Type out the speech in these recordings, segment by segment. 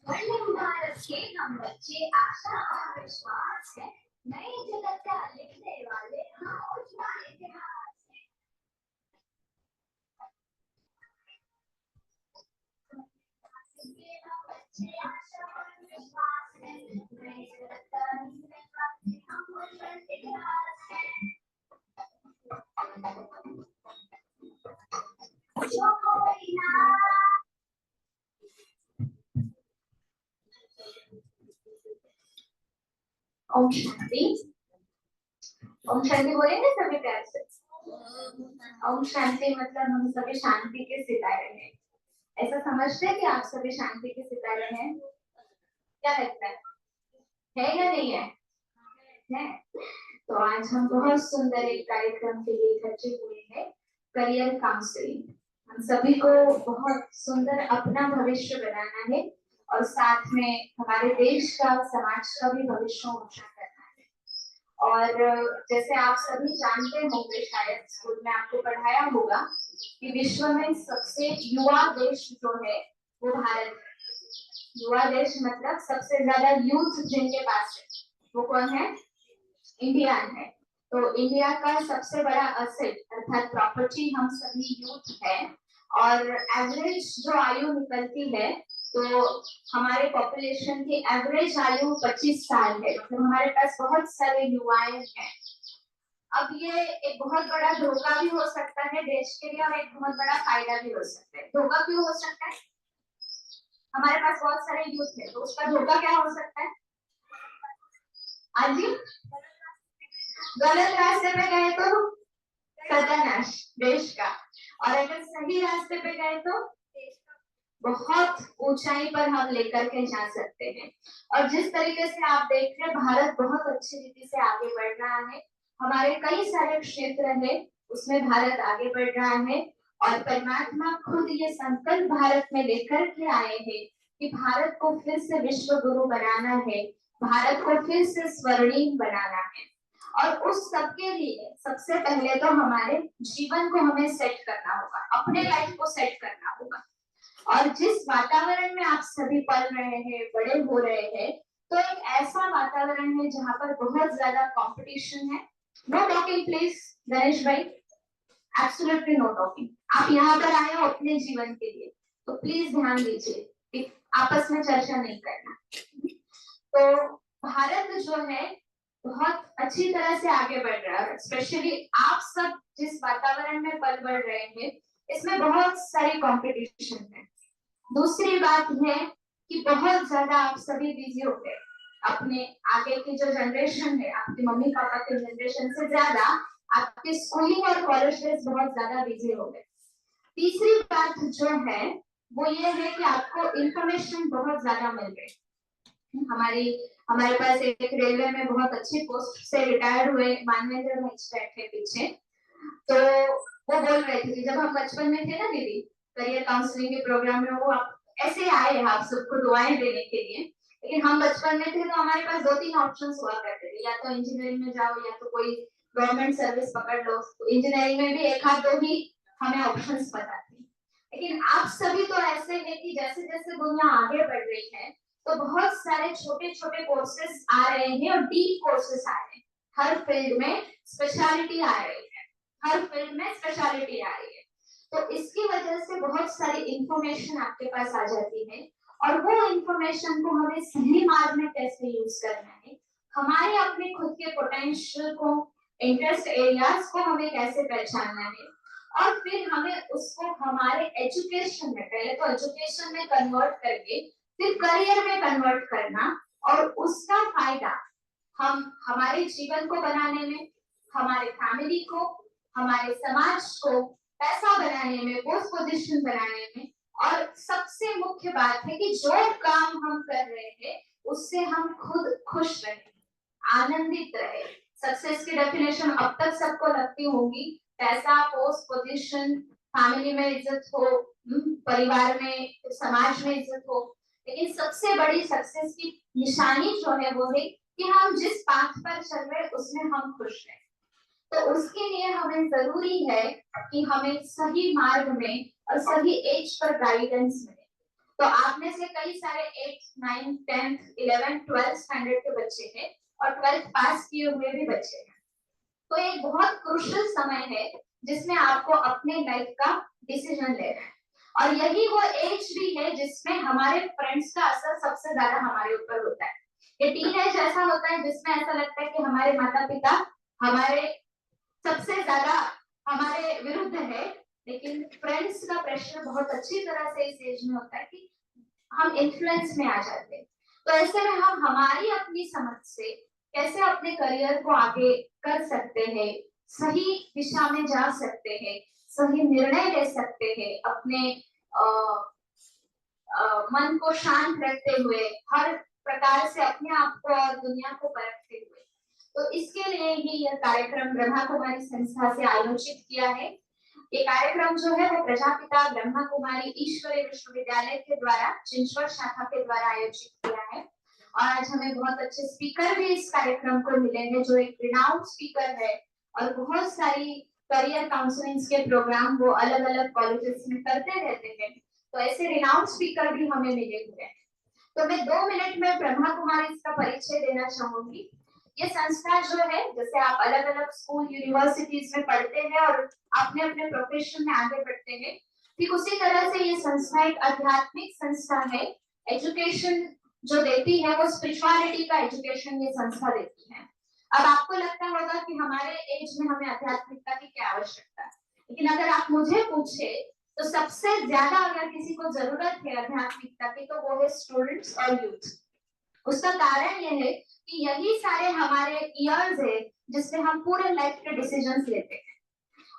वंदे भारत के हम बच्चे, आशा और विश्वास है, नए जगत का लिखने वाले हम उज्जवल इतिहास है। हम बच्चे, आशा और विश्वास है, नए जगत का लिखने वाले हम उज्जवल इतिहास है। जो कोई ना ओम शांति। ओम शांति बोलेंगे सभी प्यार से। ओम शांति मतलब हम सभी शांति के सितारे हैं। ऐसा समझते हैं कि आप सभी शांति के सितारे हैं? क्या लगता है या नहीं है? है। तो आज हम बहुत सुंदर एक कार्यक्रम के लिए इकट्ठे हुए हैं, करियर काउंसलिंग। हम सभी को बहुत सुंदर अपना भविष्य बनाना है और साथ में हमारे देश का, समाज का भी भविष्य ऊंचा करना है। और जैसे आप सभी जानते होंगे, शायद स्कूल में आपको पढ़ाया होगा कि विश्व में सबसे युवा देश जो है वो भारत है। युवा देश मतलब सबसे ज्यादा यूथ जिनके पास है वो कौन है? इंडिया है। तो इंडिया का सबसे बड़ा असेट अर्थात प्रॉपर्टी हम सभी यूथ है। और एवरेज जो आयु निकलती है तो हमारे पॉपुलेशन की एवरेज आयु 25 साल है। मतलब हमारे पास बहुत सारे युवाएं हैं। अब ये एक बहुत बड़ा धोखा भी हो सकता है देश के लिए और एक बहुत बड़ा फायदा भी हो सकता है। धोखा क्यों हो सकता है? हमारे पास बहुत सारे यूथ है तो उसका धोखा क्या हो सकता है? हाँ जी, गलत रास्ते पे गए तो सत्यानाश देश का, और अगर सही रास्ते पे गए तो बहुत ऊंचाई पर हम लेकर के जा सकते हैं। और जिस तरीके से आप देख रहे हैं भारत बहुत अच्छी रीति से आगे बढ़ रहा है। हमारे कई सारे क्षेत्र है उसमें भारत आगे बढ़ रहा है और परमात्मा खुद ये संकल्प भारत में लेकर के आए हैं कि भारत को फिर से विश्व गुरु बनाना है, भारत को फिर से स्वर्णिम बनाना है। और उस सबके लिए सबसे पहले तो हमारे जीवन को हमें सेट करना होगा, अपने लाइफ को सेट करना होगा। और जिस वातावरण में आप सभी पल रहे हैं, बड़े हो रहे हैं, तो एक ऐसा वातावरण है जहाँ पर बहुत ज्यादा कंपटीशन है। नो टॉकिंग प्लीज गणेश भाई, एब्सोल्युटली नो टॉकिंग। आप यहाँ पर आए हो अपने जीवन के लिए, तो प्लीज ध्यान दीजिए कि आपस में चर्चा नहीं करना। तो भारत जो है बहुत अच्छी तरह से आगे बढ़ रहा है। स्पेशली आप सब जिस वातावरण में पल बढ़ रहे हैं इसमें बहुत सारी कंपटीशन है। दूसरी बात है कि बहुत ज्यादा आप सभी बिजी हो गए। अपने आगे की जो जनरेशन है, आपके मम्मी पापा के जनरेशन से ज्यादा आपके स्कूलिंग और कॉलेज डेज बहुत ज्यादा बिजी हो गए। तीसरी बात जो है वो ये है कि आपको इंफॉर्मेशन बहुत ज्यादा मिल गई। हमारे पास एक रेलवे में बहुत अच्छी पोस्ट से रिटायर्ड हुए मानवेंद्र भाई बैठे पीछे। तो वो बोल रहे थे कि जब हम बचपन में थे ना दीदी, करियर काउंसलिंग के प्रोग्राम में वो ऐसे आए हैं आप सबको दुआएं देने के लिए। लेकिन हम बचपन में थे तो हमारे पास 2-3 ऑप्शंस हुआ करते थे, या तो इंजीनियरिंग में जाओ या तो कोई गवर्नमेंट सर्विस पकड़ लो। तो इंजीनियरिंग में भी एक आध दो ही हमें ऑप्शंस पता थे। लेकिन आप सभी तो ऐसे हैं कि जैसे जैसे दुनिया आगे बढ़ रही है तो बहुत सारे छोटे छोटे कोर्सेस आ रहे हैं और डीप कोर्सेस आ रहे हैं। हर फील्ड में स्पेशलिटी आ रही है, हर फील्ड में स्पेशलिटी आ रही है। तो इसकी वजह से बहुत सारी इंफॉर्मेशन आपके पास आ जाती है और वो इंफॉर्मेशन को हमें सही मार्ग में कैसे यूज करना है, हमारे अपने खुद के पोटेंशियल को, इंटरेस्ट एरियाज को हमें कैसे पहचानना है, और फिर हमें उसको हमारे एजुकेशन में, पहले तो एजुकेशन में कन्वर्ट करके फिर करियर में कन्वर्ट करना, और उसका फायदा हम हमारे जीवन को बनाने में, हमारे फैमिली को, हमारे समाज को पैसा बनाने में, पोस्ट पोजीशन बनाने में, और सबसे मुख्य बात है कि जो काम हम कर रहे हैं उससे हम खुद खुश रहे, आनंदित रहे। सक्सेस की डेफिनेशन अब तक सबको लगती होगी, पैसा, पोस्ट पोजीशन, फैमिली में इज्जत हो, परिवार में, समाज में इज्जत हो। लेकिन सबसे बड़ी सक्सेस की निशानी जो है वो है कि हम जिस पाथ पर चल रहे उसमें हम खुश हैं। तो उसके लिए हमें जरूरी है कि हमें सही मार्ग में और सही एज पर गाइडेंस मिले। तो आप में से कई सारे 8th 9th 10th 11th 12th standard के बच्चे हैं और 12th पास किए हुए भी बच्चे हैं। तो ये बहुत क्रूशियल समय है जिसमें आपको अपने लाइफ का डिसीजन लेना है, और यही वो एज भी है जिसमें हमारे फ्रेंड्स का असर सबसे ज्यादा हमारे ऊपर होता है। ये टीनेज ऐसा होता है जिसमें ऐसा लगता है कि हमारे माता पिता हमारे सबसे ज्यादा हमारे विरुद्ध है, लेकिन फ्रेंड्स का प्रेशर बहुत अच्छी तरह से इस एज में होता है कि हम इन्फ्लुएंस में आ जाते हैं। तो ऐसे में हम हमारी अपनी समझ से कैसे अपने करियर को आगे कर सकते हैं, सही दिशा में जा सकते हैं, सही निर्णय ले सकते हैं, अपने मन को शांत रखते हुए, हर प्रकार से अपने आप को और दुनिया को परखते हुए। तो इसके लिए ही यह कार्यक्रम ब्रह्मा कुमारी संस्था से आयोजित किया है। ये कार्यक्रम जो है वो प्रजापिता ब्रह्मा कुमारी ईश्वरीय विश्वविद्यालय के द्वारा चिंचवड शाखा के द्वारा आयोजित किया है। और आज हमें बहुत अच्छे स्पीकर भी इस कार्यक्रम को मिलेंगे, जो एक रिनाउंड स्पीकर है और बहुत सारी करियर काउंसलिंग के प्रोग्राम वो अलग अलग कॉलेजेस में करते रहते हैं। तो ऐसे रिनाउंड स्पीकर भी हमें मिले हुए हैं। तो मैं 2 मिनट में ब्रह्मा कुमारी इसका परिचय देना चाहूंगी। ये संस्था जो है, जैसे आप अलग अलग स्कूल यूनिवर्सिटीज में पढ़ते हैं और अपने अपने प्रोफेशन में आगे बढ़ते हैं, ठीक उसी तरह से ये संस्था एक आध्यात्मिक संस्था है। एजुकेशन जो देती है वो स्पिरिचुअलिटी का एजुकेशन ये संस्था देती है। अब आपको लगता होगा कि हमारे एज में हमें आध्यात्मिकता की क्या आवश्यकता है, लेकिन अगर आप मुझे पूछे तो सबसे ज्यादा अगर किसी को जरूरत है आध्यात्मिकता की तो वो है स्टूडेंट्स और यूथ। उसका कारण यह है कि यही सारे हमारे इयर्स है जिसमें हम पूरे लाइफ के डिसीजंस लेते हैं,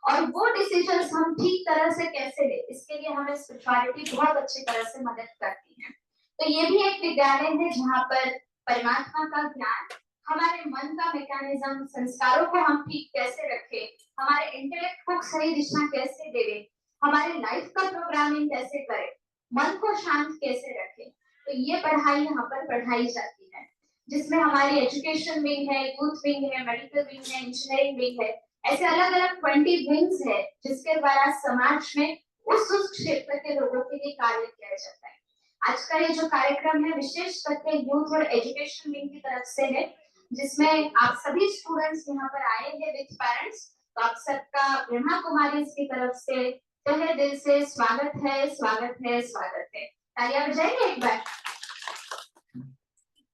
और वो डिसीजंस हम ठीक तरह से कैसे ले, इसके लिए हमें स्पिरिचुअलिटी बहुत अच्छी तरह से मदद करती है। तो ये भी एक विद्यालय है जहाँ पर परमात्मा का ज्ञान, हमारे मन का मैकेनिज्म, संस्कारों को हम ठीक कैसे रखें, हमारे इंटेलेक्ट को सही दिशा कैसे देवे, हमारे लाइफ का प्रोग्रामिंग कैसे करें, मन को शांत कैसे रखें, तो ये पढ़ाई यहाँ पर पढ़ाई जाती है, जिसमें हमारी एजुकेशन विंग है, यूथ विंग है, मेडिकल विंग है, इंजीनियरिंग विंग है, ऐसे अलग अलग 20 विंग्स है जिसके द्वारा समाज में उस क्षेत्र के लोगों के लिए कार्य किया जाता है। आज का ये जो कार्यक्रम है विशेष करके यूथ और एजुकेशन विंग की तरफ से है, जिसमें आप सभी स्टूडेंट्स यहाँ पर आए हैं विद पेरेंट्स। तो आप सबका ब्रह्मा कुमारी की तरफ से तहे दिल से स्वागत है, स्वागत है, स्वागत है। तालियां बजाएंगे एक बार।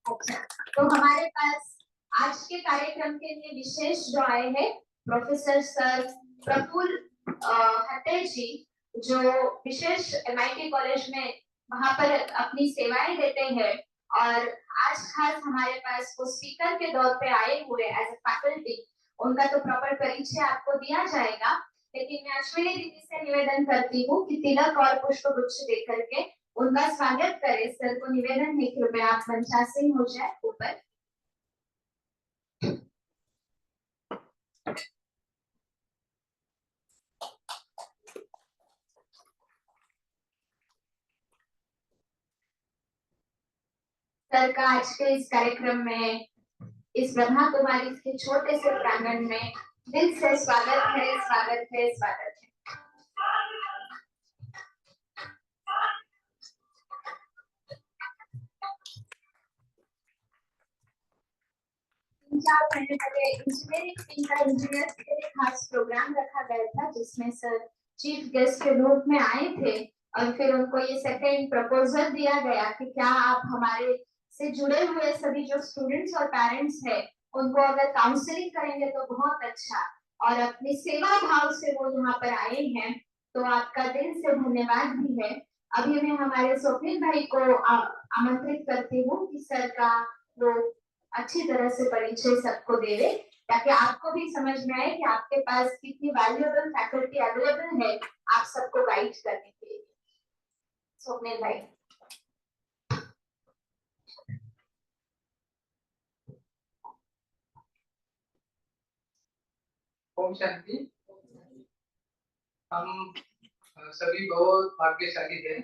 अच्छा, तो हमारे पास आज के कार्यक्रम के लिए विशेष जो आए हैं प्रोफेसर सर प्रफुल्ल हत्ते जी, जो विशेष MIT कॉलेज में वहां पर अपनी सेवाएं देते हैं, और आज खास हमारे पास वो स्पीकर के तौर पे आए हुए एज ए फैकल्टी। उनका तो प्रॉपर परिचय आपको दिया जाएगा, लेकिन मैं अश्विनी दीदी से निवेदन करती हूँ कि तिलक और पुष्प गुच्छ देकर के उनका स्वागत करें। सर को निवेदन है कि कृपया आप मंचासीन हो जाए ऊपर। सर का आज के इस कार्यक्रम में, इस ब्रह्मा कुमारी के छोटे से प्रांगण में दिल से स्वागत है, स्वागत है, स्वागत है। इंजीनियरिंग टीम का इंजीनियर्स के लिए खास प्रोग्राम रखा गया था, जिसमें सर चीफ गेस्ट के रूप में आए थे, और फिर उनको ये सेकंड प्रपोजल दिया गया कि क्या आप हमारे से जुड़े हुए सभी जो स्टूडेंट्स और पेरेंट्स हैं उनको अगर काउंसलिंग करेंगे तो बहुत अच्छा, और अपनी सेवा भाव से वो यहाँ पर आए हैं, तो आपका दिल से धन्यवाद भी है। अभी मैं हमारे स्वप्निल भाई को आमंत्रित करती हूँ कि सर का वो अच्छी तरह से परिचय सबको देवे, ताकि आपको भी समझ में आए कि आपके पास कितनी वैल्यूएबल फैकल्टी अवेलेबल है आप सबको गाइड करने के लिए। स्वप्निल भाई। ओम शांति। हम सभी बहुत भाग्यशाली हैं।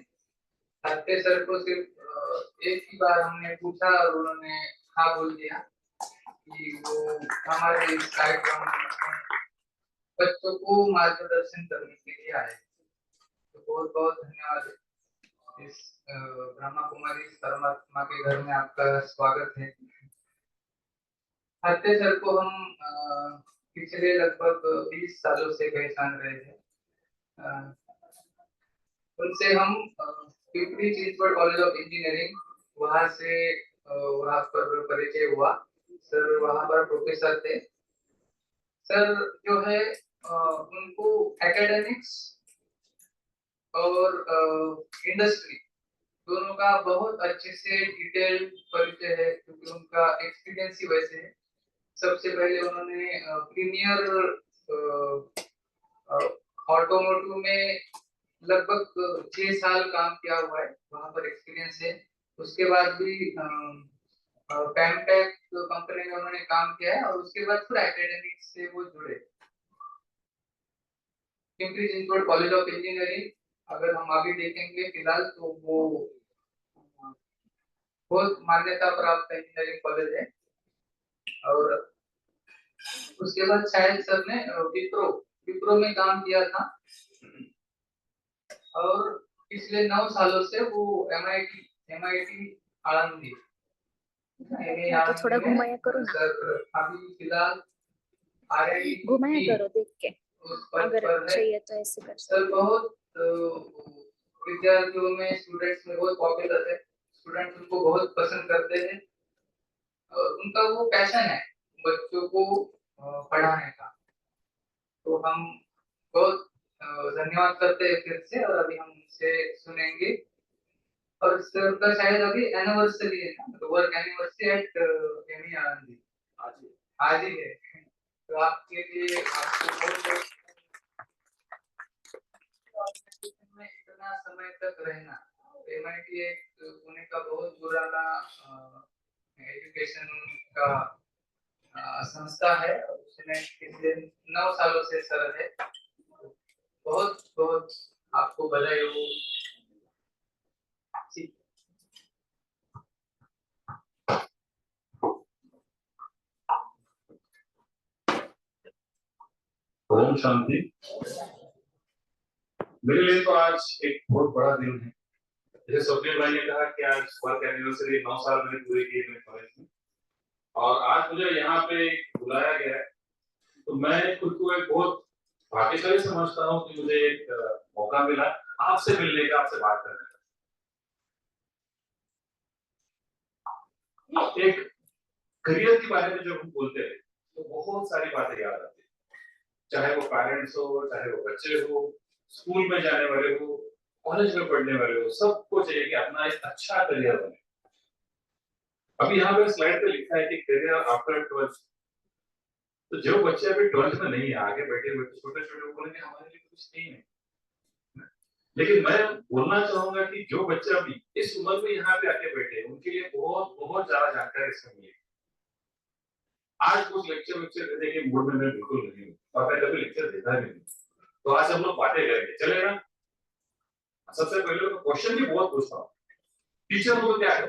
हत्ते सर को सिर्फ एक ही बार हमने पूछा और उन्होंने हाँ बोल दिया कि वो हमारे इस कार्यक्रम में बच्चों को मार्गदर्शन करने के लिए आए। तो बहुत बहुत धन्यवाद। इस ब्रह्मा कुमारी परमात्मा के घर में आपका स्वागत है। खाते सर को हम पिछले लगभग 20 सालों से पहचान रहे हैं। उनसे हम Pimpri Chinchwad college of engineering वहां से वहां पर परिचय हुआ। सर वहां पर प्रोफेसर थे। सर जो है उनको एकेडमिक्स और इंडस्ट्री दोनों का बहुत अच्छे से डिटेल परिचय है, क्योंकि उनका एक्सपीरियंस ही वैसे है। सबसे पहले उन्होंने प्रीमियर ऑटोमोटिव में लगभग 6 साल काम किया हुआ है, वहां पर एक्सपीरियंस है। उसके बाद भी पैमटेक कंपनी में उन्होंने काम किया है और उसके बाद फिर एकेडमिक से वो जुड़े। Pimpri Chinchwad college of engineering अगर हम आगे देखेंगे फिलहाल तो वो बहुत मान्यता प्राप्त इंजीनियरिंग कॉलेज है। और उसके बाद शायद सर ने विप्रो में काम किया था और पिछले 9 सालों से वो एमआईटी आनंदी तो थोड़ा घुमाया करो ना, सर अभी फिलहाल घुमाया करो देख के, अगर चाहिए तो ऐसे कर सकते। सर बहुत विद्यार्थियों में स्टूडेंट्स में बहुत पॉपुलर है। स्टूडेंट्स उनको बहुत पसंद करते हैं और उनका वो पैशन है बच्चों को पढ़ाने का। तो हम बहुत धन्यवाद करते हैं फिर से, और अभी हम उनसे सुनेंगे। और सर का शायद अभी एनिवर्सरी है ना, तो work anniversary at Amy Anandi आज ही है। तो आपके लिए आपको बहुत में इतना समय तक रहना, एमआईटी एक पुणे का बहुत पुराना एजुकेशन का संस्था है। उसमें पिछले 9 सालों से सर है। बहुत बहुत आपको बधाई हो। ओम शांति। मेरे लिए तो आज एक बहुत बड़ा दिन है। जैसे स्वप्निल भाई ने कहा कि आज वर्क एनिवर्सरी 9 साल मैंने पूरे किए मेरे कॉलेज में, और आज मुझे यहाँ पे बुलाया गया है। तो मैं खुद को एक बहुत भाग्यशाली समझता हूँ कि मुझे एक मौका मिला आपसे मिलने का, आपसे बात करने का। एक करियर के बारे में जब हम बोलते हैं तो बहुत सारी बातें याद आती है, चाहे वो पेरेंट्स हो, चाहे वो बच्चे हो, स्कूल में जाने वाले हो, कॉलेज में पढ़ने वाले हो, सबको चाहिए कि अपना एक अच्छा करियर बने। अभी यहाँ पे स्लाइड पे लिखा है कि करियर आफ्टर 12th। तो जो बच्चे अभी 12th में नहीं है, आगे बैठे हुए छोटे छोटे बोलेंगे हमारे लिए कुछ नहीं है। लेकिन मैं बोलना चाहूंगा कि जो बच्चे अभी इस उम्र में यहाँ पे आके बैठे हैं, उनके लिए बहुत बहुत ज्यादा जानकारी इसमें मिली। आज कुछ लेक्चर देने के मूड में मैं बिल्कुल नहीं हूँ और मैं कभी लेक्चर देता भी नहीं। तो आज हम लोग बातें करेंगे, चलेगा? सबसे पहले तो क्वेश्चन भी बहुत पूछता हूँ। टीचर को क्या है,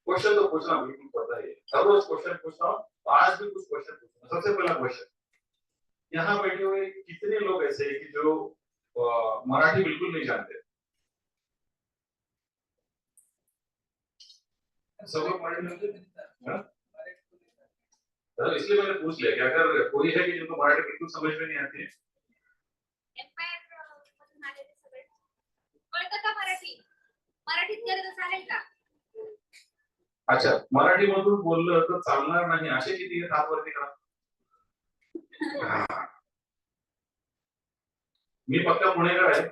क्वेश्चन तो पूछना बिल्कुल पता ही है, हर रोज क्वेश्चन पूछता हूँ, तो आज भी कुछ क्वेश्चन पूछूंगा। सबसे पहला क्वेश्चन, यहाँ बैठे हुए कितने लोग ऐसे हैं कि जो मराठी बिल्कुल नहीं जानते? सब लोग मराठी नहीं जानते, तो इसलिए मैंने पूछ लिया कि अगर कोई है कि जिनको मराठी बिल्कुल समझ में नहीं आती है। अच्छा, मराठी मधून बोललं तर चालणार नाही असे किती आहेत हातवरती करा. मी पक्का पुणेकर आहे,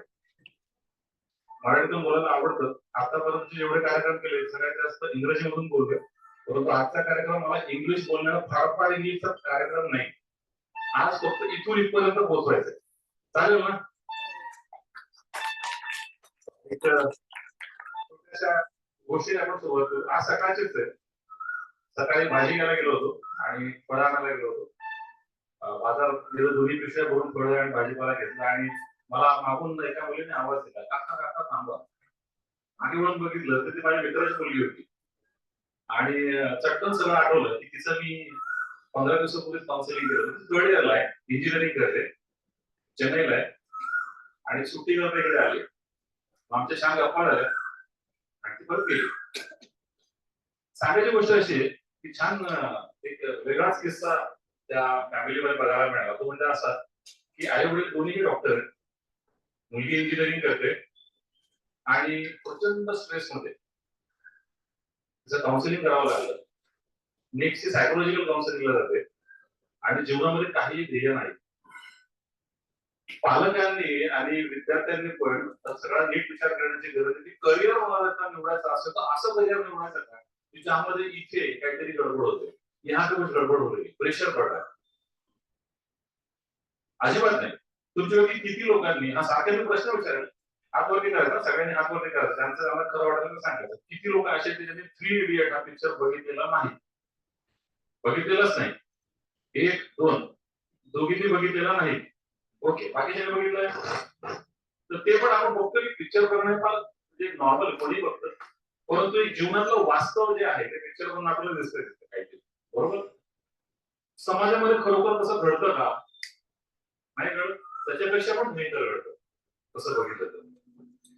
मराठीतून बोलायला आवडतं. आतापर्यंत जेवढे कार्यक्रम केले सगळ्यात जास्त इंग्रजीमधून बोलतोय, परंतु आजचा कार्यक्रम मला इंग्लिश बोलण्याला फार इंग्लिशचा कार्यक्रम नाही. आज फक्त इथून इथपर्यंत पोहोचवायचंय, चालेल ना? एक छोट्याशा गोष्टी आपण सुरुवात करू. आज सकाळचीच आहे. सकाळी भाजी घ्यायला गेलो होतो आणि फळं आणायला गेलो होतो. बाजारात गेलो, दोन्ही पिशव्या भरून फळं आणि भाजीपाला घेतला आणि मला मागून एका मुलीने आवाज दिला, काका काका थांबा. आणि वळून बघितलं तर ती माझ्या मित्राची मुलगी होती आणि चटकन सगळं आठवलं की तिचं मी 15 दिवसापूर्वी काउन्सिलिंग केलं होतं. थर्ड इयरला आहे, इंजिनिअरिंग करते, चेन्नईला आहे आणि सुट्टी करता इकडे आली. आमच्या छान गप्पा झाल्या आणि ती परत गेली. सांगायची गोष्ट अशी आहे की छान एक वेगळाच किस्सा त्या फॅमिलीमध्ये बघायला मिळाला. तो म्हणजे असा की आई वडील दोन्ही डॉक्टर आहेत. मुलगी इंजिनिअरिंग करते आणि प्रचंड स्ट्रेस मध्ये तिचं काउन्सिलिंग करावं लागलं. नेक्स्ट सायकोलॉजिकल काउन्सिलिंगला जाते आणि जीवनामध्ये काही ध्येय नाही. पालकांनी आणि विद्यार्थ्यांनी पण सगळा नीट विचार करण्याची गरज आहे की करिअर मला निवडायचं असेल तर असं करिअर निवडायचं का की ज्यामध्ये इथे काहीतरी गडबड होते, यहाँ पे कुछ गडबड हो रही, प्रेशर पड रहा. अजिबात नाही. तुमच्यापैकी किती लोकांनी हा सारखा मी प्रश्न विचारेल, हातवरती करायचा, सगळ्यांनी हातवरती करायचं, त्यांचं त्यांना खरं वाटतं सांगायचं. किती लोक असे की ज्यांनी 3 इडियट हा पिक्चर बघितलेला नाही, बघितलेलाच नाही. 1 2 दोघींनी बघितलेला नाही. ओके, बाकीच्या बघितलंय तर ते पण आपण बघतो की पिक्चर बघणे फार म्हणजे नॉर्मल कोणी बघतं, परंतु जीवनातलं वास्तव जे आहे ते पिक्चर बघून आपल्याला दिसतंय काहीतरी. बरोबर? समाजामध्ये खरोखर तसं घडतं का? नाही घडत. त्याच्यापेक्षा पण भयंकर घडतं तसं बघितलं तर.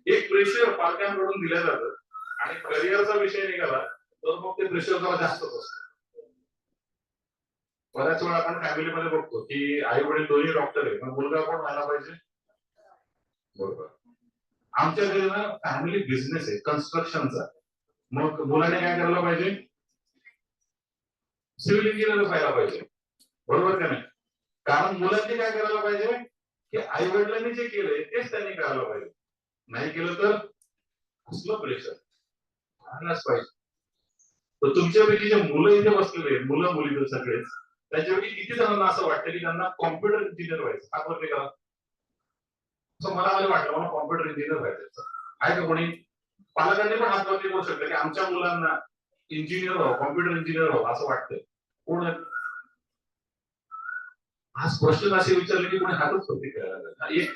एक प्रेशर पालकांकडून दिलं जातं आणि करिअरचा विषय निघाला तर मग ते प्रेशर जरा जास्तच असतं. बऱ्याच वेळा आपण फॅमिलीमध्ये बघतो की आई वडील दोन्ही डॉक्टर आहे, पण मुलगा कोण व्हायला पाहिजे? बरोबर. आमच्या घरी ना फॅमिली बिझनेस आहे कन्स्ट्रक्शनचा. मग मुलाने काय करायला पाहिजे? सिव्हिल इंजिनियर व्हायला पाहिजे. बरोबर का नाही? कारण मुलांनी काय करायला पाहिजे की आई वडिलांनी जे केलंय तेच त्यांनी करायला पाहिजे. नाही केलं तर असलं प्रेशर आणायलाच पाहिजे. तर तुमच्यापैकी जे मुलं इथे बसलेले मुलं मुली सगळेच त्याच्यापैकी किती जणांना असं वाटतं की त्यांना कॉम्प्युटर इंजिनियर व्हायचं? हातवरती करा. असं मला वाटलं मला कॉम्प्युटर इंजिनियर व्हायचं आहे का कोणी? पालकांनी पण हातवरती करू शकतं की आमच्या मुलांना इंजिनियर व्हावं, कॉम्प्युटर इंजिनियर व्हावं असं वाटतंय. कोण? आज क्वेश्चन असे विचारले की कोणी हातच वरती करायला. एक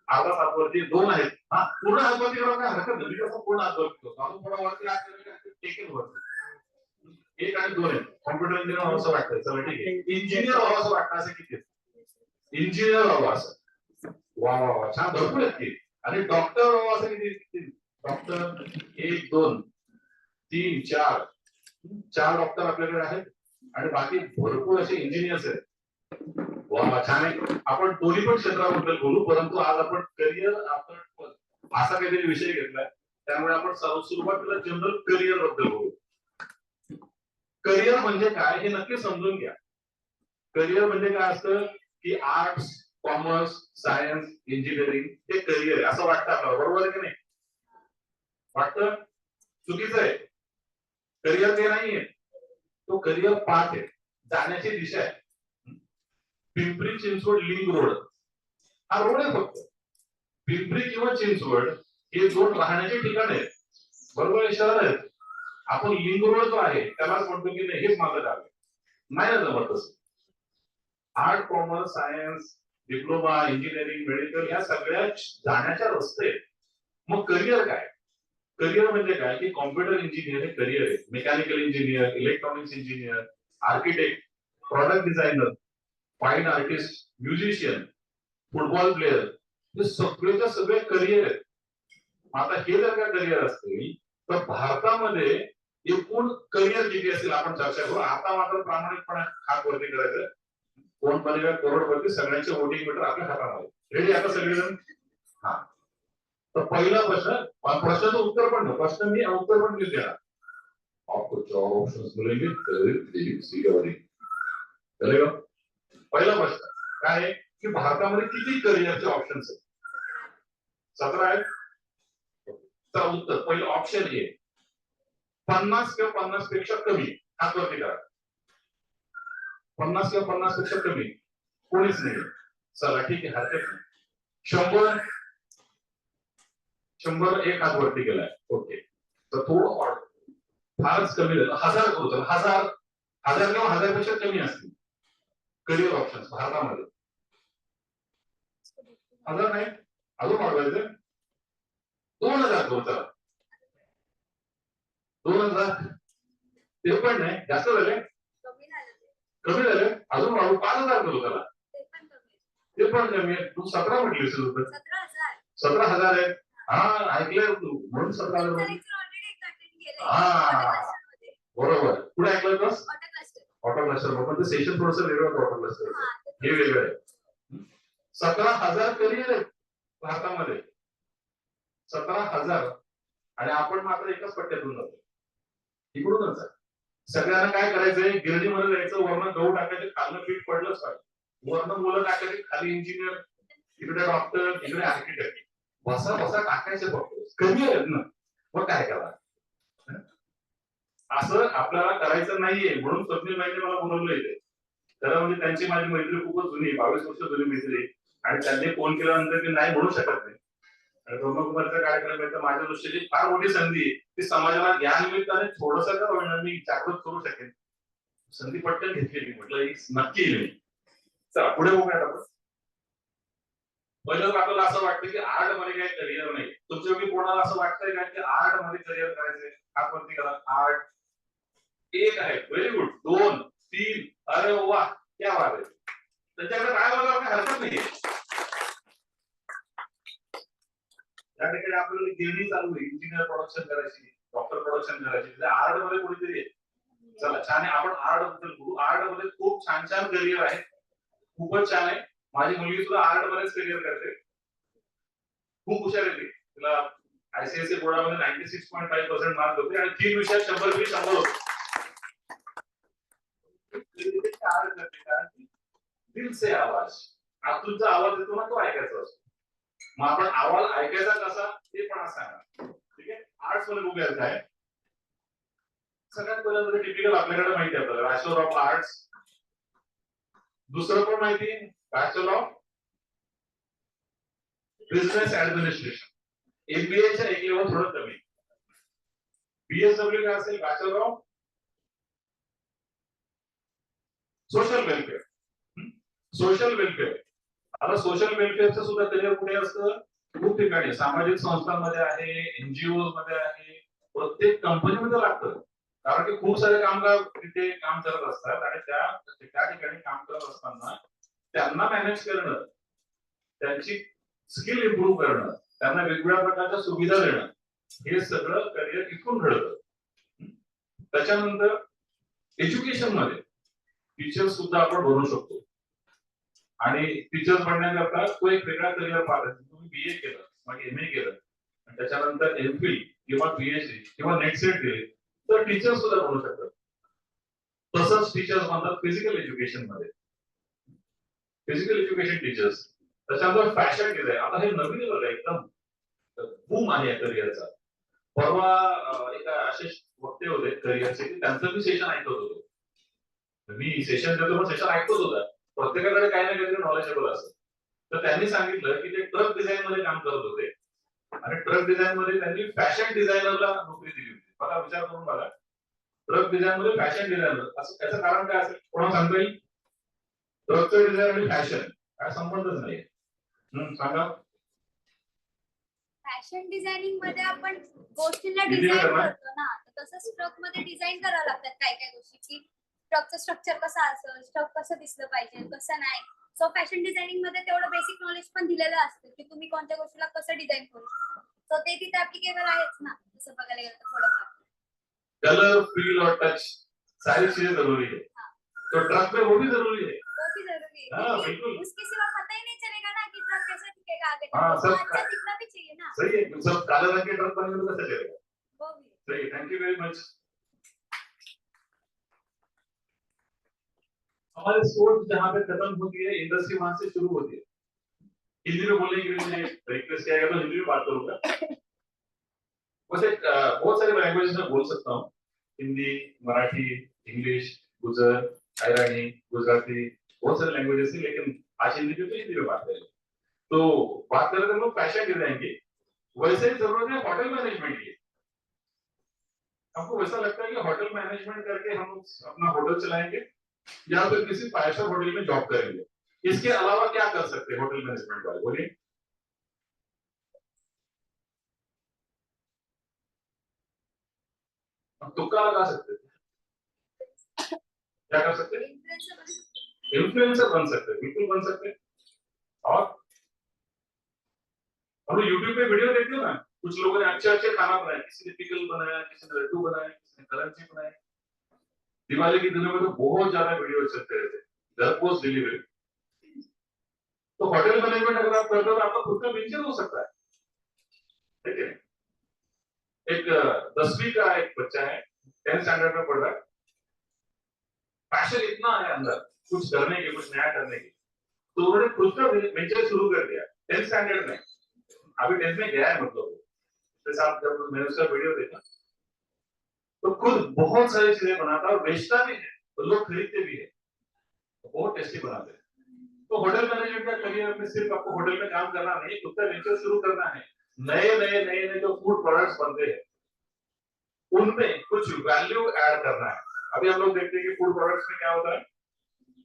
अर्धा हातवरती, 2 आहेत. हा पूर्ण हातवरती करा काय हरकत नाही. कसं पूर्ण हातवरती करतो अजून थोडा वरती टेकेल वरती. 1 आणि 2 आहेत. कॉम्प्युटर इंजिनियर व्हावं असं वाटतंय. चला ठीक आहे. इंजिनियर व्हावं असं वाटतं असं किती? इंजिनियर व्हावं असं. वा वा वा छान, भरपूर आहेत की. आणि डॉक्टर व्हावं असं किती? डॉक्टर 1 2 3 4 4 डॉक्टर आपल्याकडे आहेत आणि बाकी भरपूर असे इंजिनियर्स आहेत. वा छान आहे. आपण दोन्ही पण क्षेत्राबद्दल बोलू, परंतु आज आपण करिअर आपण असा काहीतरी विषय घेतलाय त्यामुळे आपण सुरुवातीला जनरल करिअर बद्दल बोलू. करिअर म्हणजे काय हे नक्की समजून घ्या. करिअर म्हणजे काय असतं की आर्ट्स, कॉमर्स, सायन्स, इंजिनिअरिंग हे करिअर आहे असं वाटतं आपल्याला. बरोबर आहे की नाही? वाटतं? चुकीचं आहे. करिअर ते नाहीये, तो करिअर पाथ आहे, जाण्याची दिशा आहे. पिंपरी चिंचवड लिंक रोड हा रोड आहे फक्त. पिंपरी किंवा चिंचवड हे 2 राहण्याचे ठिकाण आहेत. बरोबर आहे, शहर आहेत. आपण लिंक रोड जो आहे त्यालाच म्हणतो की नाही हेच माझं गाव आहे. नाही ना जमत तसं. Art, commerce, science, diploma, engineering, medical या सगळ्या जाण्याच्या रस्ते. मग करिअर काय? करिअर म्हणजे काय की कॉम्प्युटर इंजिनियर हे करिअर आहे. Mechanical engineer, electronics engineer, architect, product designer, fine artist, musician, football player हे सगळेच्या सगळे करिअर आहेत. आता हे जर का करिअर असतील तर भारतामध्ये एकूण करिअर किती असतील आपण चर्चा करू. आता मात्र प्रामाणिकपणे हात वरती करायचं. कोण बनेगा करोडपती सगळ्यांचे वोटिंग मीटर आपल्या हातामध्ये. रेडी आता सगळेजण? हा. तर पहिला प्रश्नाचं उत्तर पण नाही. प्रश्न मी उत्तर पण देऊ देणार. आपको 4 ऑप्शंस मिलेंगे. चलेगा? पहिला प्रश्न काय आहे की भारतामध्ये किती करिअरचे ऑप्शन्स आहेत? 17 आहेत. तर उत्तर पहिलं ऑप्शन ए 50 किंवा 50 पेक्षा कमी. हात वरती करा. 50 किंवा 50 पेक्षा कमी कोणीच नाही. चला ठीक आहे, हरकत नाही. 100 एक हात वरती गेलाय. ओके, तर थोडं फारच कमी झालं. 1000 होतं. 1000 किंवा 1000 पेक्षा कमी असतील करिअर ऑप्शन्स भारतामध्ये. 1000 नाही, अजून वाढवायचं. 2000 करू. चला 2000 ते पण नाही, जास्त झाले. कमी झाले, अजून वाढवू. 5000 करू. चला ते पण कमी आहे. तू 17 म्हटलीस. 17,000 आहे. हा ऐकलंय तू म्हणून 17,000. हा बरोबर. पुढे ऐकलं बस ऑटो क्लस्टर पण ते सेशन थोडंसं वेगळं होतं. ऑटो क्लस्टर हे वेगळं आहे. 17,000 करिअर आहेत भारतामध्ये, 17,000, आणि आपण मात्र एकाच पट्ट्यातून जातो इकडूनच आहे. सगळ्यांना काय करायचंय, गिरणीमध्ये जायचं, वरनं गहू टाकायचे, खालनं पीठ पडलंच पाहिजे, वरनं मुलं टाकायचे, खाली इंजिनियर, इकडे डॉक्टर, इकडे आर्किटेक्ट, बसा बसा टाकायचे फक्त करिअर आहेत ना. मग काय करा, असं आपल्याला करायचं नाहीये. म्हणून स्वप्नील भाईने मला बोलवलं इथे. खरं म्हणजे त्यांची माझी मैत्री खूपच जुनी, 22 वर्ष जुनी मैत्री, आणि त्यांनी फोन केल्यानंतर मी नाही म्हणू शकत नाही. आणि ब्रह्मकुमारचा कार्यक्रम आहे तर माझ्या दृष्टीची फार मोठी संधी आहे की समाजाला या निमित्ताने थोडंसं का होईना मी जागृत करू शकेन. संधी पटकन घेतली. म्हटलं नक्की येईल मी. चला पुढे बघूयात आपण. पहिलं आपल्याला असं वाटतं की आर्ट मध्ये काही करिअर नाही. तुमच्यापैकी कोणाला असं वाटतंय का की आर्ट मध्ये करिअर करायचंय? हातवरती करा. आर्ट एक आहे, व्हेरी गुड. 2, 3, अरे वा, क्या बात आहे. त्याच्याकडे काय बघा, काही हरकत नाहीये. त्या ठिकाणी आपल्याला गिरणी चालू आहे, इंजिनियर प्रोडक्शन करायची, डॉक्टर प्रोडक्शन करायची, आर्ट मध्ये कोणीतरी आहे. चला छान आहे, आपण आर्ट बद्दल बोलू. आर्ट मध्ये खूप छान छान करिअर आहे, खूपच छान आहे. माझी मुलगी सुद्धा आर्ट मध्येच करिअर करते, खूप हुशार आहे ती. तिला आयसीएसई बोर्डामध्ये 96.5% मार्क होते आणि 3 विषयात 100 पैकी 100 होते. दिल से आवाज, आतूनचा आवाज येतो ना, तो ऐकायचा असतो. मग आपण आवाज ऐकायचा कसा ते पण सांगा. ठीक आहे. आर्ट्स मध्ये बघूया काय. सगळ्यात पहिल्यांदा टिपिकल आपल्याकडे माहिती आहे आपल्याला बॅचलर ऑफ आर्ट्स. दुसरं पण माहिती आहे, बॅचलर ऑफ बिझनेस ऍडमिनिस्ट्रेशन. एमबीएच्या एक लेवल थोडं कमी. बीएसडब्ल्यू काय असेल, bachelor of social welfare. Social welfare. आता सोशल वेलफेअरचं सुद्धा करिअर कुठे असतं, खूप ठिकाणी सामाजिक संस्थांमध्ये आहे, एनजीओ मध्ये आहे, प्रत्येक कंपनीमध्ये लागतं. कारण की खूप सारे कामगार तिथे काम करत असतात आणि त्या ठिकाणी काम करत असताना त्यांना मॅनेज करणं, त्यांची स्किल इम्प्रूव्ह करणं, त्यांना वेगवेगळ्या प्रकारच्या सुविधा देणं, हे सगळं करिअर इथून घडतं. त्याच्यानंतर एज्युकेशन मध्ये टीचर सुद्धा आपण बनू शकतो आणि टीचर बनण्याकरता तो एक वेगळा करिअर पाथ आहे. तुम्ही बीए केलं, मग एमए केलं, आणि त्याच्यानंतर एमफिल किंवा पीएचडी किंवा नेट सेट दिले तर टीचर सुद्धा बनू शकतात. तसंच टीचर्स बनतात फिजिकल एज्युकेशन मध्ये, फिजिकल एज्युकेशन टीचर्स. त्याच्यानंतर फॅशन डिझाईन. आता हे नवीन एकदम बूम आहे करिअरचा. परवा एका असे वक्ते होते करिअरचे की त्यांचं मी सेशन ऐकत होतो. मी सेशन देतो पण सेशन ऐकत होता. प्रत्येकाकडे काही ना काहीतरी नॉलेजेबल असतं. तर त्यांनी सांगितलं की ते ट्रक डिझाईन मध्ये काम करत होते आणि ट्रक डिझाईन मध्ये त्यांनी फॅशन डिझायनरला नोकरी दिली होती. बघा, विचार करून बघा, ट्रक डिझाईन मध्ये फॅशन डिझायनर, असं त्याचं कारण काय असेल, कोणाला सांगता येईल? ट्रकचं डिझाईन आणि फॅशन काय संबंधच नाही. सांगा. फॅशन डिझायनिंग मध्ये आपण गोष्टींना डिझाईन करतो ना, तसंच ट्रक मध्ये डिझाईन करावं लागतात काही काही गोष्टी, की ट्रकचं स्ट्रक्चर कसं असेल, ट्रक कसं दिसलं पाहिजे, कसं नाही. सो फॅशन डिझायनिंग मध्ये तेवढं बेसिक नॉलेज पण दिलेलं असतं की तुम्ही कोणत्या गोष्टीला कसं डिझाईन करू शकता. सो ते तिथे ऍप्लिकेबल आहेच ना, तसं बघायला गेलं तर थोडंफार. कलर, फील और टच सारी चीजें जरूरी है, तो ट्रक में वो भी जरूरी है. वो भी जरूरी है. हाँ बिल्कुल. उसके सिवा पता ही नहीं चलेगा ना कि ट्रक कैसे दिखेगा आगे. हाँ, सब अच्छा दिखना भी चाहिए ना. सही है. सब काले रंग के ट्रक बनेंगे तो कैसे चलेगा? वो भी सही है. Thank you very much. हमारी सोच जहाँ पे खत्म होती है, इंडस्ट्री वहां से शुरू होती है. हिंदी में बोलने के लिए रिक्वेस्ट किया गया तो हिंदी में बात करूंगा. वैसे बहुत सारे लैंग्वेजेस में बोल सकता हूँ, हिंदी, मराठी, इंग्लिश, गुजर, हैरानी, गुजराती, बहुत सारे लैंग्वेजेस है, लेकिन आज हिंदी की तो हिंदी में बात करें. तो बात करें तो हम लोग फैशन डिजाइन की. वैसे ही जरूरत है होटल मैनेजमेंट की. आपको वैसा लगता है कि होटल मैनेजमेंट करके हम अपना होटल चलाएंगे या फिर किसी 5 स्टार होटल में जॉब करेंगे? इसके अलावा क्या कर सकते हैं होटल मैनेजमेंट वाले, बोलिए. हम तुक्का लगा सकते हैं. क्या कर सकते हैं? इन्फ्लुएंसर बन सकते हैं, बिल्कुल बन सकते हैं. और हम लोग यूट्यूब पे वीडियो देखते हो ना, कुछ लोगों ने अच्छे अच्छे खाना बनाया, किसी ने पिकल बनाया, किसी ने लड्डू बनाया, किसी ने करंजी बनाए। दिवाली के दिनों में तो बहुत ज्यादा वीडियो चलते रहते, घर पोस्ट डिलीवरी। तो होटल मैनेजमेंट अगर आप करते हो तो आपका खुद का वेंचर हो सकता है, ठीक है। एक 10वीं का एक बच्चा है, 10th स्टैंडर्ड में पढ़ रहा है, पैशन इतना है अंदर कुछ करने के, कुछ नया करने के, तो उन्होंने खुद का वेंचर शुरू कर दिया 10th स्टैंडर्ड में। अभी 10th में गया है, मतलब उसके साथ जब मैंने उसका वीडियो देखा तो खुद बहुत सारी चीजें बनाता और बेचता भी है, तो लोग खरीदते भी है, तो बहुत टेस्टी बनाते हैं। तो होटल मैनेजमेंट का करियर में सिर्फ आपको होटल में काम करना नहीं, खुद का वेंचर शुरू करना है। नए जो फूड प्रोडक्ट्स बनते हैं उनमें कुछ वैल्यू ऐड करना है। अभी हम लोग देखते हैं कि फूड प्रोडक्ट्स में क्या होता है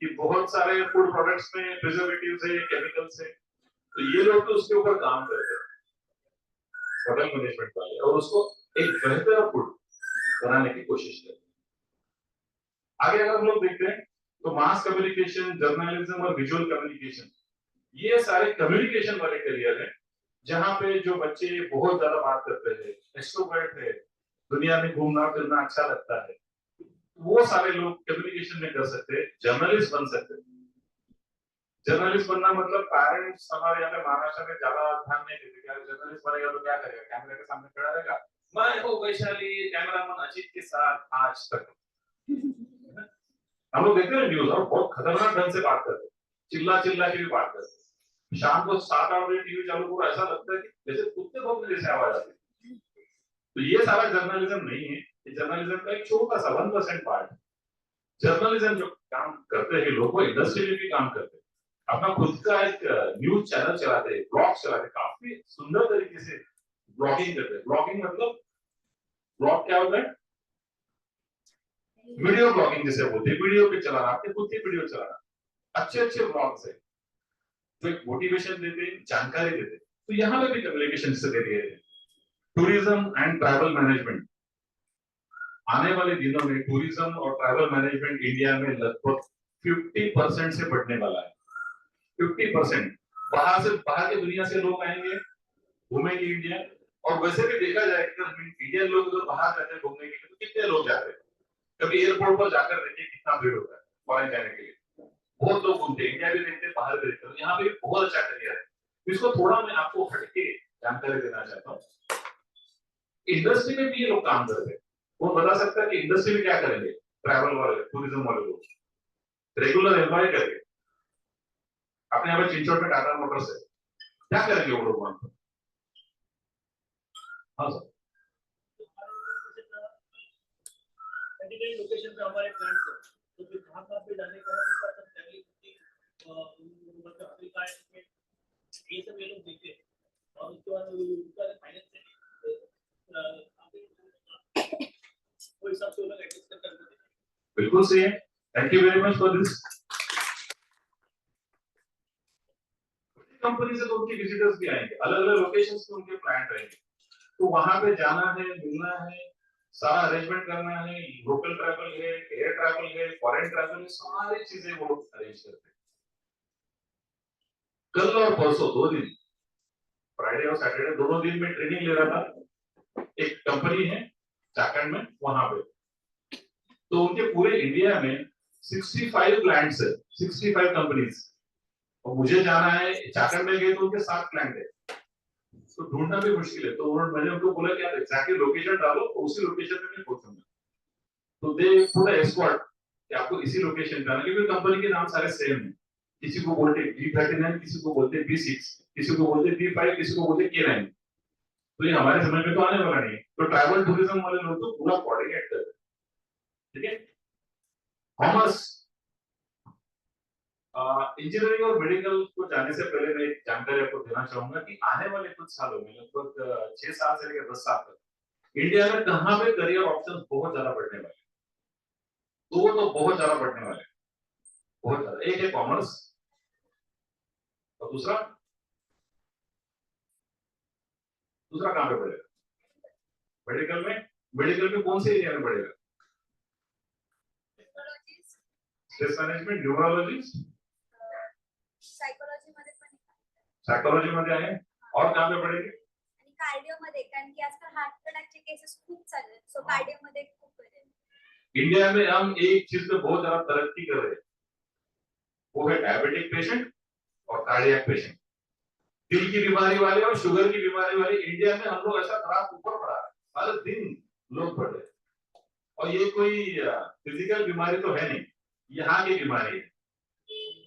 कि बहुत सारे फूड प्रोडक्ट्स में प्रिजर्वेटिव्स है, केमिकल्स है, तो ये लोग तो उसके ऊपर काम करते हैं होटल मैनेजमेंट वाले, और उसको एक बेहतर फूड बनाने की कोशिश करते हैं। आगे अगर हम लोग देखते हैं तो मास कम्युनिकेशन, जर्नलिज्म और विजुअल कम्युनिकेशन, ये सारे कम्युनिकेशन वाले करियर हैं, जहां पे जो बच्चे बहुत ज्यादा बात करते हैं, एक्सट्रोवर्ट है, दुनिया में घूमना फिरना अच्छा लगता है, वो सारे लोग कम्युनिकेशन में कर सकते हैं, जर्नलिस्ट बन सकते हैं। जर्नलिस्ट बनना मतलब पेरेंट्स हमारे यहाँ पे महाराष्ट्र में ज्यादा ध्यान नहीं देते, क्या जर्नलिस्ट बनेगा तो क्या करेगा, कैमरे के सामने खड़ा रहेगा, मैं हूँ वैशाली कैमरामैन अजीत के साथ आज तक। हम लोग देखते हैं न्यूज, और बहुत खतरनाक ढंग से बात करते, चिल्ला चिल्ला के भी बात करते। शाम को 7-8 बजे टीवी चालू करो, ऐसा लगता है कि जैसे कुत्ते भौंकने जैसे आवाज आती है। तो ये सारा जर्नलिज्म नहीं है, ये जर्नलिज्म का एक छोटा सा 1% पार्ट है। जर्नलिज्म जो काम करते हैं लोग, इंडस्ट्री में भी काम करते हैं, अपना खुद का एक न्यूज चैनल चलाते हैं, ब्लॉग चलाते हैं, काफी सुंदर तरीके से ब्लॉगिंग करते हैं। ब्लॉगिंग मतलब, ब्लॉग क्या होता है, वीडियो ब्लॉगिंग जैसे बोलते हैं, वीडियो पे चलाना, आपके खुद की वीडियो चलाना, अच्छे अच्छे ब्लॉग्स है जो एक मोटिवेशन देते हैं, जानकारी देते हैं। तो यहाँ पे भी कम्युनिकेशन से दे दिए हैं। टूरिज्म एंड ट्रैवल मैनेजमेंट, आने वाले दिनों में टूरिज्म और ट्रैवल मैनेजमेंट इंडिया में लगभग 50% से बढ़ने वाला है। 50% बाहर की दुनिया से लोग आएंगे, घूमेंगे इंडिया। और वैसे भी देखा जाए कि इंडियन लोग अगर बाहर जाते हैं घूमने के लिए तो कितने लोग जाते हैं, कभी एयरपोर्ट पर जाकर देखिए कितना भीड़ होता है फॉरेन जाने के लिए। बहुत लोग घूमते हैं, इंडिया भी देखते हैं, बाहर भी देखते हैं। यहाँ पे बहुत अच्छा करियर है। इसको थोड़ा मैं आपको हटके जानकारी देना चाहता हूँ। इंडस्ट्री में भी ये लोग काम करते हैं। वो बता सकता है कि इंडस्ट्री में क्या करेंगे, ट्रैवल वाले, टूरिज्म वाले लोग रेगुलर एम्प्लॉय करके, अपने यहाँ पे चिंचोट में टाटा मोटर्स है, क्या करेंगे वो लोग वहां पर? हाँ सर, लोकेशन पे हमारे प्लांट है, तो फिर कहाँ पे जाने का है उनका सब फैमिली मतलब अफ्रीका में ये सब ये लोग देखते हैं, और उसके बाद उनका फाइनेंशियली वो हिसाब से लोग एडजस्ट करते हैं। बिल्कुल सही है, thank you very much for this. Company से तो उनके विजिटर्स भी आएंगे, अलग अलग लोकेशंस पे उनके प्लांट रहेंगे, तो वहां पे जाना है, मिलना है, सारा अरेंजमेंट करना है, लोकल ट्रैवल है, एयर ट्रैवल है, फॉरेन ट्रैवल है, सारी चीजें वो लोग अरेंज करते हैं। कल और परसों 2 दिन, फ्राइडे और सैटरडे दोनों दिन में ट्रेनिंग ले रहा था। एक कंपनी है झारखंड में, वहां पे तो उनके पूरे इंडिया में 65 प्लांट्स है, 65 कंपनीज, और मुझे जाना है, झारखंड में गए तो उनके 7 प्लांट है, तो ढूंढना भी मुश्किल है। तो मैंने उनको बोला कि आप एग्जैक्टली लोकेशन डालो, तो उसी लोकेशन में मैं पहुंचूंगा। तो दे पूरा एस्कॉर्ट कि आपको इसी लोकेशन पे आना, क्योंकि कंपनी के नाम सारे सेम है। किसी को बोलते B39, किसी को बोलते B6, किसी को बोलते B5, किसी को बोलते K9। तो ये हमारे समय में तो आने वाला नहीं। तो ट्रैवल टूरिज्म वाले लोग तो पूरा कोऑर्डिनेट करते हैं, ठीक है। कॉमर्स, इंजीनियरिंग और मेडिकल को जाने से पहले मैं एक जानकारी आपको देना चाहूंगा कि आने वाले कुछ सालों में, लगभग 6 साल से लेकर 10 साल तक इंडिया में कहां पे करियर ऑप्शंस बहुत ज्यादा बढ़ने वाले, दो तो बहुत ज्यादा बढ़ने वाले, बहुत ज्यादा। एक है कॉमर्स और दूसरा कहां पे बढ़ेगा, मेडिकल में। मेडिकल में कौन से एरिया में बढ़ेगा, स्ट्रेस मैनेजमेंट, न्यूरोलॉजिस्ट, सायकोलॉजी मध्ये पण सायकोलॉजी मध्ये आहे, और कहां पे बढ़ेगी, कार्डिओ मध्ये, कारण की आजकाल हार्ट अटॅकचे केसेस खूप चालू आहेत, सो कार्डिओ मध्ये खूप बरे. इंडिया में हम एक चीज में बहुत ज्यादा तरक्की कर रहे हैं, वो है डायबिटिक पेशेंट और कार्डियक पेशेंट। दिल की बीमारी वाले और शुगर की बीमारी वाले इंडिया में हम लोग ऐसा ग्राफ ऊपर बढ़ा है, हर दिन लोग बढ़ रहे हैं। और ये कोई फिजिकल बीमारी तो है नहीं, यहाँ की बीमारी है।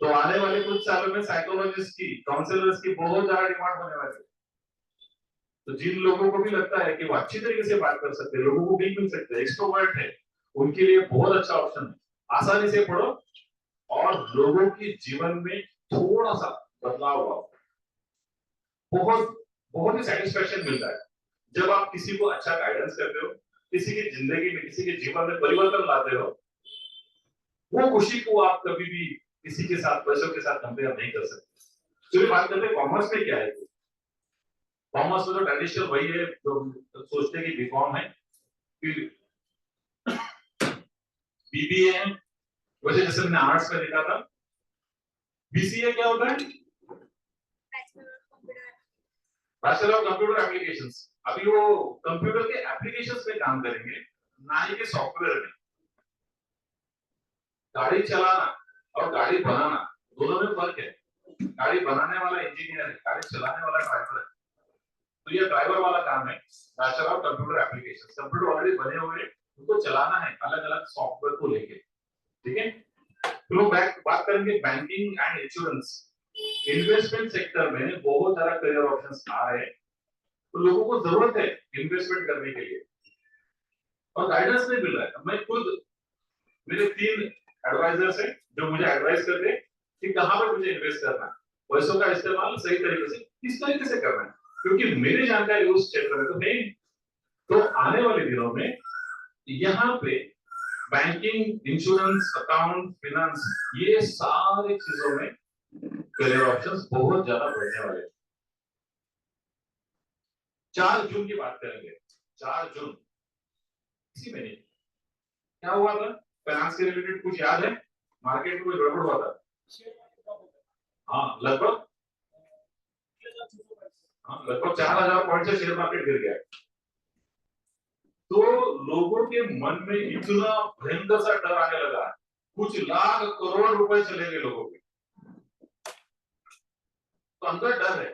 तो आने वाले कुछ सालों में साइकोलॉजिस्ट की, काउंसलर्स की बहुत ज्यादा डिमांड होने वाली है। तो जिन लोगों को भी लगता है कि वो अच्छी तरीके से बात कर सकते हैं, लोगों को भी मिल सकते हैं, एक्सट्रोवर्ट है, उनके लिए बहुत अच्छा ऑप्शन है। आसानी से पढ़ो और लोगों के जीवन में थोड़ा सा बदलाव आओ, बहुत बहुत ही सेटिस्फेक्शन मिलता है जब आप किसी को अच्छा गाइडेंस करते हो, किसी की जिंदगी में, किसी के जीवन में परिवर्तन लाते हो। वो खुशी को आप कभी भी किसी के साथ, पैसों के साथ कंपेयर नहीं कर सकते। चलिए बात करते हैं कॉमर्स में क्या है। कॉमर्स में तो ट्रेडिशनल वही है जो सोचते हैं कि बीकॉम है, फिर बीबीए है, वैसे जैसे मैंने आर्ट्स में लिखा था। बीसीए क्या होता है? Bachelor of computer applications. अभी वो कंप्यूटर के एप्लीकेशंस पे काम करेंगे, ना ही के सॉफ्टवेयर में। गाड़ी चलाना और गाड़ी बनाना दोनों में फर्क है। गाड़ी बनाने वाला इंजीनियर है, गाड़ी चलाने वाला ड्राइवर है। तो ये ड्राइवर वाला काम है, bachelor of computer applications. Computer already बने हुए हैं, उनको चलाना है अलग अलग सॉफ्टवेयर को लेके, ठीक है। तो बात करेंगे banking and insurance. Investment sector में बहुत सारा करियर ऑप्शंस आ रहे हैं, तो लोगों को जरूरत है इन्वेस्टमेंट करने के लिए और गाइडेंस नहीं मिल रहा है। मैं खुद, मेरे 3 एडवाइजर्स हैं जो मुझे एडवाइस करते हैं कि कहां पर मुझे इन्वेस्ट करना है, पैसों का इस्तेमाल सही तरीके से किस तरीके से करना है, क्योंकि मेरी जानकारी उस क्षेत्र में तो नहीं। तो आने वाले दिनों में यहाँ पे बैंकिंग, इंश्योरेंस, अकाउंट, फिनेंस, ये सारी चीजों में करियर ऑप्शंस बहुत ज्यादा बढ़ने वाले हैं। 4 जून की बात करेंगे। 4 जून इसी महीने क्या हुआ था? फाइनेंस के रिलेटेड कुछ याद है? मार्केट में कोई गड़बड़ हुआ था? हाँ, लगभग 4000 पॉइंट से शेयर मार्केट गिर गया। तो लोगों के मन में इतना भयंकर सा डर आने लगा, कुछ लाख करोड़ रुपए चले गए लोगों के। तो अंदर डर है।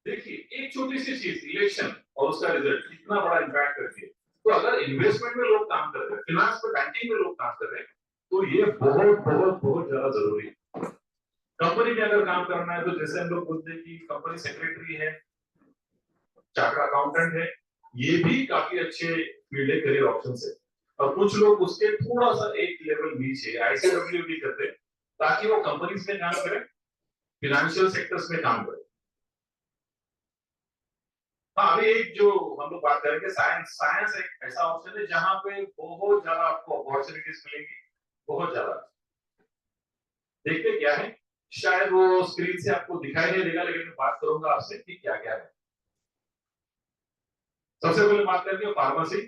देखिए, एक छोटी सी चीज, इलेक्शन और उसका रिजल्ट कितना बड़ा इम्पैक्ट करती है। तो अगर इन्वेस्टमेंट में लोग काम कर रहे हैं, फिनेंस में, बैंकिंग में लोग काम कर रहे हैं, तो ये बहुत बहुत बहुत ज्यादा जरूरी है। कंपनी में अगर काम करना है तो जैसे हम लोग बोलते हैं कि कंपनी सेक्रेटरी है, चार्टर्ड अकाउंटेंट है, ये भी काफी अच्छे फील्ड है, करियर ऑप्शन है। और कुछ लोग उसके थोड़ा सा एक लेवल नीचे आईसीडब्ल्यू भी करते हैं ताकि वो कंपनीज में काम करें, फिनेंशियल सेक्टर्स में काम करें। हाँ, अभी एक जो हम लोग बात करेंगे साइंस एक ऐसा ऑप्शन है जहां पे बहुत ज्यादा आपको अपॉर्चुनिटीज मिलेंगी, बहुत ज्यादा। देखते क्या है, शायद वो स्क्रीन से आपको दिखाई नहीं देगा, लेकिन मैं बात करूंगा आपसे कि क्या क्या है। सबसे पहले बात करेंगे फार्मेसी।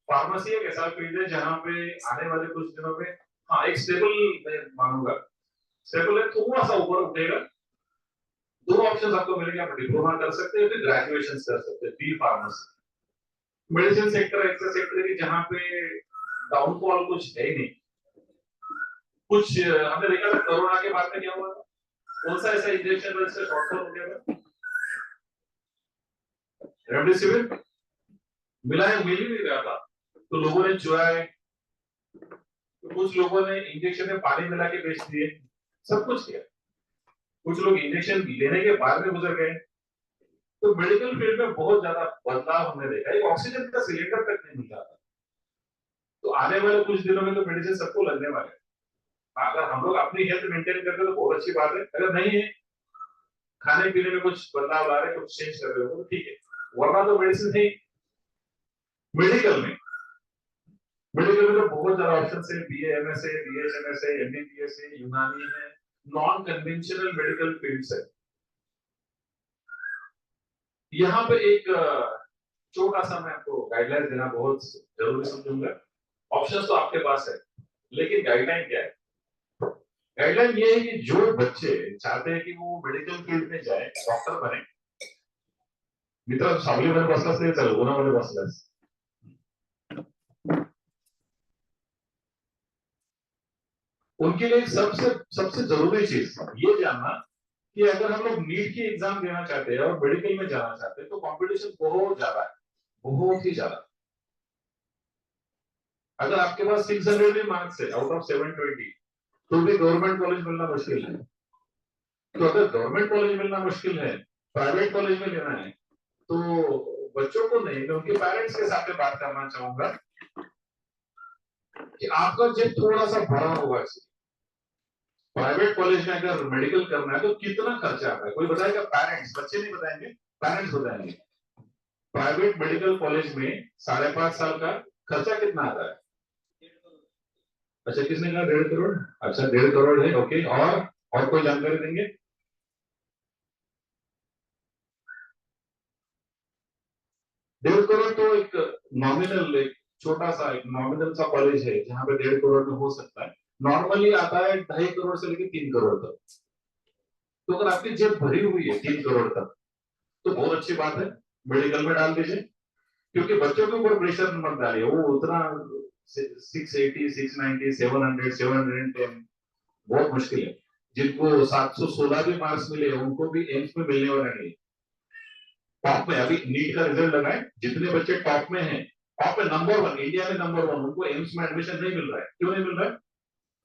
फार्मेसी एक ऐसा फील्ड है जहां पे आने वाले कुछ दिनों में, हाँ, एक स्टेबल मैं मानूंगा, स्टेबल है, थोड़ा सा ऊपर उठेगा। 2 ऑप्शन आपको मिलेंगे, आप डिप्लोमा कर सकते हैं, फिर ग्रेजुएशन कर सकते हैं, बी फार्मेसी। मेडिसिन सेक्टर ऐसा सेक्टर है जहां पे डाउनफॉल कुछ है ही नहीं। कुछ हमने देखा था कोरोना के बाद में क्या हुआ था, कौन सा ऐसा इंजेक्शन वैसे शॉर्टफॉल हो गया था? रेमडेसिविर मिल ही नहीं रहा था, तो लोगों ने चुराए, तो कुछ लोगों ने इंजेक्शन में पानी मिला के बेच दिए, सब कुछ किया। कुछ लोग इंजेक्शन लेने के बाद में गुजर गए। तो मेडिकल फील्ड में बहुत ज्यादा बदलाव हमने देखा। एक ऑक्सीजन का सिलेंडर तक नहीं मिल रहा था। तो आने वाले कुछ दिनों में तो मेडिसिन सबको लगने वाले हैं। अगर हम लोग अपनी हेल्थ मेंटेन करते तो बहुत अच्छी बात है, अगर नहीं है, खाने पीने में कुछ बदलाव ला रहे, कुछ चेंज कर रहे हो तो ठीक है, वरना तो मेडिसिन नहीं। मेडिकल में तो बहुत ज्यादा ऑप्शन है, बीएएमएस है, बीएचएमएस है, एमबीबीएस है, यूनानी है, नॉन कन्वेंशनल मेडिकल फील्ड्स है। यहाँ पे एक छोटा सा मैं आपको गाइडलाइन देना बहुत जरूरी समझूंगा। ऑप्शंस तो आपके पास है, लेकिन गाइडलाइन क्या है? गाइडलाइन ये है कि जो बच्चे चाहते हैं कि वो मेडिकल फील्ड में जाए, डॉक्टर बने, मित्र सावलीमध्ये बसलास तरी चालेल, उन्हामध्ये बसलास. उनके लिए सबसे सबसे जरूरी चीज ये जानना कि अगर हम लोग नीट की एग्जाम देना चाहते हैं और मेडिकल में जाना चाहते हैं तो कंपटीशन बहुत ज्यादा है, बहुत ही ज्यादा. अगर आपके पास 600 भी मार्क्स है आउट ऑफ 720 तो भी गवर्नमेंट कॉलेज मिलना मुश्किल है. तो अगर गवर्नमेंट कॉलेज मिलना मुश्किल है, प्राइवेट कॉलेज में लेना है, तो बच्चों को नहीं, मैं उनके पेरेंट्स के साथ बात करना चाहूंगा कि आपका जेब थोड़ा सा भरा होगा. प्राइवेट कॉलेज में अगर मेडिकल करना है तो कितना खर्चा आता है, कोई बताएगा? पेरेंट्स, बच्चे नहीं बताएंगे, पेरेंट्स बताएंगे. प्राइवेट मेडिकल कॉलेज में 5.5 साल का खर्चा कितना आता है? अच्छा, किसने कहा 1.5 करोड़? अच्छा, 1.5 करोड़ है. ओके, और कोई जानकारी देंगे? डेढ़ करोड़ तो एक नॉमिनल, एक छोटा सा एक नॉमिनल सा कॉलेज है जहां पे 1.5 करोड़ में हो सकता है. नॉर्मली आता है 2.5 करोड़ से लेकर 3 करोड़ तक. तो अगर आपकी जेब भरी हुई है 3 करोड़ तक तो बहुत अच्छी बात है, मेडिकल में डाल दीजिए. क्योंकि बच्चों के ऊपर प्रेशर मत डालिए. वो उतना 680, 690, 700, 710 बहुत मुश्किल है. जिनको 716 भी मार्क्स मिले उनको भी एम्स में मिलने वाला नहीं. टॉप में अभी नीट का रिजल्ट लगाए, जितने बच्चे टॉप में हैं, टॉप में नंबर 1, इंडिया में नंबर 1, उनको एम्स में एडमिशन नहीं मिल रहा है. क्यों नहीं मिल रहा है?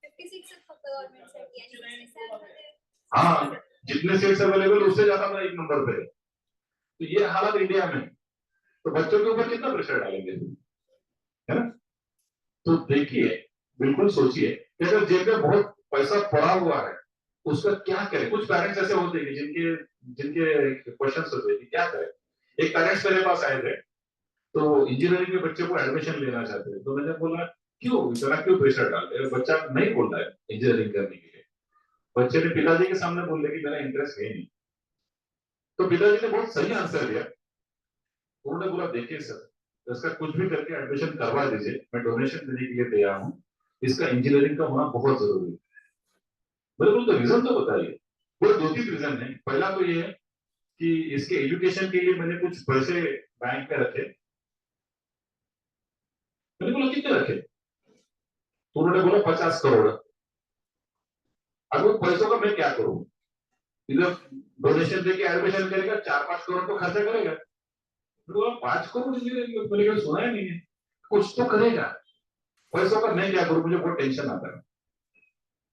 56 फक्त गव्हर्नमेंटसाठी आणि 67 मध्ये हाँ, जितने सीट्स अवेलेबल उससे ज्यादा मैं 1 नंबर पे है. तो ये हालत इंडिया में. तो बच्चों के ऊपर कितना प्रेशर डालेंगे, है ना? तो देखिए, बिल्कुल सोचिए कि अगर जेब में बहुत पैसा पड़ा हुआ है उसका क्या करें. कुछ पेरेंट्स ऐसे होते हैं जिनके जिनके क्वेश्चंस होते हैं कि क्या करें. एक पेरेंट्स मेरे पास आए थे, तो इंजीनियरिंग में बच्चे को एडमिशन लेना चाहते हैं. तो मैंने बोला क्यों इतना क्यों प्रेशर डाल रहे? बच्चा नहीं बोल रहा है इंजीनियरिंग करने के लिए. बच्चे ने पिताजी के सामने बोल दिया कि मेरा इंटरेस्ट है नहीं. तो पिताजी ने बहुत सही आंसर दिया. उन्होंने बोला देखिए सर, इसका कुछ भी करके एडमिशन करवा दीजिए, मैं डोनेशन देने के लिए तैयार हूँ. इसका इंजीनियरिंग का होना बहुत जरूरी है. बिल्कुल, तो रीजन तो बताइए. वो 2-3 रीजन है. पहला तो ये है कि इसके एजुकेशन के लिए मैंने कुछ पैसे बैंक में रखे. मैंने बोला कितने रखे? तो उन्होंने बोला 50 करोड़. अब उन पैसों का मैं क्या करूं? इधर डोनेशन देके एडमिशन करेगा, 4-5 करोड़ तो खर्चा करेगा. 5 करोड़ इंजीनियरिंग मैंने कभी सुना ही नहीं है. कुछ तो करेगा. पैसों का मैं क्या करूं, मुझे बहुत टेंशन आता है.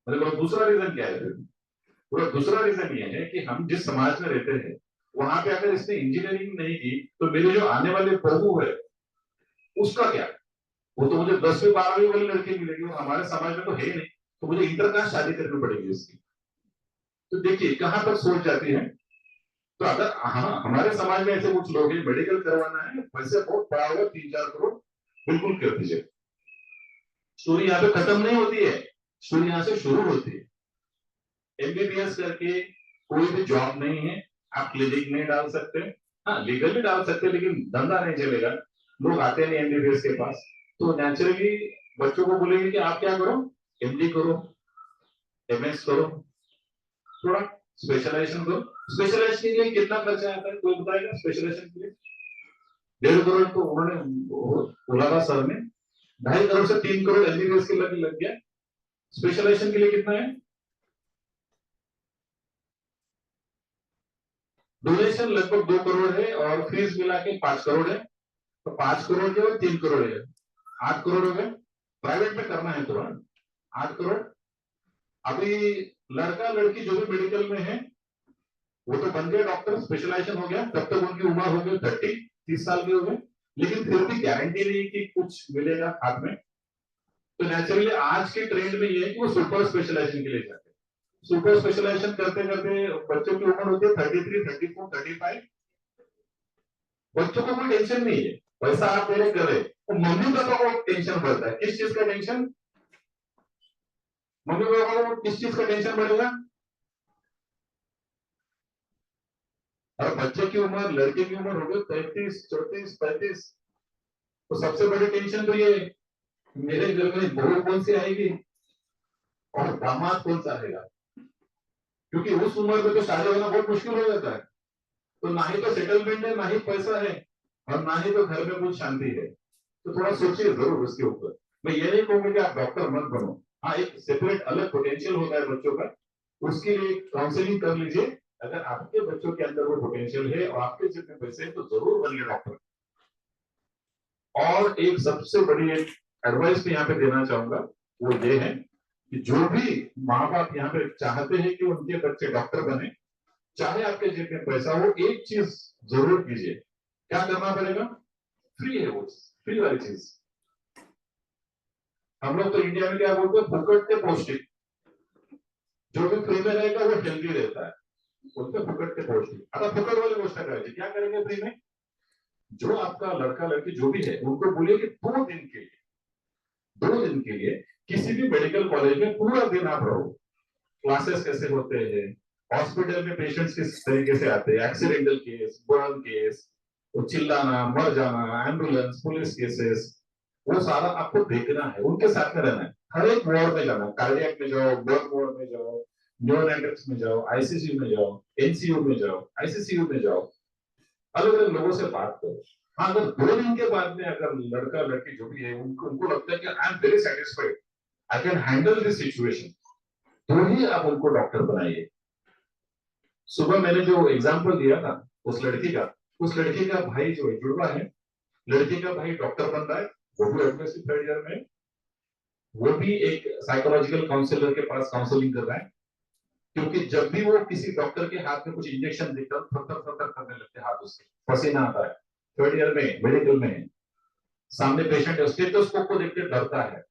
मैंने बोला दूसरा रीजन क्या है? पूरा दूसरा रीजन ये है कि हम जिस समाज में रहते हैं वहां पे अगर इसने इंजीनियरिंग नहीं की तो मेरे जो आने वाले बहू है उसका क्या? वो तो मुझे 10वीं 12वीं वाली लड़की मिलेगी, वो हमारे समाज में तो है नहीं, तो मुझे इंटरकास्ट शादी करनी पड़ेगी उसकी. तो देखिए कहां तक सोच जाती है. तो अगर हाँ हमारे समाज में ऐसे कुछ लोग हैं, मेडिकल करवाना है, पैसे बहुत पड़ा होगा 3-4 करोड़, बिल्कुल कर दीजिए. स्टोरी यहाँ पे खत्म नहीं होती है, स्टोरी यहाँ से शुरू होती है. एमबीबीएस करके कोई भी जॉब नहीं है, आप क्लिनिक नहीं डाल सकते. हाँ, लीगल भी डाल सकते लेकिन धंधा नहीं चलेगा. लोग आते नहीं एमबीबीएस के पास. तो नेचुरली बच्चों को बोलेंगे कि आप क्या करो, एमडी करो, एमएस करो, थोड़ा स्पेशलाइजेशन करो. स्पेशलाइजेशन के लिए कितना खर्चा आता है कोई बताएगा? स्पेशलाइजेशन के लिए 1.5 करोड़ तो उन्होंने बोला था सर ने. 2.5 करोड़ से 3 करोड़ एमबीबीएस के लग गया. स्पेशलाइजेशन के लिए कितना है? डोनेशन लगभग 2 करोड़ है और फीस मिला के 5 करोड़ है. तो 5 करोड़ के और 3 करोड़ है, 8 करोड़ हो गए. प्राइवेट में करना है तो 8 करोड़. अभी लड़का लड़की जो भी मेडिकल में है वो तो बन गए डॉक्टर, स्पेशलाइजेशन हो गया. तब तक उनकी उम्र हो गई 30 साल के हो गए. लेकिन फिर भी गारंटी नहीं कि कुछ मिलेगा हाथ में. तो नेचुरली आज के ट्रेंड में ये है कि वो सुपर स्पेशलाइजेशन के लिए जाते हैं. सुपर स्पेशलाइजेशन करते करते बच्चों की उम्र होती है 33, 34, 35. बच्चों को कोई टेंशन नहीं है, पैसा आप मेरे करे. तो मम्मी पापा को टेंशन बढ़ता है. किस चीज का टेंशन? मम्मी पापा को किस चीज का टेंशन बढ़ेगा? और बच्चे की उम्र, लड़के की उम्र हो गई 33, 34, 35. तो सबसे बड़ी टेंशन तो ये मेरे घर में बहू कौन सी आएगी और दामाद कौन सा आएगा. क्योंकि उस उम्र में तो शादी होना बहुत मुश्किल हो जाता है. तो ना ही तो सेटलमेंट है, ना ही पैसा है, और ना ही तो घर में कुछ शांति है। तो थोड़ा सोचिए जरूर उसके ऊपर। मैं ये नहीं कहूंगा कि आप डॉक्टर मत बनो, हाँ एक सेपरेट अलग पोटेंशियल होता है बच्चों का, उसके लिए काउंसलिंग कर लीजिए। अगर आपके बच्चों के अंदर वो पोटेंशियल है और आपके जितने पैसे हैं तो जरूर बनिए डॉक्टर। और एक सबसे बड़ी एक एडवाइस मैं यहाँ पे देना चाहूंगा, वो ये है कि जो भी माँ बाप यहाँ पे चाहते हैं कि उनके बच्चे डॉक्टर बने, चाहे आपके जेब में पैसा हो, एक चीज जरूर कीजिए। क्या करना पड़ेगा? फ्री है वो, फ्री वाली चीज। हम लोग तो इंडिया में क्या बोलते हैं, फुकट के पौष्टिक। जो भी फ्री में रहेगा वो हेल्दी रहता है, बोलते हैं फुकट के पौष्टिक। आता फुकट वाली गोष्ट कराइए, क्या करेंगे फ्री में? जो आपका लड़का लड़की जो भी है उनको बोलिए कि 2 दिन के लिए, 2 दिन के लिए किसी भी मेडिकल कॉलेज में पूरा दिन आप रहो। क्लासेस कैसे होते हैं, हॉस्पिटल में पेशेंट्स किस तरीके से आते हैं, एक्सीडेंटल केस, बर्न केस, तो चिल्लाना, मर जाना, एम्बुलेंस, पुलिस केसेस, वो सारा आपको देखना है, उनके साथ में रहना है। हर एक वार्ड में जाना, कार्डियक में जाओ, बर्न वार्ड में जाओ, न्यूरोनेटिक्स में जाओ, आईसीयू में जाओ, एनसीयू में जाओ, आईसीसीयू में जाओ, अलग अलग लोगों से बात करो। हाँ, अगर 2 दिन के बाद में अगर लड़का लड़की जो भी है उनको लगता है कि I am very satisfied, I can handle this situation, तो ही आप उनको डॉक्टर बनाइए। सुबह मैंने जो एग्जाम्पल दिया था उस लड़की का, उस लड़की का भाई जो है जुड़वा है, लड़की का भाई डॉक्टर बन रहा है, वो भी एडमिशन 3rd ईयर में, वो भी एक साइकोलॉजिकल काउंसलर के पास काउंसलिंग कर रहा है। क्योंकि जब भी वो किसी डॉक्टर के हाथ में कुछ इंजेक्शन देता है, थर करने लगते हाथ, उसके पसीना आता है। 3rd ईयर में मेडिकल में है, सामने पेशेंट है, स्टेथोस्कोप को देखते डरता है।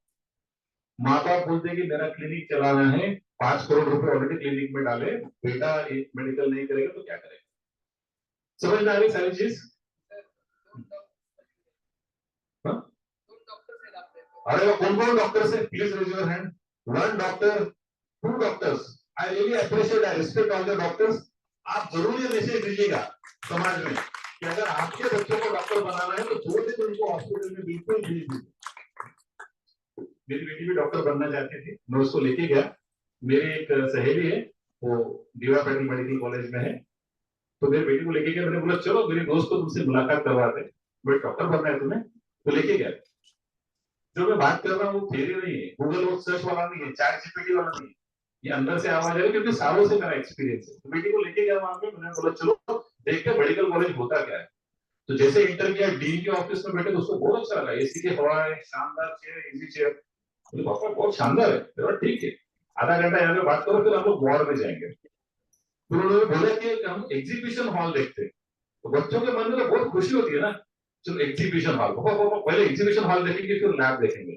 माँ बाप बोलते कि मेरा क्लिनिक चलाना है, 5 करोड़ रुपए ऑलरेडी क्लिनिक में डाले, बेटा एक मेडिकल नहीं करेगा तो क्या करेगा? समझ में आ रही सारी चीज? अरे वो कौन डॉक्टर से, please raise your hand. 1 doctor, 2 doctors, I really appreciate, I respect all the doctors. आप जरूर ये मैसेज दीजिएगा समाज में कि अगर आपके बच्चों को डॉक्टर बनाना है तो 2 दिन उनको हॉस्पिटल में बिल्कुल भेज दीजिए। मेरी बेटी भी डॉक्टर बनना चाहती थी, मैं उसको लेके गया। मेरी एक सहेली है, वो डीवा पैटल मेडिकल कॉलेज में है, तो मेरी बेटी को लेके गया। मैंने बोला चलो मेरे दोस्त को तुमसे मुलाकात करवाते, भाई डॉक्टर बनना है तुम्हें, तो लेके गया। जो मैं बात कर रहा हूँ वो थ्योरी नहीं है, गूगल वो सर्च वाला नहीं है, चैट जीपीटी वाला नहीं है, ये अंदर से आवाज है, क्योंकि सालों से मेरा एक्सपीरियंस है। तो बेटी को लेके गया वहां पे, मैंने बोला चलो देखते मेडिकल कॉलेज होता क्या है। तो जैसे इंटर किया, डीन के ऑफिस में बैठे तो उसको बहुत अच्छा लगा, एसी की हवा है, शानदार चेयर, इजी चेयर। बोले पापा बहुत शानदार है। ठीक है, आधा घंटा यहाँ पे बात करो, फिर हम लोग वार्ड में जाएंगे। फिर उन्होंने बोला कि हम एग्जीबिशन हॉल देखते हैं। तो बच्चों के मन में तो बहुत खुशी होती है ना, चलो एग्जीबिशन हॉल, पहले एग्जीबिशन हॉल देखेंगे फिर लैब देखेंगे।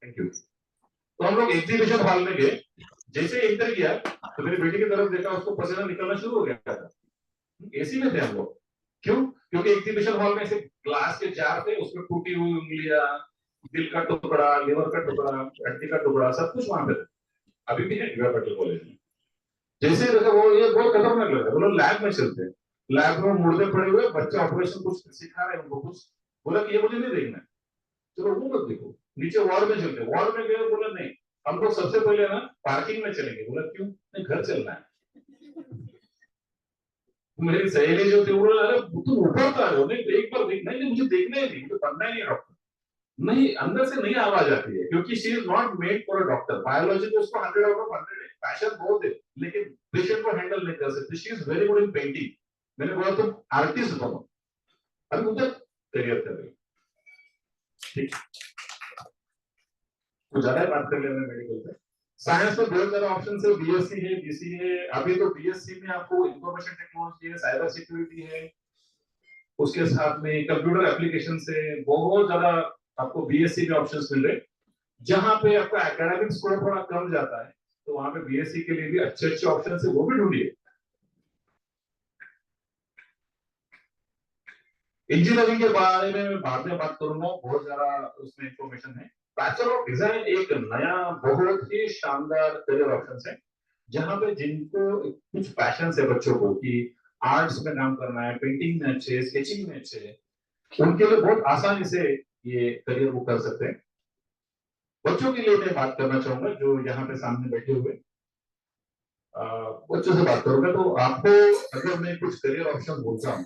Thank you. तो हम लोग एग्जीबिशन हॉल में गए, जैसे एंटर किया तो मेरी बेटी की तरफ देखा, उसको पसीना निकलना शुरू हो गया था। एसी में थे हम लोग। क्यों? क्योंकि एग्जीबिशन हॉल में ऐसे ग्लास के जार थे, उसमें टूटी हुई उंगलियां, दिल का टुकड़ा, लिवर का टुकड़ा, हड्डी का टुकड़ा, सब कुछ वहां पे था। अभी भी है डीवा पैटल कॉलेज में। जैसे देखा वो ये बहुत खतरनाक लग रहा है, बोलो लैब में चलते हैं। लैब में मुर्दे पड़े हुए, बच्चे ऑपरेशन कुछ सिखा रहे हैं उनको कुछ। बोला कि ये मुझे नहीं देखना है, चलो वो मत देखो, नीचे वार्ड में चलते। वार्ड में गए, बोला नहीं हम लोग सबसे पहले ना पार्किंग में चलेंगे। बोला क्यों? नहीं घर चलना है। मेरी सहेली जो थी वो बोला अरे तुम ऊपर तो आ रहे हो, नहीं एक बार देखना ही नहीं, मुझे देखना ही नहीं, मुझे बनना ही नहीं डॉक्टर। नहीं, अंदर से नहीं आवाज आती है, क्योंकि she is not made for a doctor. Biology तो उसको 100 आउट ऑफ 100 है, पैशन बहुत है, लेकिन पेशेंट को हैंडल नहीं कर सकती। She is very good in painting. मैंने बोला तुम आर्टिस्ट बनो, अभी उधर करियर कर रही। ठीक, कुछ ज्यादा बात कर लेना मेडिकल पे। साइंस में बहुत सारे ऑप्शन है, बीएससी है, बीसीए है। अभी तो बीएससी में आपको इंफॉर्मेशन टेक्नोलॉजी है, साइबर सिक्योरिटी है, उसके साथ में कंप्यूटर एप्लीकेशन से बहुत ज्यादा आपको बीएससी में ऑप्शंस मिल रहे। जहां पे आपका एकेडमिक स्कोर थोड़ा कम जाता है तो वहां पे बीएससी के लिए भी अच्छे अच्छे ऑप्शन है, वो भी ढूंढिए। इंजीनियरिंग के बारे में मैं बाद में बात करूंगा, बहुत ज्यादा उसमें इंफॉर्मेशन है। बैचलर ऑफ डिजाइन एक नया बहुत ही शानदार करियर ऑप्शन है, जहां पे जिनको कुछ पैशन है बच्चों को कि आर्ट्स में काम करना है, पेंटिंग में अच्छे, स्केचिंग में अच्छे, उनके लिए बहुत आसानी से ये करियर वो कर सकते हैं। बच्चों के लिए मैं बात करना चाहूंगा जो यहाँ पे सामने बैठे हुए, बच्चों से बात करूंगा तो आपको अगर मैं कुछ करियर ऑप्शन बोलता हूँ,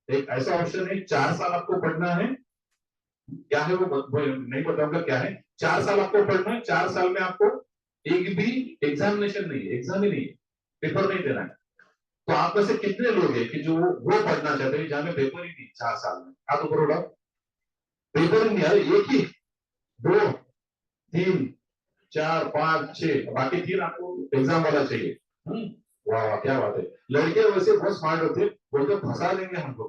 एक ऐसा ऑप्शन है 4 साल आपको पढ़ना है, क्या है वो नहीं बताऊंगा क्या है। 4 साल आपको पढ़ना है, 4 साल में आपको एक भी एग्जामिनेशन नहीं है, एग्जाम ही नहीं है, पेपर नहीं देना है। तो आप में से कितने लोग हैं कि जो वो पढ़ना चाहते हैं जहां में पेपर ही नहीं 4 साल में? हाथ ऊपर उठाओ। पेपर ही नहीं है, एक ही, 2, 3, 4, 5, 6, बाकी 3 आपको एग्जाम वाला चाहिए। वाह वाह, क्या बात है। लड़के वैसे बहुत स्मार्ट होते हैं, बोलते फंसा लेंगे हमको,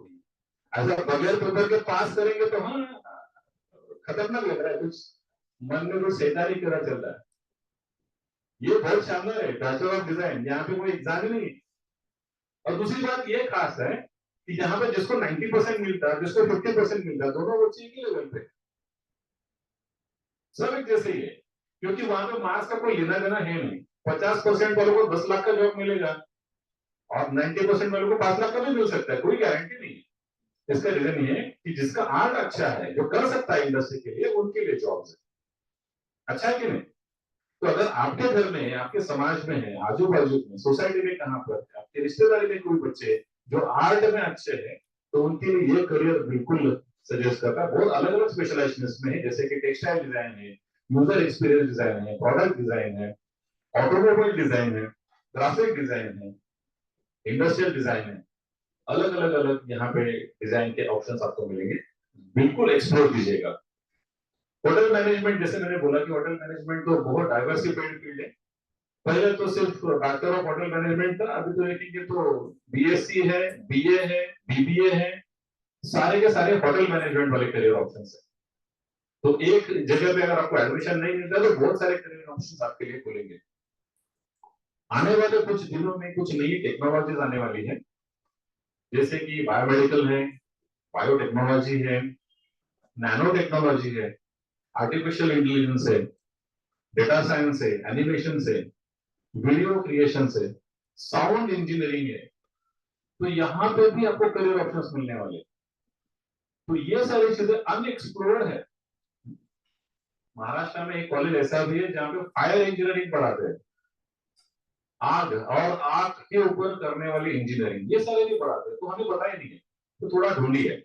ऐसा बगैर पेपर के पास करेंगे तो हाँ खतरनाक लग रहा है, कुछ मन में कुछ शैतानी की तरह चल रहा है। ये बहुत शानदार है, बैचलर ऑफ डिजाइन, यहाँ पे कोई एग्जाम ही नहीं है। और दूसरी बात ये खास है कि यहाँ पे जिसको 90% मिलता है, जिसको 50% मिलता है, दोनों बच्चे एक ही लेवल पे, सब एक जैसे ही है, क्योंकि वहां पे मार्क्स का कोई लेना देना है नहीं। 50% वालों को 10 लाख का जॉब मिलेगा और 90% वालों को 5 लाख का भी मिल सकता है, कोई गारंटी नहीं है। इसका रीजन ये है कि जिसका आर्ट अच्छा है, जो कर सकता है इंडस्ट्री के लिए, उनके लिए जॉब्स है। अच्छा है कि नहीं? तो अगर आपके घर में, आपके समाज में है, आजू बाजू में, सोसाइटी में, कहां पर आपके रिश्तेदारी में कोई बच्चे जो आर्ट में अच्छे हैं, तो उनके लिए ये करियर बिल्कुल सजेस्ट करता है। बहुत अलग अलग स्पेशलाइजेशन इसमें है, जैसे कि टेक्सटाइल डिजाइन है, यूजर एक्सपीरियंस डिजाइन है, प्रोडक्ट डिजाइन है, ऑटोमोबाइल डिजाइन है, ग्राफिक डिजाइन है, इंडस्ट्रियल डिजाइन है। अलग अलग अलग यहाँ पे डिजाइन के ऑप्शंस आपको मिलेंगे, बिल्कुल एक्सप्लोर कीजिएगा। होटल मैनेजमेंट, जैसे मैंने बोला कि होटल मैनेजमेंट तो बहुत डाइवर्सिफाइड फील्ड है। पहले तो सिर्फ बैचलर ऑफ होटल मैनेजमेंट था, अभी तो देखेंगे तो बीएससी है, बीए है, बीबीए है, सारे के सारे होटल मैनेजमेंट वाले करियर ऑप्शंस है। तो एक जगह पे अगर आपको एडमिशन नहीं मिलता तो बहुत सारे करियर ऑप्शंस आपके लिए खुलेंगे। आने वाले कुछ दिनों में कुछ नई टेक्नोलॉजीज आने वाली है, जैसे कि बायोमेडिकल है, बायोटेक्नोलॉजी है, नैनो टेक्नोलॉजी है, आर्टिफिशियल इंटेलिजेंस है, डेटा साइंस है, एनिमेशन है, वीडियो क्रिएशन है, साउंड इंजीनियरिंग है। तो यहाँ पे भी आपको करियर ऑप्शंस मिलने वाले। तो ये सारी चीजें अनएक्सप्लोर्ड है। महाराष्ट्र में एक कॉलेज ऐसा भी है जहाँ पे फायर इंजीनियरिंग पढ़ाते हैं, आग और आग के ऊपर करने वाली इंजीनियरिंग, ये सारे भी पढ़ाते हैं। तो हमें पता ही नहीं है, तो थोड़ा ढूंढिए।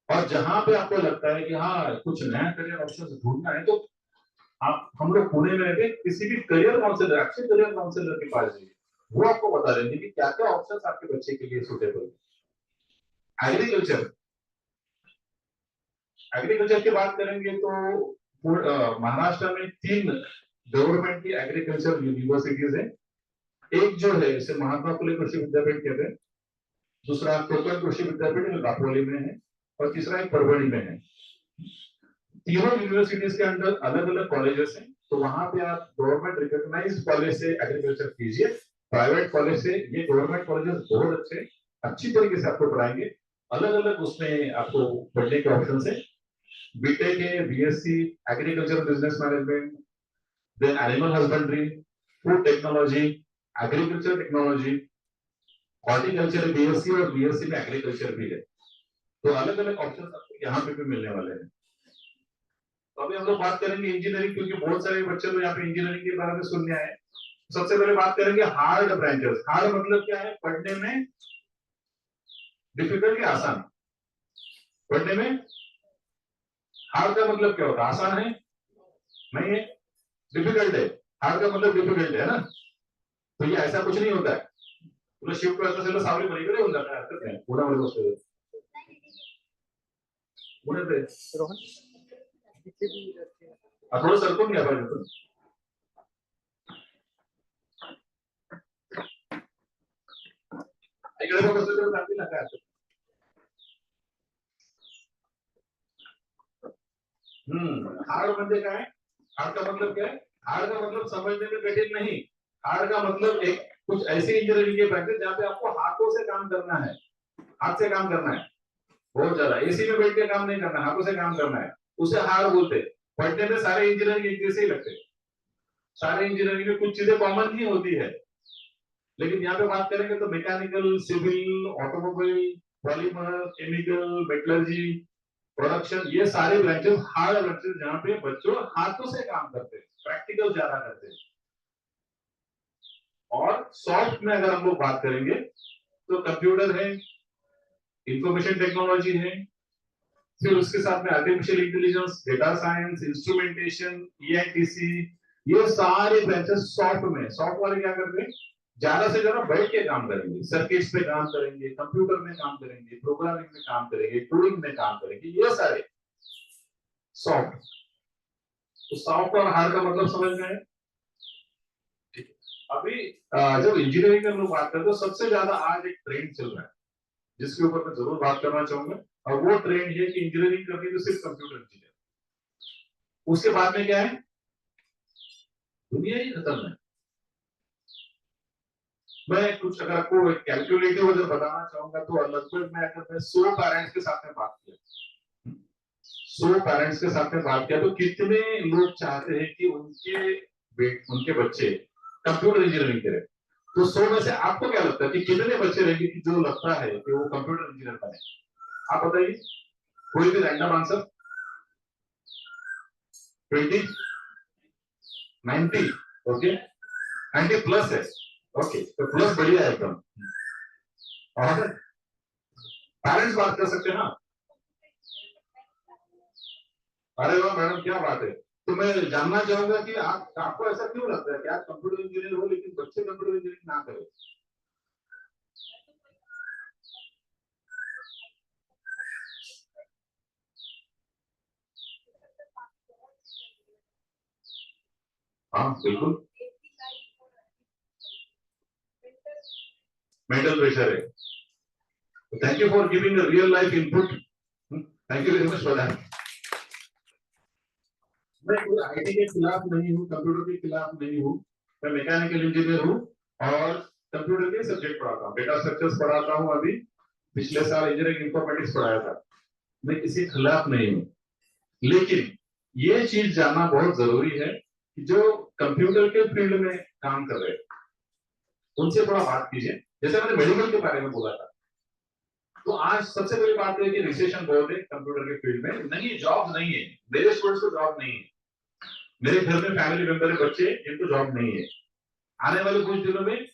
और जहां पे आपको लगता है कि हाँ कुछ नया करियर ऑप्शन ढूंढना है, तो आप, हम लोग पुणे में रहते, किसी भी करियर काउंसलर, अच्छे करियर काउंसलर के पास जाइए, वो आपको बता देंगे कि क्या क्या ऑप्शंस आपके बच्चे के लिए सुटेबल है। एग्रीकल्चर, एग्रीकल्चर की बात करेंगे तो महाराष्ट्र में 3 गवर्नमेंट की एग्रीकल्चर यूनिवर्सिटीज है। एक जो है इसे महात्मा फुले कृषि विद्यापीठ कहते हैं, दूसरा कोकण कृषि विद्यापीठ दापोली में है, और तीसरा एक परभणी में है। तीनों यूनिवर्सिटीज के अंदर अलग अलग कॉलेजेस हैं। तो वहां पे आप गवर्नमेंट रिकॉग्नाइज्ड कॉलेज से एग्रीकल्चर कीजिए, प्राइवेट कॉलेज से, ये गवर्नमेंट कॉलेजेस बहुत अच्छे, अच्छी तरीके से आपको पढ़ाएंगे। अलग अलग उसमें आपको पढ़ने के ऑप्शन है, बीटेक है, BSc agriculture business management, then animal husbandry, food technology, agriculture technology, horticulture BSc, और बीएससी में एग्रीकल्चर भी है। तो अलग अलग ऑप्शन आपको यहाँ पे भी मिलने वाले हैं। तो अभी हम लोग बात करेंगे इंजीनियरिंग, क्योंकि बहुत सारे बच्चे तो यहाँ पे इंजीनियरिंग के बारे में सुनने आए। सबसे पहले बात करेंगे हार्ड ब्रांचेस। हार्ड मतलब क्या है? पढ़ने में डिफिकल्ट या आसान? पढ़ने में हार्ड का मतलब क्या होता है? आसान है नहीं है, डिफिकल्ट है। हार्ड का मतलब डिफिकल्ट है ना। तो ये ऐसा कुछ नहीं होता है, पूरा शिफ्ट करते से सामने बड़ी बड़ी हो जाता है, करते हैं पूरा बड़े दोस्तों पूरे पे रोहन थोड़ा सरकून गया पाहिजे। इकडे बघ कसं तर सांगतील ना काय असं। हार्ड म्हणजे काय? हार्ड का मतलब क्या है? हार्ड का मतलब समझने में कठिन नहीं। हार्ड का मतलब एक कुछ ऐसी इंजीनियरिंग की प्रैक्टिस जहाँ पे आपको हाथों से काम करना है, हाथ से काम करना है, बहुत ज्यादा। एसी में बैठ के काम नहीं करना, हाथों से काम करना है, उसे हार्ड बोलते। पढ़ने में सारे इंजीनियरिंग एक जैसे ही लगते, सारे इंजीनियरिंग में कुछ चीजें कॉमन ही होती है। लेकिन यहाँ पे बात करेंगे तो mechanical, civil, automobile, polymer, chemical, metallurgy, production, ये सारे ब्रांचेस हार्ड ब्रांचेस जहाँ पे बच्चों हाथों से काम करते हैं, प्रैक्टिकल ज्यादा करते हैं। और सॉफ्ट में अगर हम लोग बात करेंगे तो कंप्यूटर है, इंफॉर्मेशन टेक्नोलॉजी है, फिर उसके साथ में artificial intelligence, data science, instrumentation, EITC, ये सारे ब्रांचेस सॉफ्ट में। सॉफ्ट वाले क्या करते हैं, ज्यादा से ज्यादा बैठ के काम करेंगे, सर्किट्स पे काम करेंगे, कंप्यूटर में काम करेंगे, प्रोग्रामिंग में काम करेंगे, कोडिंग में काम करेंगे, ये सारे सॉफ्ट। तो सॉफ्ट और हार्ड का मतलब समझ में है। अभी जब इंजीनियरिंग में हम लोग बात करते हैं तो सबसे ज्यादा आज एक ट्रेंड चल रहा है जिसके ऊपर मैं जरूर बात करना चाहूंगा, और वो ट्रेंड है कि इंजीनियरिंग करनी तो सिर्फ कंप्यूटर इंजीनियर। उसके बाद में क्या है, दुनिया ही खत्म है। मैं कुछ अगर आपको कैलकुलेटिव अगर बताना चाहूंगा तो लगभग मैं अगर मैं 100 पेरेंट्स के साथ में बात किया, 100 पेरेंट्स के साथ में बात किया, तो कितने लोग चाहते हैं कि उनके बच्चे कंप्यूटर इंजीनियरिंग करें। तो 100 में से आपको क्या लगता है कि कितने बच्चे रहेंगे कि जो लगता है कि वो कंप्यूटर इंजीनियर बने? आप बताइए, कोई भी रैंडम आंसर। 20, 90, ओके, 90 प्लस है, ओके, तो प्लस बढ़िया है एकदम। और पेरेंट्स बात कर सकते हैं ना? अरे वाह मैडम, क्या बात है। तो मैं जानना चाहूंगा कि आपको ऐसा क्यों लगता है कि आप कंप्यूटर इंजीनियर हो लेकिन बच्चे कंप्यूटर इंजीनियरिंग ना करें? हाँ बिल्कुल, मेंटल प्रेशर है। Thank you for giving a real life input, thank you very much for that. मैं कोई आईटी के खिलाफ नहीं हूँ, कंप्यूटर के खिलाफ नहीं हूँ। मैं मैकेनिकल इंजीनियर हूँ और कंप्यूटर के सब्जेक्ट पढ़ाता हूँ, डेटा स्ट्रक्चर्स पढ़ाता हूँ। अभी पिछले साल इंजीनियरिंग इंफॉर्मेटिक्स पढ़ाया था। मैं किसी के खिलाफ नहीं हूँ, लेकिन ये चीज जानना बहुत जरूरी है कि जो कंप्यूटर के फील्ड में काम कर रहे हैं उनसे थोड़ा बात कीजिए। जैसे मैंने मेडिकल के बारे में बोला था, तो आज सबसे बड़ी बात है कि रिसेशन बहुत है कंप्यूटर के फील्ड में। नहीं, जॉब नहीं है, मेरे स्टूडेंट्स को जॉब नहीं है, मेरे घर में फैमिली मेंबर है, बच्चे जिनको जॉब नहीं है। आने वाले कुछ दिनों में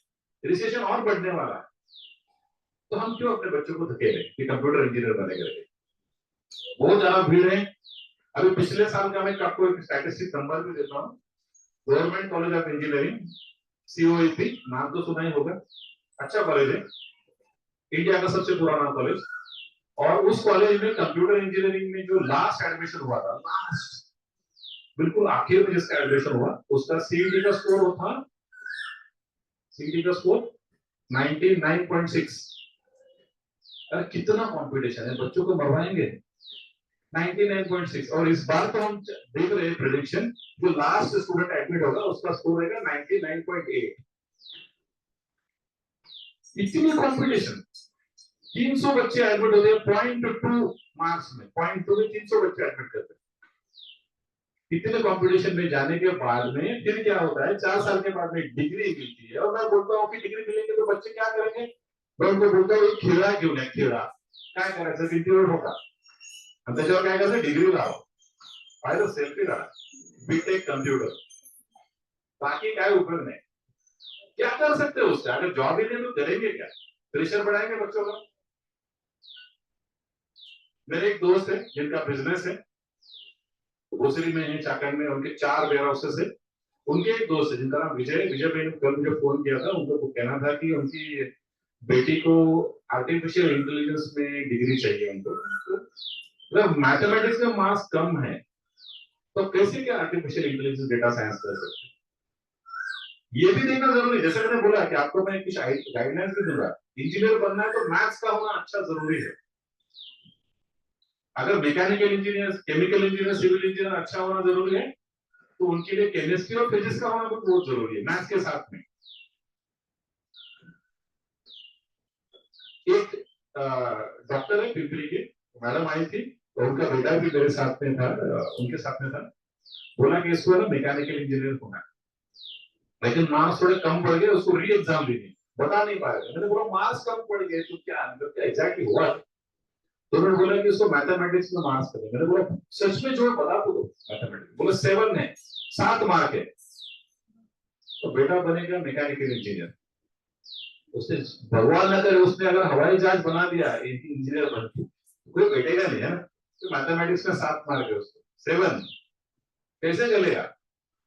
रिसेशन और बढ़ने वाला है, तो हम क्यों अपने बच्चों को धकेलें कि कंप्यूटर इंजीनियर बने करके? बहुत ज्यादा भीड़ है। अभी पिछले साल का मैं आपको एक स्टैटिस्टिक नंबर भी देता हूँ। Government college of engineering, COEP, नाम तो सुना ही होगा, अच्छा कॉलेज है, इंडिया का सबसे पुराना कॉलेज। और उस कॉलेज में कंप्यूटर इंजीनियरिंग में जो लास्ट एडमिशन हुआ था, लास्ट बिल्कुल आखिर में जिसका एडमिशन हुआ, उसका सीईटी का स्कोर था, सीईटी का स्कोर 99.6। अरे कितना कंपटीशन है, बच्चों को मरवाएंगे। 99.6, और इस बार तो हम देख रहे हैं प्रेडिक्शन, जो लास्ट स्टूडेंट एडमिट होगा उसका स्कोर रहेगा 99.8। इतनी कंपटीशन, 300 बच्चे एडमिट होते हैं 0.2 मार्क्स में, 0.2 में 300 बच्चे एडमिट करते हैं। इतने कंपटीशन में जाने के बाद में फिर क्या होता है, 4 साल के बाद में डिग्री मिलती है। और मैं बोलता हूँ कि डिग्री मिलेंगे तो बच्चे क्या करेंगे? मैं उनको बोलता हूँ खेड़ा क्यों नहीं, खेड़ा काय करायचं किती होता आणि त्याच्यावर काय करायचं, डिग्री लाव, फायदा सेल्फी करा, बीटेक कंप्यूटर, बाकी काय उपयोग नहीं। क्या कर सकते हो उससे? अगर जॉब ही नहीं तो करेंगे क्या? प्रेशर बढ़ाएंगे बच्चों का। मेरे एक दोस्त है जिनका बिजनेस है, भोसरी में है, चाकंड में, उनके 4 वेयर हाउसेस है। उनके एक दोस्त है जिनका नाम विजय भाई ने कल मुझे फोन किया था। उनको कहना था कि उनकी बेटी को आर्टिफिशियल इंटेलिजेंस में डिग्री चाहिए उनको, मतलब मैथमेटिक्स में मार्क्स कम है, तो कैसे क्या आर्टिफिशियल इंटेलिजेंस डेटा साइंस कर सकते हैं? ये भी देखना जरूरी है। जैसे मैंने बोला कि आपको मैं कुछ गाइडलाइंस भी दूंगा, इंजीनियर बनना है तो मैथ्स का होना अच्छा जरूरी है। अगर mechanical engineer, chemical engineer, civil engineer अच्छा होना जरूरी है, तो उनके लिए केमिस्ट्री और फिजिक्स का होना भी बहुत जरूरी है मैथ्स के साथ में। एक डॉक्टर है पिंपरी के, मैडम आई थी, तो उनका बेटा भी मेरे साथ में था, उनके साथ में था। बोला कि इसको ना मैकेनिकल इंजीनियर होना है, लेकिन मार्क्स थोड़े कम पड़ गए, उसको री एग्जाम देनी, बता नहीं पाया। मैंने बोला मार्क्स कम पड़ गए तो क्या एग्जैक्टली हुआ? तो उन्होंने बोला कि इसको मैथमेटिक्स में मार्क्स करें। मैंने बोला सच में जोड़ बता तो दो मैथमेटिक्स। बोला 7 है, 7 मार्क है। तो बेटा बनेगा मैकेनिकल इंजीनियर। उसने भगवान न करे उसने अगर हवाई जहाज बना दिया इंजीनियर बन के, कोई बैठेगा नहीं है ना। तो मैथमेटिक्स में 7 मार्क है उसको, 7 कैसे चलेगा?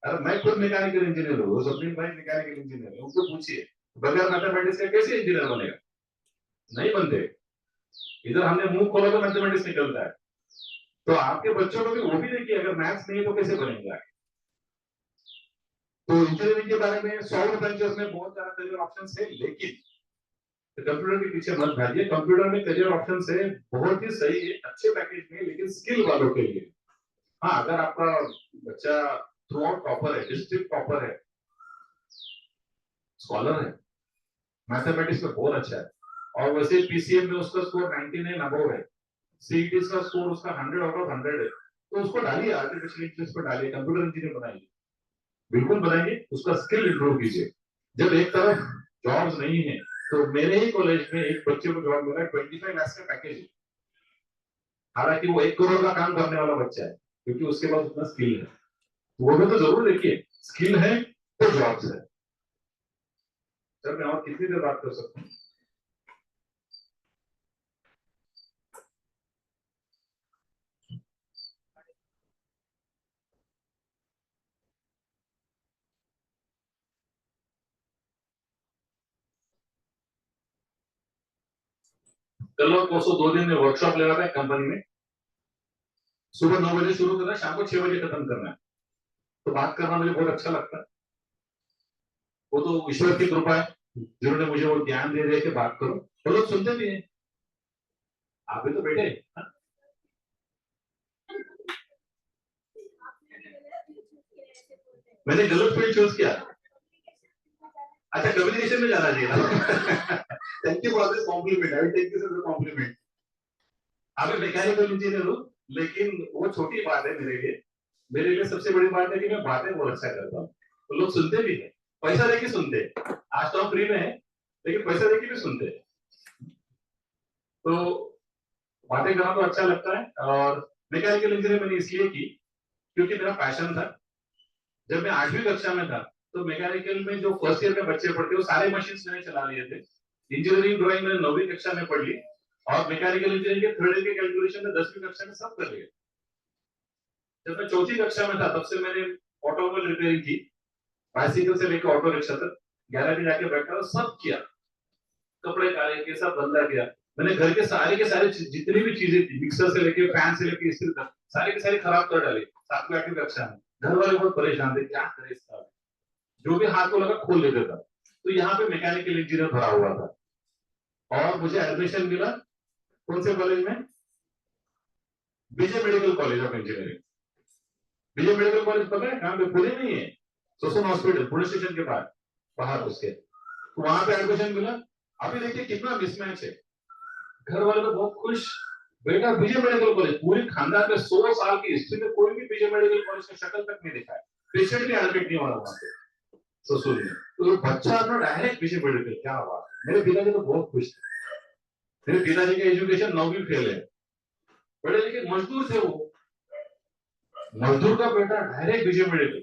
अरे मैं खुद मैकेनिकल इंजीनियर हूँ, सपनील भाई मैकेनिकल इंजीनियर है, उनको पूछिए बगैर मैथमेटिक्स के कैसे इंजीनियर बनेगा? नहीं बनते। इधर हमने मुंह खोला तो मैथमेटिक्स निकलता है। तो आपके बच्चों को भी वो भी देखिए, अगर मैथ्स नहीं है तो कैसे बनेंगे आगे? तो इंजीनियरिंग के बारे में सॉफ्ट वेंचर्स में बहुत ज्यादा करियर ऑप्शंस है, लेकिन कंप्यूटर के पीछे मत भागिए। कंप्यूटर में करियर ऑप्शंस है, बहुत ही सही है, अच्छे पैकेज में, लेकिन स्किल वालों के लिए। हाँ, अगर आपका बच्चा थ्रू आउट टॉपर है, डिस्ट्रिक्ट टॉपर है, स्कॉलर है, मैथमेटिक्स में बहुत अच्छा है, और वैसे पीसीएम में उसका स्कोर 99 अबव है, सीईटी का स्कोर उसका 100 आउट ऑफ 100 है, तो उसको डालिए, आर्टिफिशियल इंटेलिजेंस पर डालिए, कंप्यूटर इंजीनियर बनाइए, बिल्कुल बनाइए, उसका स्किल इंप्रूव कीजिए। जब एक तरफ जॉब्स नहीं है, तो मेरे ही कॉलेज में एक बच्चे को जॉब मिला, 25 लाख का पैकेज है, हालांकि वो 1 करोड़ का काम करने वाला बच्चा है, क्योंकि उसके पास उतना स्किल है। वो भी तो जरूर देखिए, स्किल है तो जॉब्स है। सर मैं और कितनी देर बात कर सकता हूँ? कल और परसों 2 दिन में वर्कशॉप ले रहा था कंपनी में, सुबह 9 बजे शुरू करना है, शाम को 6 बजे खत्म करना है। तो बात करना मुझे बहुत अच्छा लगता है, वो तो ईश्वर की कृपा है, जिन्होंने मुझे वो ज्ञान दे दिया कि बात करो, तो लोग सुनते भी हैं। आप भी तो बैठे, हाँ? मैंने गलत फील्ड चूज किया। अच्छा, कम्युनिकेशन में जाना चाहिए। Thank you for this compliment, I will take this as a compliment. मैं मैकेनिकल इंजीनियर हूँ, लेकिन वो छोटी बात है मेरे लिए। मेरे लिए सबसे बड़ी बात है कि मैं बातें बहुत अच्छा करता हूँ, तो लोग सुनते भी हैं, पैसा देके सुनते हैं। आज तो हम फ्री में है, लेकिन पैसा देके भी सुनते हैं। तो बातें करना तो अच्छा लगता है, और मैकेनिकल इंजीनियर मैंने इसलिए की क्योंकि मेरा पैशन था। जब मैं 8वीं कक्षा में था, तो मैकेनिकल में जो फर्स्ट ईयर में बच्चे पढ़ते, वो सारे मशीन मैंने चला लिए थे। इंजीनियरिंग ड्राइंग मैंने 9वीं कक्षा में पढ़ ली, और मैकेनिकल इंजीनियरिंग के थर्ड ईयर के कैलकुलेशन में 10वीं कक्षा में सब कर लिए। जब मैं 4थी कक्षा में था, तब से मैंने ऑटोमोबाइल रिपेयरिंग की, बाइसिकल से लेकर ऑटो रिक्शा तक, गैराज में जाके बैठा और सब किया, कपड़े काले के सब धंधा किया। मैंने घर के सारे जितनी भी चीजें थी, मिक्सर से लेके फैन से लेके इस्त्री तक, सारे के सारे खराब कर डाले 7वीं 8वीं कक्षा में। घर वाले बहुत परेशान थे, क्या करे इसका, जो भी हाथ को लगा खोल लेता था। तो यहाँ पे मैकेनिकल इंजीनियर भरा हुआ था, और मुझे एडमिशन मिला कौन से कॉलेज में? Vijay medical college of engineering. Vijay medical college पता है कहाँ पे? पुणे में ही है, सोसन हॉस्पिटल, पुणे स्टेशन के बाद बाहर उसके, तो वहां पे एडमिशन मिला। अभी देखिए कितना मिसमैच है। घर वाले तो बहुत खुश, बेटा विजय मेडिकल कॉलेज, पूरी खानदान में 100 साल की हिस्ट्री में कोई भी विजय मेडिकल कॉलेज का शक्ल तक नहीं दिखा है, पेशेंट भी एडमिट नहीं हो रहा वहां पे ससुर में। तो बच्चा अपना डायरेक्ट विजय मेडिकल, क्या हुआ? मेरे पिताजी तो बहुत खुश थे। मेरे पिताजी का एजुकेशन 9वीं फेल है, पढ़े लिखे मजदूर थे वो, मजदूर का बेटा डायरेक्ट विजय मेडिकल।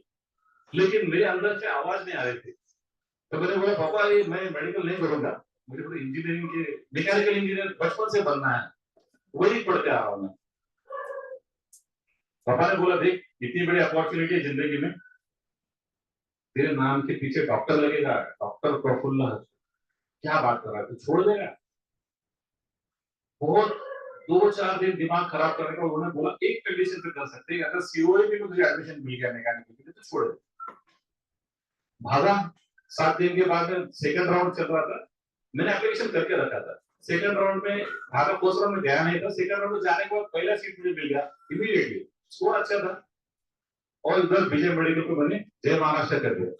लेकिन मेरे अंदर से आवाज नहीं आ रही थी, तो मैंने बोला पापा ये मैं मेडिकल नहीं करूंगा, मुझे पूरी इंजीनियरिंग के मैकेनिकल इंजीनियर बचपन से बनना है, वही पढ़ते आ रहा हूं मैं। पापा ने बोला देख इतनी बड़ी अपॉर्चुनिटी है जिंदगी में, तेरे नाम के पीछे डॉक्टर लगेगा, डॉक्टर प्रफुल्ल, क्या बात कर रहा है, तू छोड़ देगा? बहुत 2-4 दिन दिमाग खराब करने का उन्होंने बोला, एक कंडीशन पे कर सकते हैं, अगर सीओए में तुझे एडमिशन मिल गया मैकेनिकल के लिए तो छोड़ दे। भागा, 7 दिन के बाद में सेकंड राउंड चल रहा था, मैंने एप्लीकेशन करके रखा था, सेकंड राउंड में भागा, फर्स्ट राउंड में गया नहीं था, सेकंड राउंड में जाने के बाद पहला सीट मुझे मिल गया इमीडिएटली, स्कोर अच्छा था, और इधर विजय मेडिकल पे मैंने जय महाराष्ट्र कर दिया।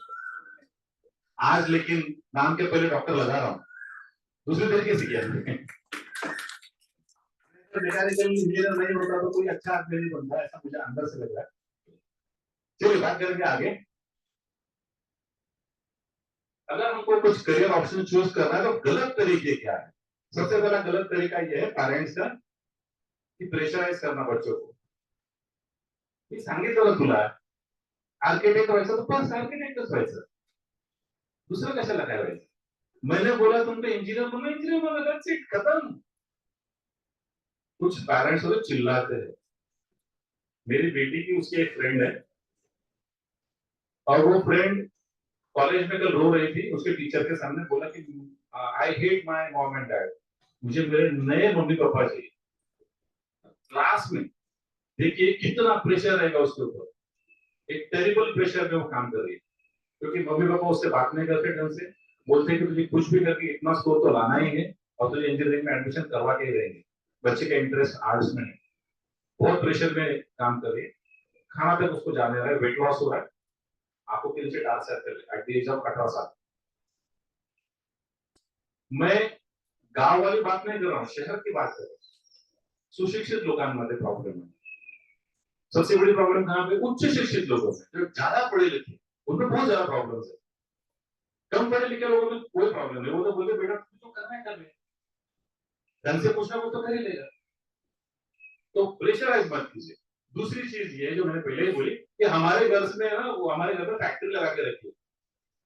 आज लेकिन नाम के पहले डॉक्टर लगा रहा हूँ, दूसरे तरीके से किया। मैकेनिकल इंजीनियर नहीं होता तो कोई अच्छा आदमी नहीं बनता, ऐसा मुझे अंदर से लग रहा है। चलिए बात करेंगे आगे। अगर हमको कुछ करियर ऑप्शन चूज करना है तो गलत तरीके क्या है? सबसे पहला गलत तरीका यह है पेरेंट्स का, कि प्रेशराइज करना बच्चों को। मी सांगितलं तुला आर्किटेक्ट व्हायचं तर बस आर्किटेक्टच व्हायचं, दूसरा कैसे लगाया भाई? मैंने बोला तुमको इंजीनियर बनना, इंजीनियर बनना, दैट्स इट, खत्म। कुछ पेरेंट्स होते चिल्लाते हैं। मेरी बेटी की उसकी एक फ्रेंड है, और वो फ्रेंड कॉलेज में कल रो रही थी, उसके टीचर के सामने बोला कि I hate my mom and dad, मुझे मेरे नए मम्मी पापा चाहिए। क्लास में देखिए कितना प्रेशर रहेगा उसके ऊपर, एक टेरिबल प्रेशर में वो काम कर रही है, क्योंकि मम्मी पापा उससे बात नहीं करते ढंग से, बोलते हैं कि तुझे कुछ भी करके इतना स्कोर तो लाना ही है और तुझे इंजीनियरिंग में एडमिशन करवा के ही रहेंगे। बच्चे का इंटरेस्ट आर्ट्स में है, बहुत प्रेशर में काम कर रही है, खाना तक उसको जाने रहा है, वेट लॉस हो रहा है, आपको के नीचे dark circle at the age of 18 साल। मैं गांव वाली बात नहीं कर रहा हूँ, शहर की बात कर रहा हूँ। सुशिक्षित लोकांमध्ये प्रॉब्लम है। सबसे बड़ी प्रॉब्लम कहां पे? उच्च शिक्षित लोगों में, जो ज्यादा पढ़े लिखे, उनमें बहुत ज्यादा प्रॉब्लम है। कम पढ़े लिखे लोगों में कोई प्रॉब्लम नहीं, वो तो बोलते बेटा तुम जो करना है कर ले, ढंग से पूछना वो तो कर ही लेगा। तो प्रेशराइज मत कीजिए। दूसरी चीज ये जो मैंने पहले ही बोली कि हमारे घर में ना, वो हमारे घर में फैक्ट्री लगा के रखी है।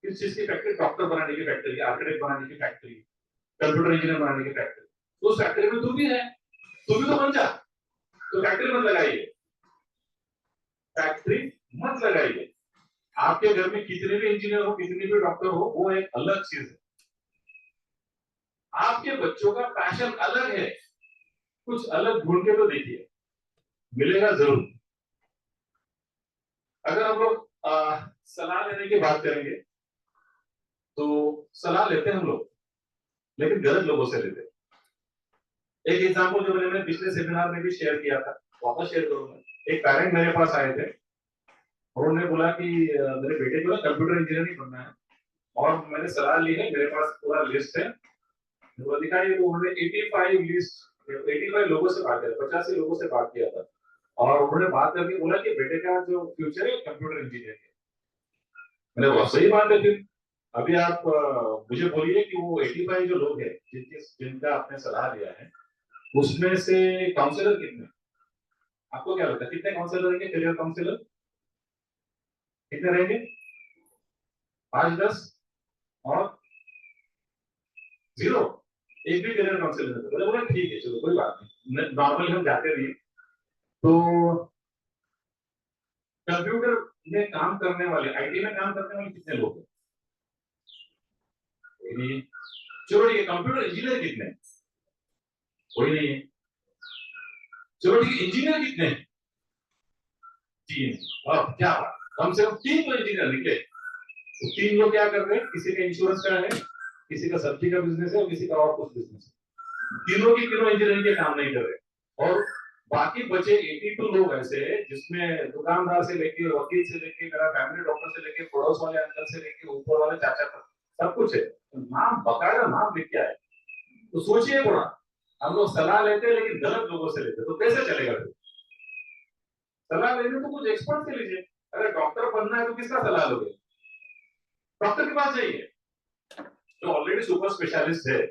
किस चीज की फैक्ट्री? डॉक्टर बनाने की फैक्ट्री, आर्किटेक्ट बनाने की फैक्ट्री, कंप्यूटर इंजीनियर बनाने की फैक्ट्री। तो उस फैक्ट्री में तू भी है, तू भी तो बन जा। तो फैक्ट्री मत लगाइए, फैक्ट्री मत लगाइए। आपके घर में कितने भी इंजीनियर हो, कितने भी डॉक्टर हो, वो एक अलग चीज है। आपके बच्चों का पैशन अलग है, कुछ अलग ढूंढ के तो देखिए, मिलेगा जरूर। अगर हम लोग सलाह लेने की बात करेंगे तो सलाह लेते हैं हम लोग, लेकिन गलत लोगों से लेते हैं। एक एग्जांपल जो मैंने पिछले सेमिनार में भी शेयर किया था, वापस शेयर करूंगा। एक पेरेंट मेरे पास आए थे और उन्होंने बोला कि मेरे बेटे को ना कंप्यूटर इंजीनियरिंग बनना है, और मैंने सलाह ली है, मेरे पास पूरा लिस्ट है, वो दिखाई। तो उन्होंने 85 लोगों से बात किया, 85 लोगों से बात किया था, और उन्होंने बात करके बोला कि बेटे का जो फ्यूचर है कंप्यूटर इंजीनियरिंग है। मैंने बहुत सही बात है। फिर अभी आप मुझे बोलिए कि वो 85 जो लोग हैं जिनका आपने सलाह लिया है, उसमें से काउंसलर कितने? आपको क्या लगता है कितने काउंसलर रहेंगे? करियर काउंसलर कितने रहेंगे? 5-10 और 0? एक भी करियर काउंसलर नहीं। बोले बोले ठीक है, चलो कोई बात नहीं, नॉर्मली हम जाते रहिए। तो कंप्यूटर में काम करने वाले, आईटी में काम करने वाले कितने लोग हैं? कोई नहीं है। चलो ठीक है, कंप्यूटर इंजीनियर कितने हैं? कोई नहीं है। चलो ठीक है, इंजीनियर कितने हैं? 3। और क्या बात, कम से कम 3 तो इंजीनियर निकले। तो 3 लोग क्या कर रहे हैं? किसी का इंश्योरेंस का है, किसी का सब्जी का बिजनेस है, और किसी का और कुछ बिजनेस है। तीनों की तीनों इंजीनियरिंग के काम नहीं कर रहे, और बाकी बचे 82 लोग ऐसे हैं जिसमें दुकानदार से लेके, वकील से लेके, मेरा फैमिली डॉक्टर से लेके, पड़ोस वाले अंकल से लेके, ऊपर वाले चाचा तक सब कुछ है। तो नाम बकायदा नाम लिख के आए। तो सोचिए थोड़ा, हम लोग सलाह लेते हैं लेकिन गलत लोगों से लेते, तो कैसे चलेगा? फिर सलाह लेने तो कुछ एक्सपर्ट से लीजिए। अगर डॉक्टर बनना है तो किसका सलाह लोगे? डॉक्टर के पास जाइए जो ऑलरेडी सुपर स्पेशलिस्ट है।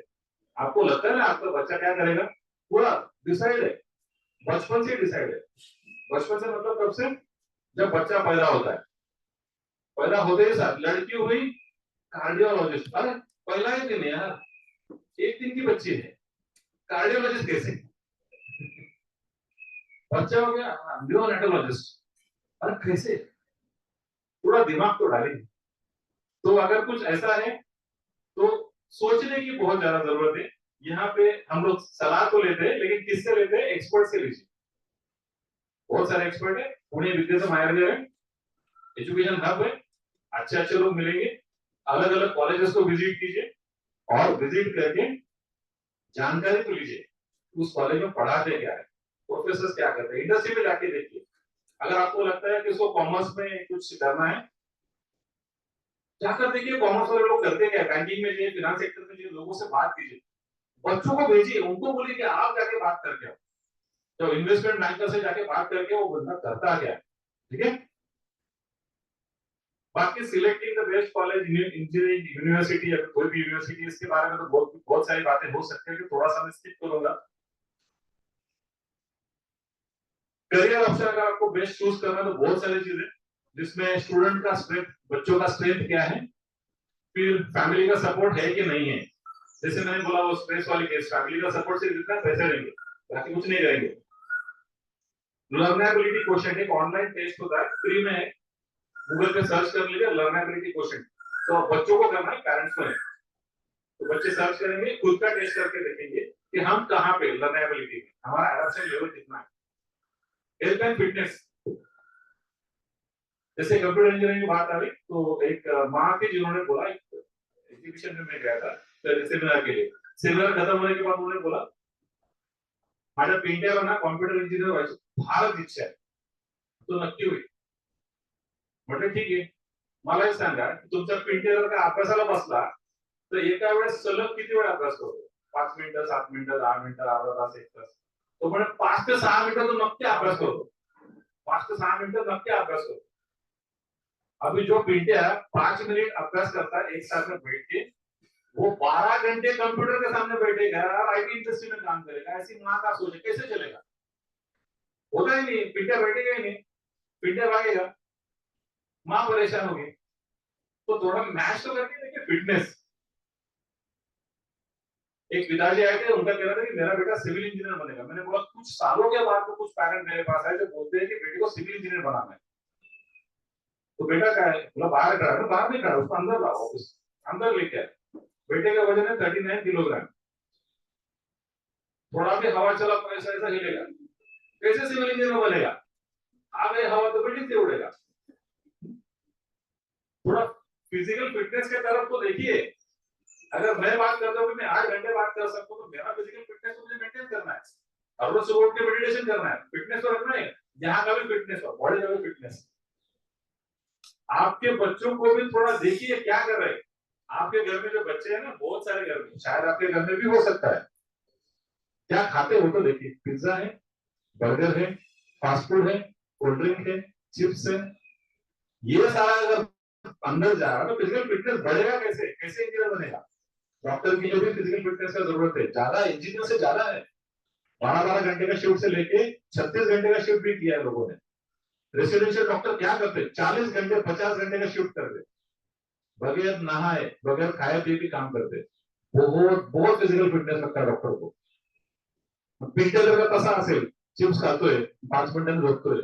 आपको लगता है ना आपका बच्चा क्या करेगा, पूरा डिसाइड है, बचपन से डिसाइड है। बचपन से मतलब कब से? जब बच्चा पैदा होता है, पैदा होते ही साथ लड़की हुई कार्डियोलॉजिस्ट। अरे पहला ही दिन यार, एक दिन की बच्ची है, कार्डियोलॉजिस्ट कैसे? बच्चा हो गया न्यूरोनेटोलॉजिस्ट, अरे कैसे? पूरा दिमाग तो डालेंगे। तो अगर कुछ ऐसा है तो सोचने की बहुत ज्यादा जरूरत है। यहाँ पे हम लोग सलाह तो लेते हैं, लेकिन किससे लेते हैं? एक्सपर्ट से लीजिए। बहुत सारे एक्सपर्ट है, पुणे विद्या महाविद्यालय है, एजुकेशन हब है, अच्छे अच्छे लोग मिलेंगे। अलग अलग कॉलेजेस को विजिट कीजिए, और विजिट करके जानकारी तो लीजिए उस कॉलेज में पढ़ाते क्या है, प्रोफेसर क्या करते हैं, इंडस्ट्री में जाके देखिए। अगर आपको लगता है कि इसको कॉमर्स में कुछ करना है, जाकर देखिए कॉमर्स वाले लोग करते क्या है, बैंकिंग में जाइए, फिनांस सेक्टर में जाइए, लोगों से बात कीजिए, बच्चों को भेजिए, उनको बोलिए कि आप जाके बात करके आओ। तो इन्वेस्टमेंट बैंकर से जाके बात करके वो बंदा करता क्या है, ठीक है। बाकी selecting the best college, engineering university या कोई भी यूनिवर्सिटी, इसके बारे में तो बहुत सारी बातें हो सकती है, कि थोड़ा सा मैं स्किप करूंगा। करियर ऑप्शन अगर आपको बेस्ट चूज करना है तो बहुत सारी चीजें, जिसमें स्टूडेंट का स्ट्रेंथ, बच्चों का स्ट्रेंथ क्या है, फिर फैमिली का सपोर्ट है कि नहीं है। जैसे मैंने बोला वो स्ट्रेस वाली केस, फैमिली का सपोर्ट से जितना पैसे देंगे बाकी कुछ नहीं करेंगे। लर्नेबिलिटी क्वेश्चन एक ऑनलाइन टेस्ट होता है, फ्री में है, गूगल पे सर्च कर लीजिए लर्नेबिलिटी क्वेश्चन। तो बच्चों को करना है, पेरेंट्स को नहीं। तो बच्चे सर्च करेंगे, खुद का टेस्ट करके देखेंगे कि हम कहाँ पे लर्नेबिलिटी में, हमारा एडॉप्शन लेवल कितना है। हेल्थ एंड फिटनेस, जैसे कंप्यूटर इंजीनियरिंग की बात आ रही, तो एक माँ थी जिन्होंने बोला, एग्जीबिशन में मैं गया था सेमिनार के लिए, सेमिनार खत्म होने के बाद उन्होंने बोला माझ्या पिंट्याला कॉम्प्युटर इंजिनियर व्हायचं फारच इच्छा आहे, तो नक्की होईल। म्हटलं ठीक आहे, मला एक सांगा की तुमचा पिंट्या जर का अभ्यासाला बसला तर एका वेळेस सलग किती वेळ अभ्यास करतो? 5 मिनिटं, 7 मिनिटं, 10 मिनिटं, अर्धा तास, 1 तास? तो म्हणे 5 ते 6 मिनिटं तो नक्की अभ्यास करतो, 5 ते 6 मिनिटं नक्की अभ्यास करतो। अभी जो पिंट्या 5 मिनट अभ्यास करता है एक साथ में बैठ के, वो 12 घंटे कंप्यूटर के सामने बैठेगा और आईटी इंडस्ट्री में काम करेगा। ऐसी माँ का सोच है, कैसे चलेगा? होता ही नहीं, पिंट्या बैठेगा ही नहीं, पिंट्या भागेगा, माँ परेशान होगी। तो थोड़ा मैच तो करके देखिए फिटनेस। एक पिताजी आए थे, उनका कहना था कि मेरा बेटा सिविल इंजीनियर बनेगा। मैंने बोला कुछ सालों के बाद तो कुछ पेरेंट मेरे पास आए जो बोलते हैं कि बेटे को सिविल इंजीनियर बनाना है। तो बेटा क्या है? बोला बाहर खड़ा है। बाहर नहीं खड़ा, उसको अंदर लाओ, ऑफिस अंदर लेके आए। बेटे का वजन है 39 किलोग्राम, थोड़ा भी हवा चला तो ऐसा ऐसा हिलेगा, कैसे सिविल इंजीनियर बनेगा? आ गई हवा तो बिल्डिंग से उड़ेगा। थोड़ा फिजिकल फिटनेस के तरफ तो देखिए। अगर मैं बात करता हूँ कि मैं 8 घंटे बात कर सकता हूँ, तो मेरा फिजिकल फिटनेस को मुझे मेंटेन करना है, हर रोज सुबह उठ के मेडिटेशन करना है, फिटनेस तो रखना है, यहाँ का भी फिटनेस हो, बॉडी का भी फिटनेस। आपके बच्चों को भी थोड़ा देखिए क्या कर रहे हैं। आपके घर में जो बच्चे हैं ना, बहुत सारे घर में, शायद आपके घर में भी हो सकता है, क्या खाते हो तो देखिए। पिज्जा है, बर्गर है, फास्ट फूड है, कोल्ड ड्रिंक है, चिप्स है, ये सारा अगर अंदर जा रहा है तो फिजिकल फिटनेस बढ़ेगा कैसे? कैसे इंजीनियर बनेगा? डॉक्टर के लिए भी फिजिकल फिटनेस का जरूरत है, ज्यादा इंजीनियर से ज्यादा है। 12-12 घंटे का शिफ्ट से लेके 36 घंटे का शिफ्ट भी किया है लोगों ने। रेसिडेंशियल डॉक्टर क्या करते हैं? 40 घंटे 50 घंटे का शिफ्ट करते, बगैर नहाए बगैर खाए पिए भी काम करते। बहुत बहुत फिजिकल फिटनेस लगता है डॉक्टर को। पिंट्या जर का तसा असेल, चिप्स खातोय, 5 मिनिटांनी झोपतोय,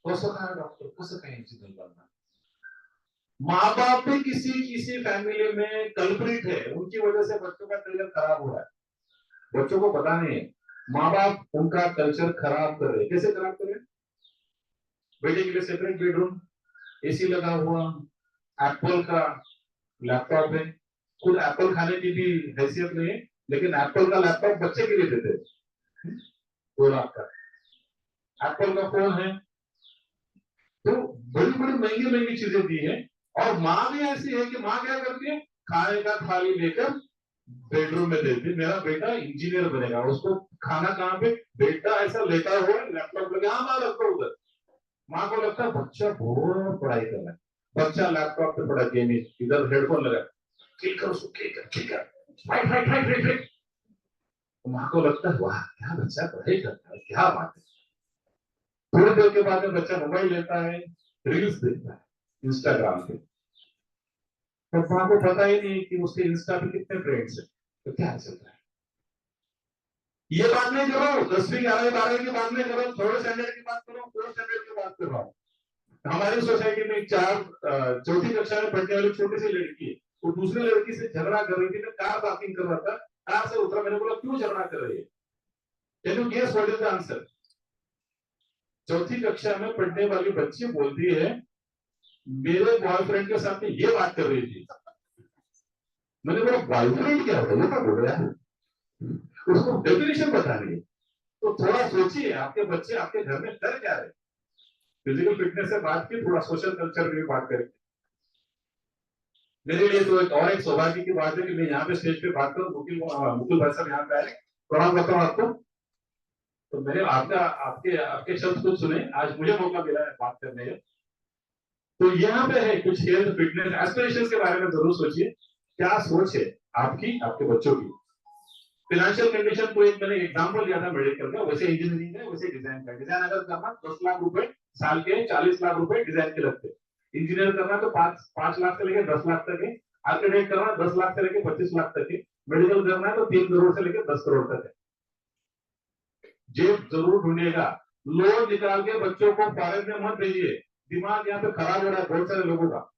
कसं काय डॉक्टर, कसं काय इंजिनियर बनणार? माँ बाप भी किसी फैमिली में कल्प्रिट है, उनकी वजह से बच्चों का करियर खराब हो रहा है। बच्चों को पता नहीं है, माँ बाप उनका कल्चर खराब कर रहे हैं। कैसे खराब कर रहे हैं? बेटे के लिए सेपरेट बेडरूम, एसी लगा हुआ, एप्पल का लैपटॉप है, खुद एप्पल खाने की भी हैसियत नहीं है, लेकिन एप्पल का लैपटॉप बच्चे के लिए देते हैं 2 लाख का। एप्पल का फोन है, तो बड़ी बड़ी महंगी महंगी चीजें दी है। और माँ भी ऐसी है कि माँ क्या करती है? खाने का थाली लेकर बेडरूम में देती, मेरा बेटा इंजीनियर बनेगा। उसको खाना कहाँ पे? बेटा ऐसा लेटा हुआ है, लैपटॉप लगे, हाँ माँ लगता उधर। माँ को लगता है बच्चा बहुत पढ़ाई कर रहा है, बच्चा लैपटॉप पे पढ़ा, गेमिंग, इधर हेडफोन लगा, क्लिक कर उसको, क्लिक कर, क्लिक कर, right right right right right. माँ को लगता है वाह क्या बच्चा पढ़ाई करता है, क्या बात है। थोड़ी देर के बाद में बच्चा मोबाइल लेता है, रील्स देखता है इंस्टाग्राम पे, तो माँ को पता ही नहीं कि उसके इंस्टा पे कितने फ्रेंड्स हैं, तो क्या चल रहा है। ये बात नहीं करो 10वीं 11वीं 12वीं की बात नहीं करो, थर्ड स्टैंडर्ड की बात करो, फोर्थ स्टैंडर्ड की बात करो। हमारी सोसाइटी में 4वीं कक्षा में पढ़ने वाली छोटी सी लड़की है, वो दूसरी लड़की से झगड़ा कर रही थी, मैं कार पार्किंग कर रहा था, कार से उतरा, मैंने बोला क्यों झगड़ा कर रही है? Can you guess what is the answer? 4वीं कक्षा में पढ़ने वाली बच्ची बोलती है मेरे बॉयफ्रेंड के साथ ये बात कर रही थी। मैंने बोला बॉयफ्रेंड क्या होता है, क्या बोल रहा है, उसको डेफिनेशन बतानी है। तो थोड़ा सोचिए आपके बच्चे आपके घर में कर क्या रहे। फिजिकल फिटनेस से बात की, थोड़ा सोशल कल्चर की बात करें। मेरे लिए तो एक सौभाग्य की बात है कि मैं यहाँ पे स्टेज पे बात करूं, मुकुल भाई साहब यहाँ पे आए, प्रणाम करता हूँ आपको। तो मैंने आपके शब्द कुछ सुने, आज मुझे मौका मिला है बात करने का। तो यहाँ पे है कुछ हेल्थ फिटनेस एस्पिरेशंस के बारे में जरूर सोचिए, क्या सोच है आपकी, आपके बच्चों की। फाइनेंशियल कंडीशन को एक मैंने एग्जांपल दिया था मेडिकल का, वैसे इंजीनियरिंग है, वैसे डिजाइन का। डिजाइन अगर करना 10 लाख रुपए साल के, 40 लाख रुपए डिजाइन के लगते। इंजीनियर करना तो 5 लाख से लेकर 10 लाख तक है, आर्किटेक्ट करना है 10 लाख से लेकर 25 लाख तक की, मेडिकल करना है तो 3 करोड़ से लेकर 10 करोड़ तक है। जेब जरूर ढूंढिएगा, लोन निकाल के बच्चों को फॉरेन में मत भेजिए। दिमाग यहाँ पे खराब हो रहा है बहुत सारे लोगों का।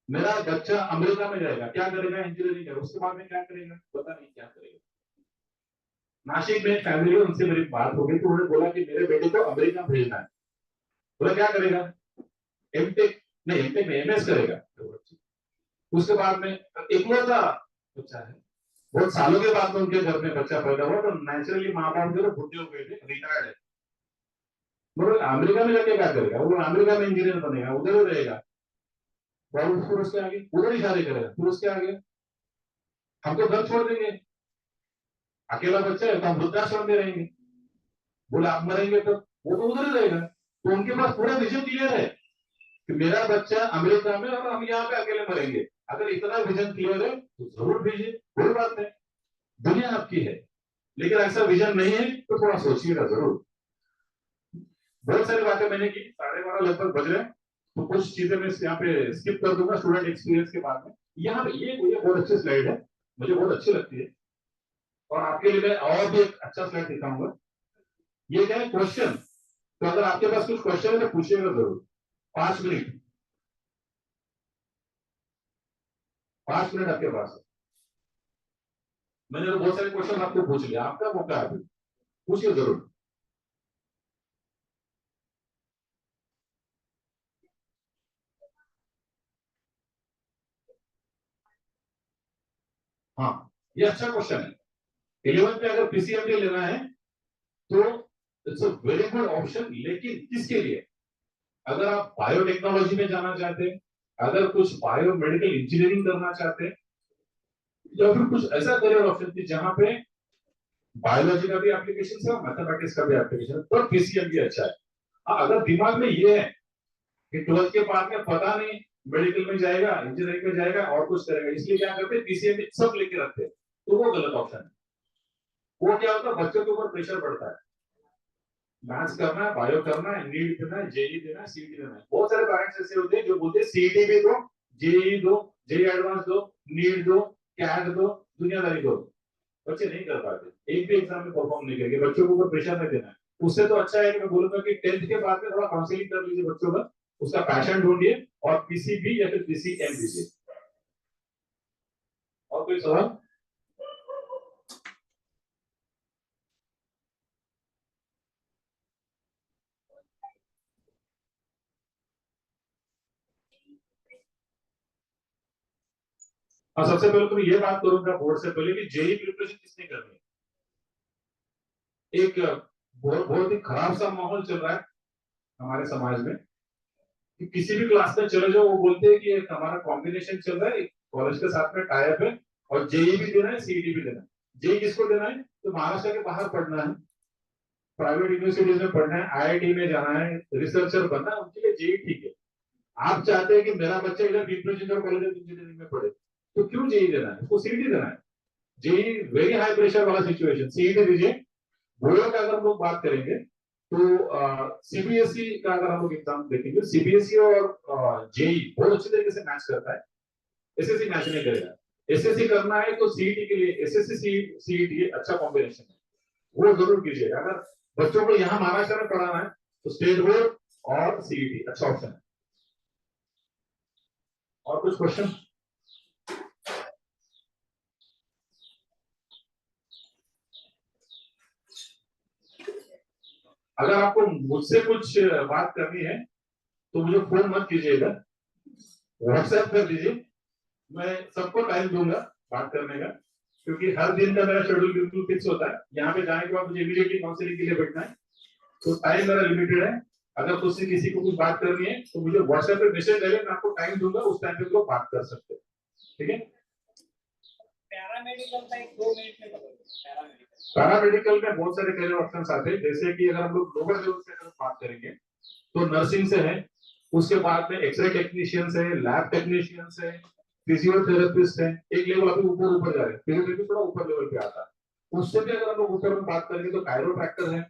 मेरा बच्चा अमेरिका में जाएगा, क्या करेगा? इंजीनियरिंग करेगा, उसके बाद में क्या करेगा पता नहीं क्या करेगा। नासिक में एक फैमिली, उनसे मेरी बात हो गई तो उन्होंने बोला कि मेरे बेटे को अमेरिका भेजना है। बोला क्या करेगा? एमटेक नहीं, एमटेक नहीं, एमएस करेगा। उसके बाद में इकलौता बच्चा है, बहुत सालों के बाद में उनके घर में बच्चा पैदा हुआ तो नेचुरली माँ बाप जो बुढ़े हो गए थे, रिटायर्ड है। बोलो अमेरिका में जाके क्या करेगा? वो अमेरिका में इंजीनियर बनेगा, उधर ही रहेगा, फिर उसके आगे उधर ही शादी करेगा, फिर उसके आगे हम तो घर छोड़ देंगे, अकेला बच्चा है तो हम वृद्धाश्रम में रहेंगे। बोले आप मरेंगे तो वो तो उधर ही रहेगा। तो उनके पास पूरा विजन क्लियर है कि मेरा बच्चा अमेरिका में और हम यहाँ पे अकेले मरेंगे। अगर इतना विजन क्लियर है तो जरूर भेजिए, कोई बात नहीं, दुनिया आपकी है। लेकिन ऐसा विजन नहीं है तो थोड़ा सोचिएगा जरूर। बहुत सारी बातें मैंने की, 12:30 लगभग बज रहे हैं, तो कुछ चीजें मैं यहाँ पे स्किप कर दूंगा स्टूडेंट एक्सपीरियंस के बाद में। यहाँ पे ये बहुत अच्छी स्लाइड है, मुझे बहुत अच्छी लगती है, और आपके लिए मैं और भी एक अच्छा स्लाइड दिखाऊंगा। ये क्या है? क्वेश्चन। तो अगर आपके पास कुछ क्वेश्चन है तो पूछिएगा जरूर। 5 मिनट, 5 मिनट आपके पास है। मैंने तो बहुत सारे क्वेश्चन आपको पूछ लिया, आपका मौका है, पूछिए जरूर। हाँ, ये अच्छा क्वेश्चन है। 11th में अगर पीसीएमबी लेना है तो it's a very good option, लेकिन किसके लिए? अगर आप बायोटेक्नोलॉजी में जाना चाहते हैं, अगर कुछ बायोमेडिकल इंजीनियरिंग करना चाहते हैं, या फिर कुछ ऐसा करियर ऑप्शन थी जहां पे बायोलॉजी का भी एप्लीकेशन है, मैथमेटिक्स का भी एप्लीकेशन है, तो पीसीएमबी अच्छा है। हाँ, अगर दिमाग में ये है कि 12th के बाद में पता नहीं मेडिकल में जाएगा, इंजीनियरिंग में जाएगा और कुछ करेगा, इसलिए क्या करते हैं पीसीएमबी सब लेके रखते हैं, तो वो गलत ऑप्शन है। वो क्या होता है, बच्चों के ऊपर प्रेशर पड़ता है, मैथ्स करना है, बायो करना है, नीट देना है, जेई देना है, सीईटी देना है। बहुत सारे पेरेंट्स ऐसे होते हैं जो बोलते हैं सीईटी भी दो, जेई दो, जेई एडवांस दो, नीट दो, कैट दो, दुनियादारी दो। बच्चे नहीं कर पाते, एक भी एग्जाम में परफॉर्म नहीं करेंगे, बच्चों को ऊपर प्रेशर नहीं देना है। उससे तो अच्छा है कि मैं बोलूंगा कि 10th के बाद में थोड़ा काउंसलिंग कर लीजिए बच्चों का, उसका पैशन ढूंढिए और पीसीबी या फिर पीसीएम दीजिए। और कोई सवाल? हाँ, सबसे पहले तो मैं ये बात करूंगा बोर्ड से पहले कि जेई प्रिपरेशन किसने करनी है। एक बहुत ही खराब सा माहौल चल रहा है हमारे समाज में कि किसी भी क्लास में चले जाओ वो बोलते हैं कि एक हमारा कॉम्बिनेशन चल रहा है, कॉलेज के साथ में टाई अप है और जेई भी देना है, सीईटी भी देना है। जेई किसको देना है? तो महाराष्ट्र के बाहर पढ़ना है, प्राइवेट यूनिवर्सिटीज में पढ़ना है, आईआईटी में जाना है, रिसर्चर बनना है, उनके लिए जेई ठीक है। आप चाहते हैं कि मेरा बच्चा इधर विप्रो कॉलेज ऑफ इंजीनियरिंग में पढ़े, तो क्यों जेई देना है? उसको सीईटी देना है। जेई वेरी हाई प्रेशर वाला सिचुएशन, सीईटी दीजिए। बोर्ड का अगर हम लोग बात करेंगे तो सीबीएसई का अगर हम लोग एग्जाम देखेंगे, सीबीएसई और जेई बहुत अच्छे तरीके से मैच करता है, एसएससी मैच नहीं करेगा। एसएससी करना है तो सीईटी के लिए एसएससी सीईटी अच्छा कॉम्बिनेशन है, वो जरूर कीजिएगा। अगर बच्चों को यहाँ महाराष्ट्र में पढ़ाना है तो स्टेट बोर्ड और सीईटी अच्छा ऑप्शन है। और कुछ क्वेश्चन? अगर आपको मुझसे कुछ बात करनी है तो मुझे फोन मत कीजिएगा, व्हाट्सएप कर दीजिए, मैं सबको टाइम दूंगा बात करने का, क्योंकि हर दिन का मेरा शेड्यूल बिल्कुल फिक्स होता है। यहाँ पे जाने के बाद मुझे इमीडिएटली काउंसलिंग के लिए बैठना है, तो टाइम मेरा लिमिटेड है। अगर तुझसे किसी को कुछ बात करनी है तो मुझे व्हाट्सएप पे मैसेज डालिए, मैं आपको टाइम दूंगा, उस टाइम पे लोग बात कर सकते हैं, ठीक है? पैरामेडिकल का एक 2 मिनट में बताओ। पैरामेडिकल में बहुत सारे करियर ऑप्शंस आते हैं, जैसे कि अगर हम लोग लोअर लेवल से अगर बात करेंगे तो नर्सिंग से है, उसके बाद में एक्सरे टेक्नीशियंस है, लैब टेक्नीशियंस है, फिजियोथेरेपिस्ट है। एक लेवल अभी ऊपर जा रहे हैं, फिजियोथेरेपी थोड़ा ऊपर लेवल पे आता है। उससे भी अगर हम लोग ऊपर में बात करेंगे तो कायरोप्रैक्टर है,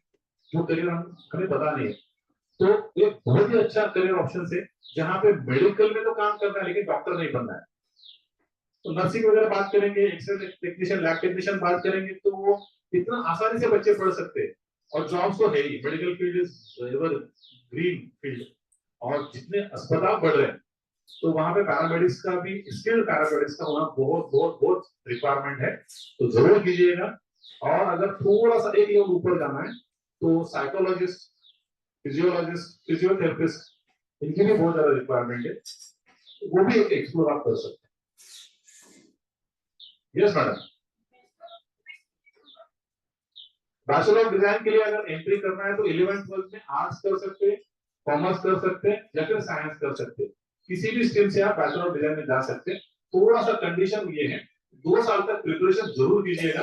जो करियर हमें पता नहीं है। तो एक बहुत ही अच्छा करियर ऑप्शन है, जहाँ पे मेडिकल में तो काम करना है लेकिन डॉक्टर नहीं बनना है। तो नर्सिंग वगैरह बात करेंगे, एक्सरे टेक्नीशियन, लैब टेक्नीशियन बात करेंगे, तो वो इतना आसानी से बच्चे पढ़ सकते हैं। और जॉब्स तो है ही, medical field is evergreen field, और जितने अस्पताल बढ़ रहे हैं तो वहां पे पैरामेडिक्स का भी, स्किल्ड पैरामेडिक्स का होना बहुत बहुत बहुत रिक्वायरमेंट है, तो जरूर कीजिएगा। और अगर थोड़ा सा एक लेवल ऊपर जाना है तो साइकोलॉजिस्ट, फिजियोलॉजिस्ट, फिजियोथेरेपिस्ट, इनकी भी बहुत ज्यादा रिक्वायरमेंट है, वो भी एक एक्सप्लोर आप कर सकते हैं। Yes madam. Bachelor of design के लिए अगर एंट्री करना है तो 11th 12th में आर्ट्स कर सकते हैं, कॉमर्स कर सकते हैं, या फिर साइंस कर सकते हैं। किसी भी स्ट्रीम से आप बैचलर ऑफ डिजाइन में जा सकते हैं। थोड़ा सा कंडीशन ये है, 2 साल तक प्रिपरेशन जरूर कीजिएगा।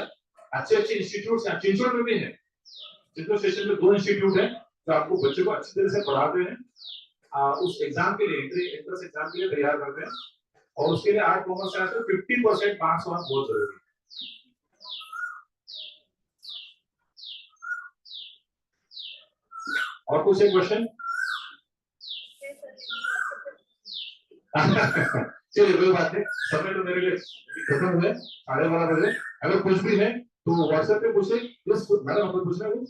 अच्छे अच्छे इंस्टीट्यूट हैं, चिंचवड में भी है, चित्तौड़ स्टेशन में 2 इंस्टीट्यूट है जो आपको बच्चों को अच्छी तरह से पढ़ाते हैं, उस एग्जाम के लिए, एंट्रेंस एग्जाम के लिए तैयार करते हैं। और उसके लिए आर्ट कॉमर्स साइंस में 50% मार्क्स होना बहुत जरूरी है। और कुछ एक क्वेश्चन? चलिए कोई बात नहीं, समय तो मेरे लिए खत्म हुए 12:30 बजे। अगर कुछ भी है तो व्हाट्सएप पे पूछे। यस मैडम, आपको पूछना है कुछ?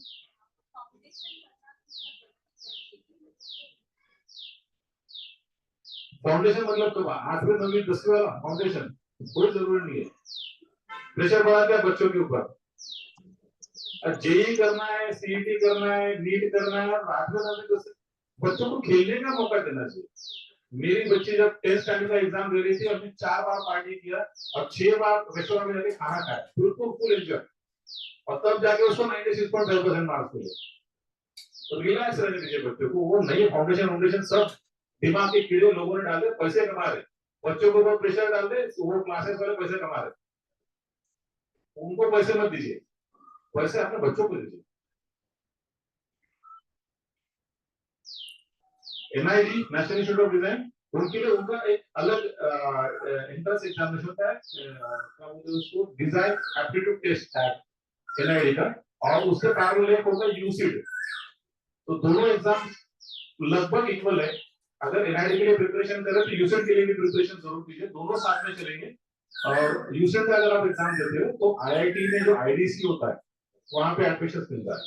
फाउंडेशन मतलब तो 8वीं 9वीं 10वीं वाला फाउंडेशन कोई जरूरी नहीं है। प्रेशर बढ़ा दिया बच्चों के ऊपर। जेई करना है, सीईटी करना है, नीट करना है, 8वीं 9वीं 10वीं बच्चों को खेलने का मौका देना चाहिए। मेरी बच्ची जब 10th स्टैंडर्ड का एग्जाम दे रही थी, हमने 4 बार पार्टी किया और 6 बार रेस्टोरेंट में जाके खाना खाया, बिल्कुल फुल एंजॉय, और तब जाके उसको 96.5% मार्क्स मिले। तो रिलैक्स रहने दीजिए बच्चों को। वो नई फाउंडेशन सब दिमाग के कीड़े लोगों ने डाले, पैसे कमा रहे, बच्चों को बहुत प्रेशर डाल दे, वो क्लासेस वाले पैसे कमा रहे। उनको पैसे मत दीजिए, पैसे अपने बच्चों को दीजिए। NID, national institute of design, उनके लिए उनका एक अलग एंट्रेंस एग्जामिनेशन होता है, क्या बोलते हैं उसको, डिजाइन एप्टीट्यूड टेस्ट है एनआईडी का, और उसके पैरेलल एक होता है यूसीड। तो दोनों एग्जाम लगभग इक्वल है। अगर एनआईडी के लिए प्रिपरेशन करें तो यूसीड के लिए भी प्रिपरेशन जरूर कीजिए, दोनों साथ में चलेंगे। और यूसीड का अगर आप एग्जाम देते हो तो आईआईटी में जो आईडीसी होता है वहां पे एडमिशन मिलता है।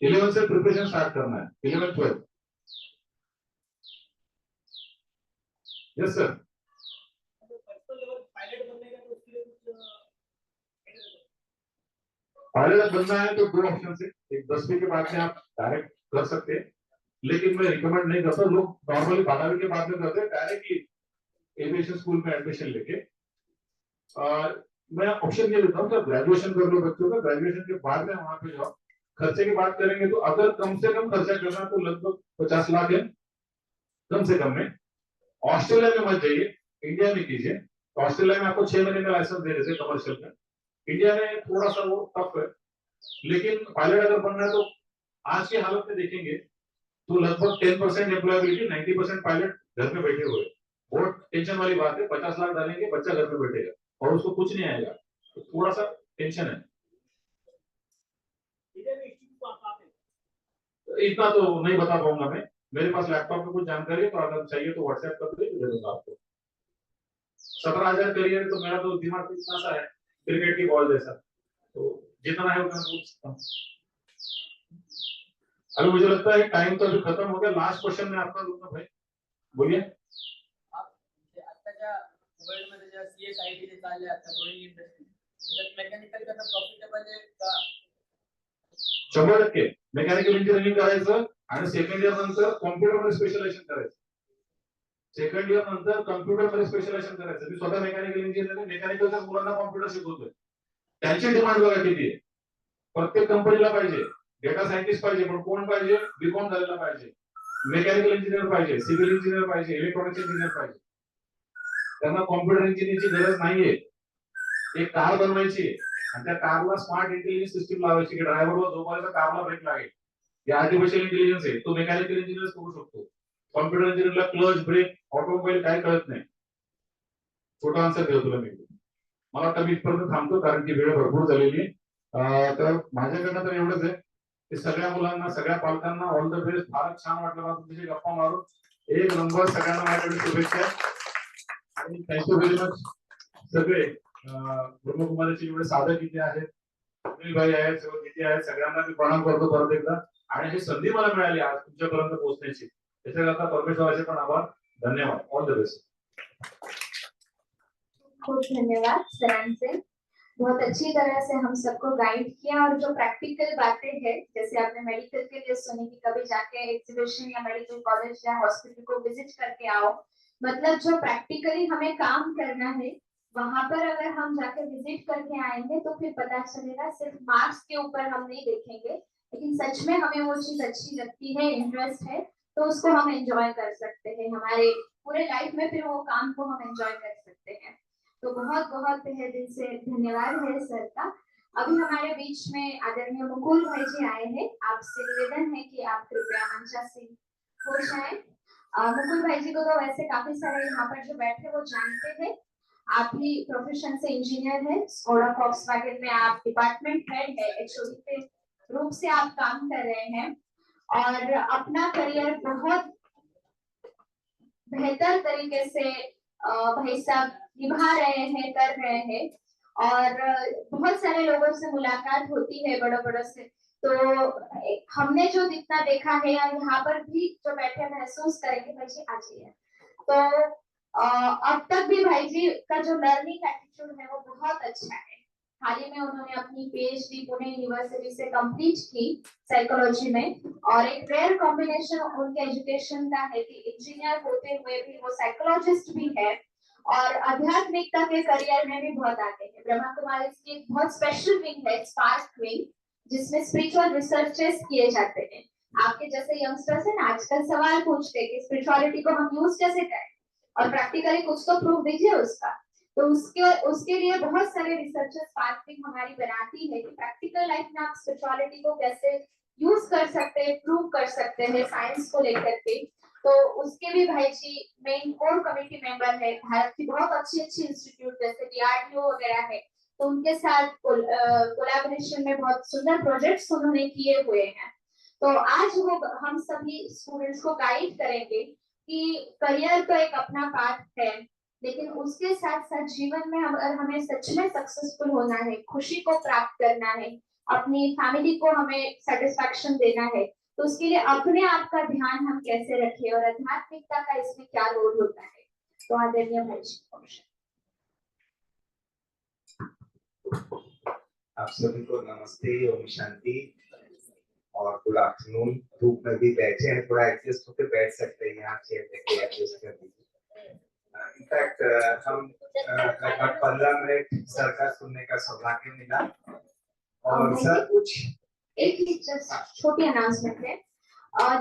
11 से प्रिपरेशन स्टार्ट करना है, 11 12। Yes sir. पायलट बनना है तो 2 ऑप्शन है, एक 10वीं के बाद में आप डायरेक्ट कर सकते हैं, लेकिन मैं रिकमेंड नहीं करता। लोग नॉर्मली 12वीं के बाद में करते हैं डायरेक्टली एविएशन स्कूल में एडमिशन लेके। और मैं ऑप्शन ये देता हूँ कि ग्रेजुएशन कर लो बच्चों का, ग्रेजुएशन के बाद में वहां पे जाओ। खर्चे की बात करेंगे तो अगर कम से कम खर्चा करना तो लगभग 50 लाख है कम से कम में। ऑस्ट्रेलिया में मत जाइए, इंडिया में कीजिए। ऑस्ट्रेलिया में आपको 6 महीने का लाइसेंस दे देते कमर्शियल में, इंडिया में थोड़ा सा वो टफ है। लेकिन पायलट अगर बनना है तो आज के हालत में देखेंगे तो लगभग 10% एम्प्लॉयबिलिटी, 90% पायलट घर में बैठे हुए। बहुत टेंशन वाली बात है, 50 लाख डालेंगे बच्चा घर में बैठेगा और उसको कुछ नहीं आएगा, तो थोड़ा सा टेंशन है। इतना तो नहीं बता पाऊंगा मैं, मेरे पास लैपटॉप में कुछ जानकारी है, तो अगर चाहिए तो व्हाट्सएप कर दे दूंगा आपको। 17,000 करियर, तो मेरा तो दिमाग इतना सा है क्रिकेट की बॉल जैसा, तो जितना है उतना पूछ सकता हूँ। अभी मुझे लगता है टाइम तो अभी खत्म हो गया। लास्ट क्वेश्चन मैं आपका दूंगा भाई, बोलिए। आताच्या वर्ल्ड मध्ये ज्या सीएसआयटी जे चालले आता ग्रोइंग इंडस्ट्री, त्यात मेकॅनिकल कसं प्रॉफिटेबल आहे का? 100% मेकॅनिकल इंजिनिअरिंग करायचं आणि सेकंड इयर नंतर कॉम्प्युटर मध्ये स्पेशलायझेशन करायचं। सेकंड इयर नंतर कॉम्प्युटर मध्ये स्पेशलायझेशन करायचं। मी स्वतः मेकॅनिकल इंजिनिअरिंग, मेकॅनिकलच्या मुलांना कॉम्प्युटर शिकवतोय। त्यांची डिमांड बघा किती आहे, प्रत्येक कंपनीला पाहिजे डेटा सायंटिस्ट पाहिजे, पण कोण पाहिजे? बीकॉम झालेला पाहिजे, मेकॅनिकल इंजिनियर पाहिजे, सिव्हिल इंजिनियर पाहिजे, इलेक्ट्रॉनिक्स इंजिनियर पाहिजे। त्यांना कॉम्प्युटर इंजिनिअरिंगची गरज नाहीये। एक कार बनवायची आणि त्या कारला स्मार्ट इंटेलिजन्स सिस्टीम लावायची की ड्रायव्हरला झोपायला कारला ब्रेक लागेल, हे आर्टिफिशियल इंटेलिजन्स आहे। तो मेकॅनिकल इंजिनियर करू शकतो। कॉम्प्युटर इंजिनियरला क्लच, ब्रेक, ऑटोमोबाईल काय कळत नाही। छोटा आन्सर देतो तुला मी। मला वाटतं मी इथपर्यंत थांबतो कारण की वेळ भरपूर झालेली आहे। तर माझ्याकडनं तर एवढंच आहे की सगळ्या मुलांना, सगळ्या पालकांना ऑल द बेस्ट। फारच छान वाटलं मला तुमच्याशी गप्पा मारून, एक नंबर। सगळ्यांना माझ्याकडे शुभेच्छा। आणि थँक्यू व्हेरी मच सगळे ब्रह्मकुमारीचे एवढे साधक इथे आहेत, सुनील भाई आहेत, सर्व तिथे आहेत, सगळ्यांना मी प्रणाम करतो परत एकदा. आणि ही संधी मला मिळाली आज तुमच्यापर्यंत पोहोचण्याची, त्याच्याकरता परमेश्वराचे पण आभार. धन्यवाद. All the best. खूब धन्यवाद सरांचे. बहुत अच्छी तरह से हम सबको गाइड किया और जो प्रैक्टिकल बातें हैं, जैसे आपने मेडिकल के लिए सुनी कि कभी जाके एग्जीबिशन या मेडिकल कॉलेज या हॉस्पिटल को विजिट करके आओ, मतलब जो प्रैक्टिकली हमें काम करना है वहां पर अगर हम जाके विजिट करके आएंगे तो फिर पता चलेगा सिर्फ मार्क्स के ऊपर हम नहीं देखेंगे, लेकिन सच में हमें वो चीज अच्छी लगती है, इंटरेस्ट है, तो उसको हम एंजॉय कर सकते हैं हमारे पूरे लाइफ में, फिर वो काम को हम एंजॉय कर सकते हैं. तो बहुत बहुत तहे दिल से धन्यवाद है सर का. अभी हमारे बीच में आदरणीय मुकुल भाई जी आए हैं. आपसे निवेदन है कि आप कृपया मंचासीन हो जाएं. मुकुल भाई जी को तो वैसे काफी सारे यहाँ पर जो बैठे वो जानते हैं. आप भी प्रोफेशन से इंजीनियर हैं, स्कोडा फॉक्सवैगन में आप डिपार्टमेंट हेड है, एचओडी के रूप से आप काम कर रहे हैं और अपना करियर बहुत बेहतर तरीके से भाई साहब निभा रहे हैं, कर रहे हैं. और बहुत सारे लोगों से मुलाकात होती है, बड़ों बड़ों से, तो हमने जो जितना देखा है या यहाँ पर भी जो बैठे महसूस करेंगे भाई जी आज ही है, तो अब तक भी भाई जी का जो लर्निंग एटीट्यूड है वो बहुत अच्छा है. हाल ही में उन्होंने अपनी पीएचडी पुणे यूनिवर्सिटी से कंप्लीट की साइकोलॉजी में, और एक रेयर कॉम्बिनेशन उनके एजुकेशन का है कि इंजीनियर होते हुए भी वो साइकोलॉजिस्ट भी है और आध्यात्मिकता के करियर में भी बहुत आगे है. ब्रह्मा कुमारी की एक बहुत स्पेशल विंग है, स्पार्क विंग, जिसमें स्पिरिचुअल रिसर्चेस किए जाते हैं. आपके जैसे यंगस्टर्स हैं ना, आजकल सवाल पूछते हैं कि स्पिरिचुअलिटी को हम यूज कैसे करें और प्रैक्टिकली कुछ तो प्रूफ दीजिए उसका. तो उसके लिए बहुत सारे रिसर्चेस स्पार्क विंग हमारी बनाती है कि प्रैक्टिकल लाइफ में आप स्पिरिचुअलिटी को कैसे यूज कर सकते हैं, प्रूव कर सकते हैं साइंस को लेकर के. तो उसके भी भाई जी मेन कोर कमेटी मेंबर है. भारत की बहुत अच्छी अच्छी इंस्टीट्यूट जैसे DRDO वगैरह है, तो उनके साथ कोलैबोरेशन में बहुत सुंदर प्रोजेक्ट्स उन्होंने किए हुए हैं. तो आज वो हम सभी स्टूडेंट्स को गाइड करेंगे कि करियर तो एक अपना पार्ट है, लेकिन उसके साथ साथ जीवन में अगर हमें सच में सक्सेसफुल होना है, खुशी को प्राप्त करना है, अपनी फैमिली को हमें सेटिस्फैक्शन देना है, तो उसके लिए अपने आप का ध्यान हम कैसे रखें और आध्यात्मिकता का इसमें क्या रोल होता है. तो आदरणीय भाई जी, आप सभी को नमस्ते, ओम शांति और गुड आफ्टरनून. धूप में भी बैठे हैं, थोड़ा एडजस्ट होकर बैठ सकते हैं, यहाँ चेयर लेके एडजस्ट कर दीजिए. इनफैक्ट हम लगभग 15 मिनट सर का सुनने का सौभाग्य मिला और सर कुछ एक जस्ट छोटी अनाउंसमेंट है.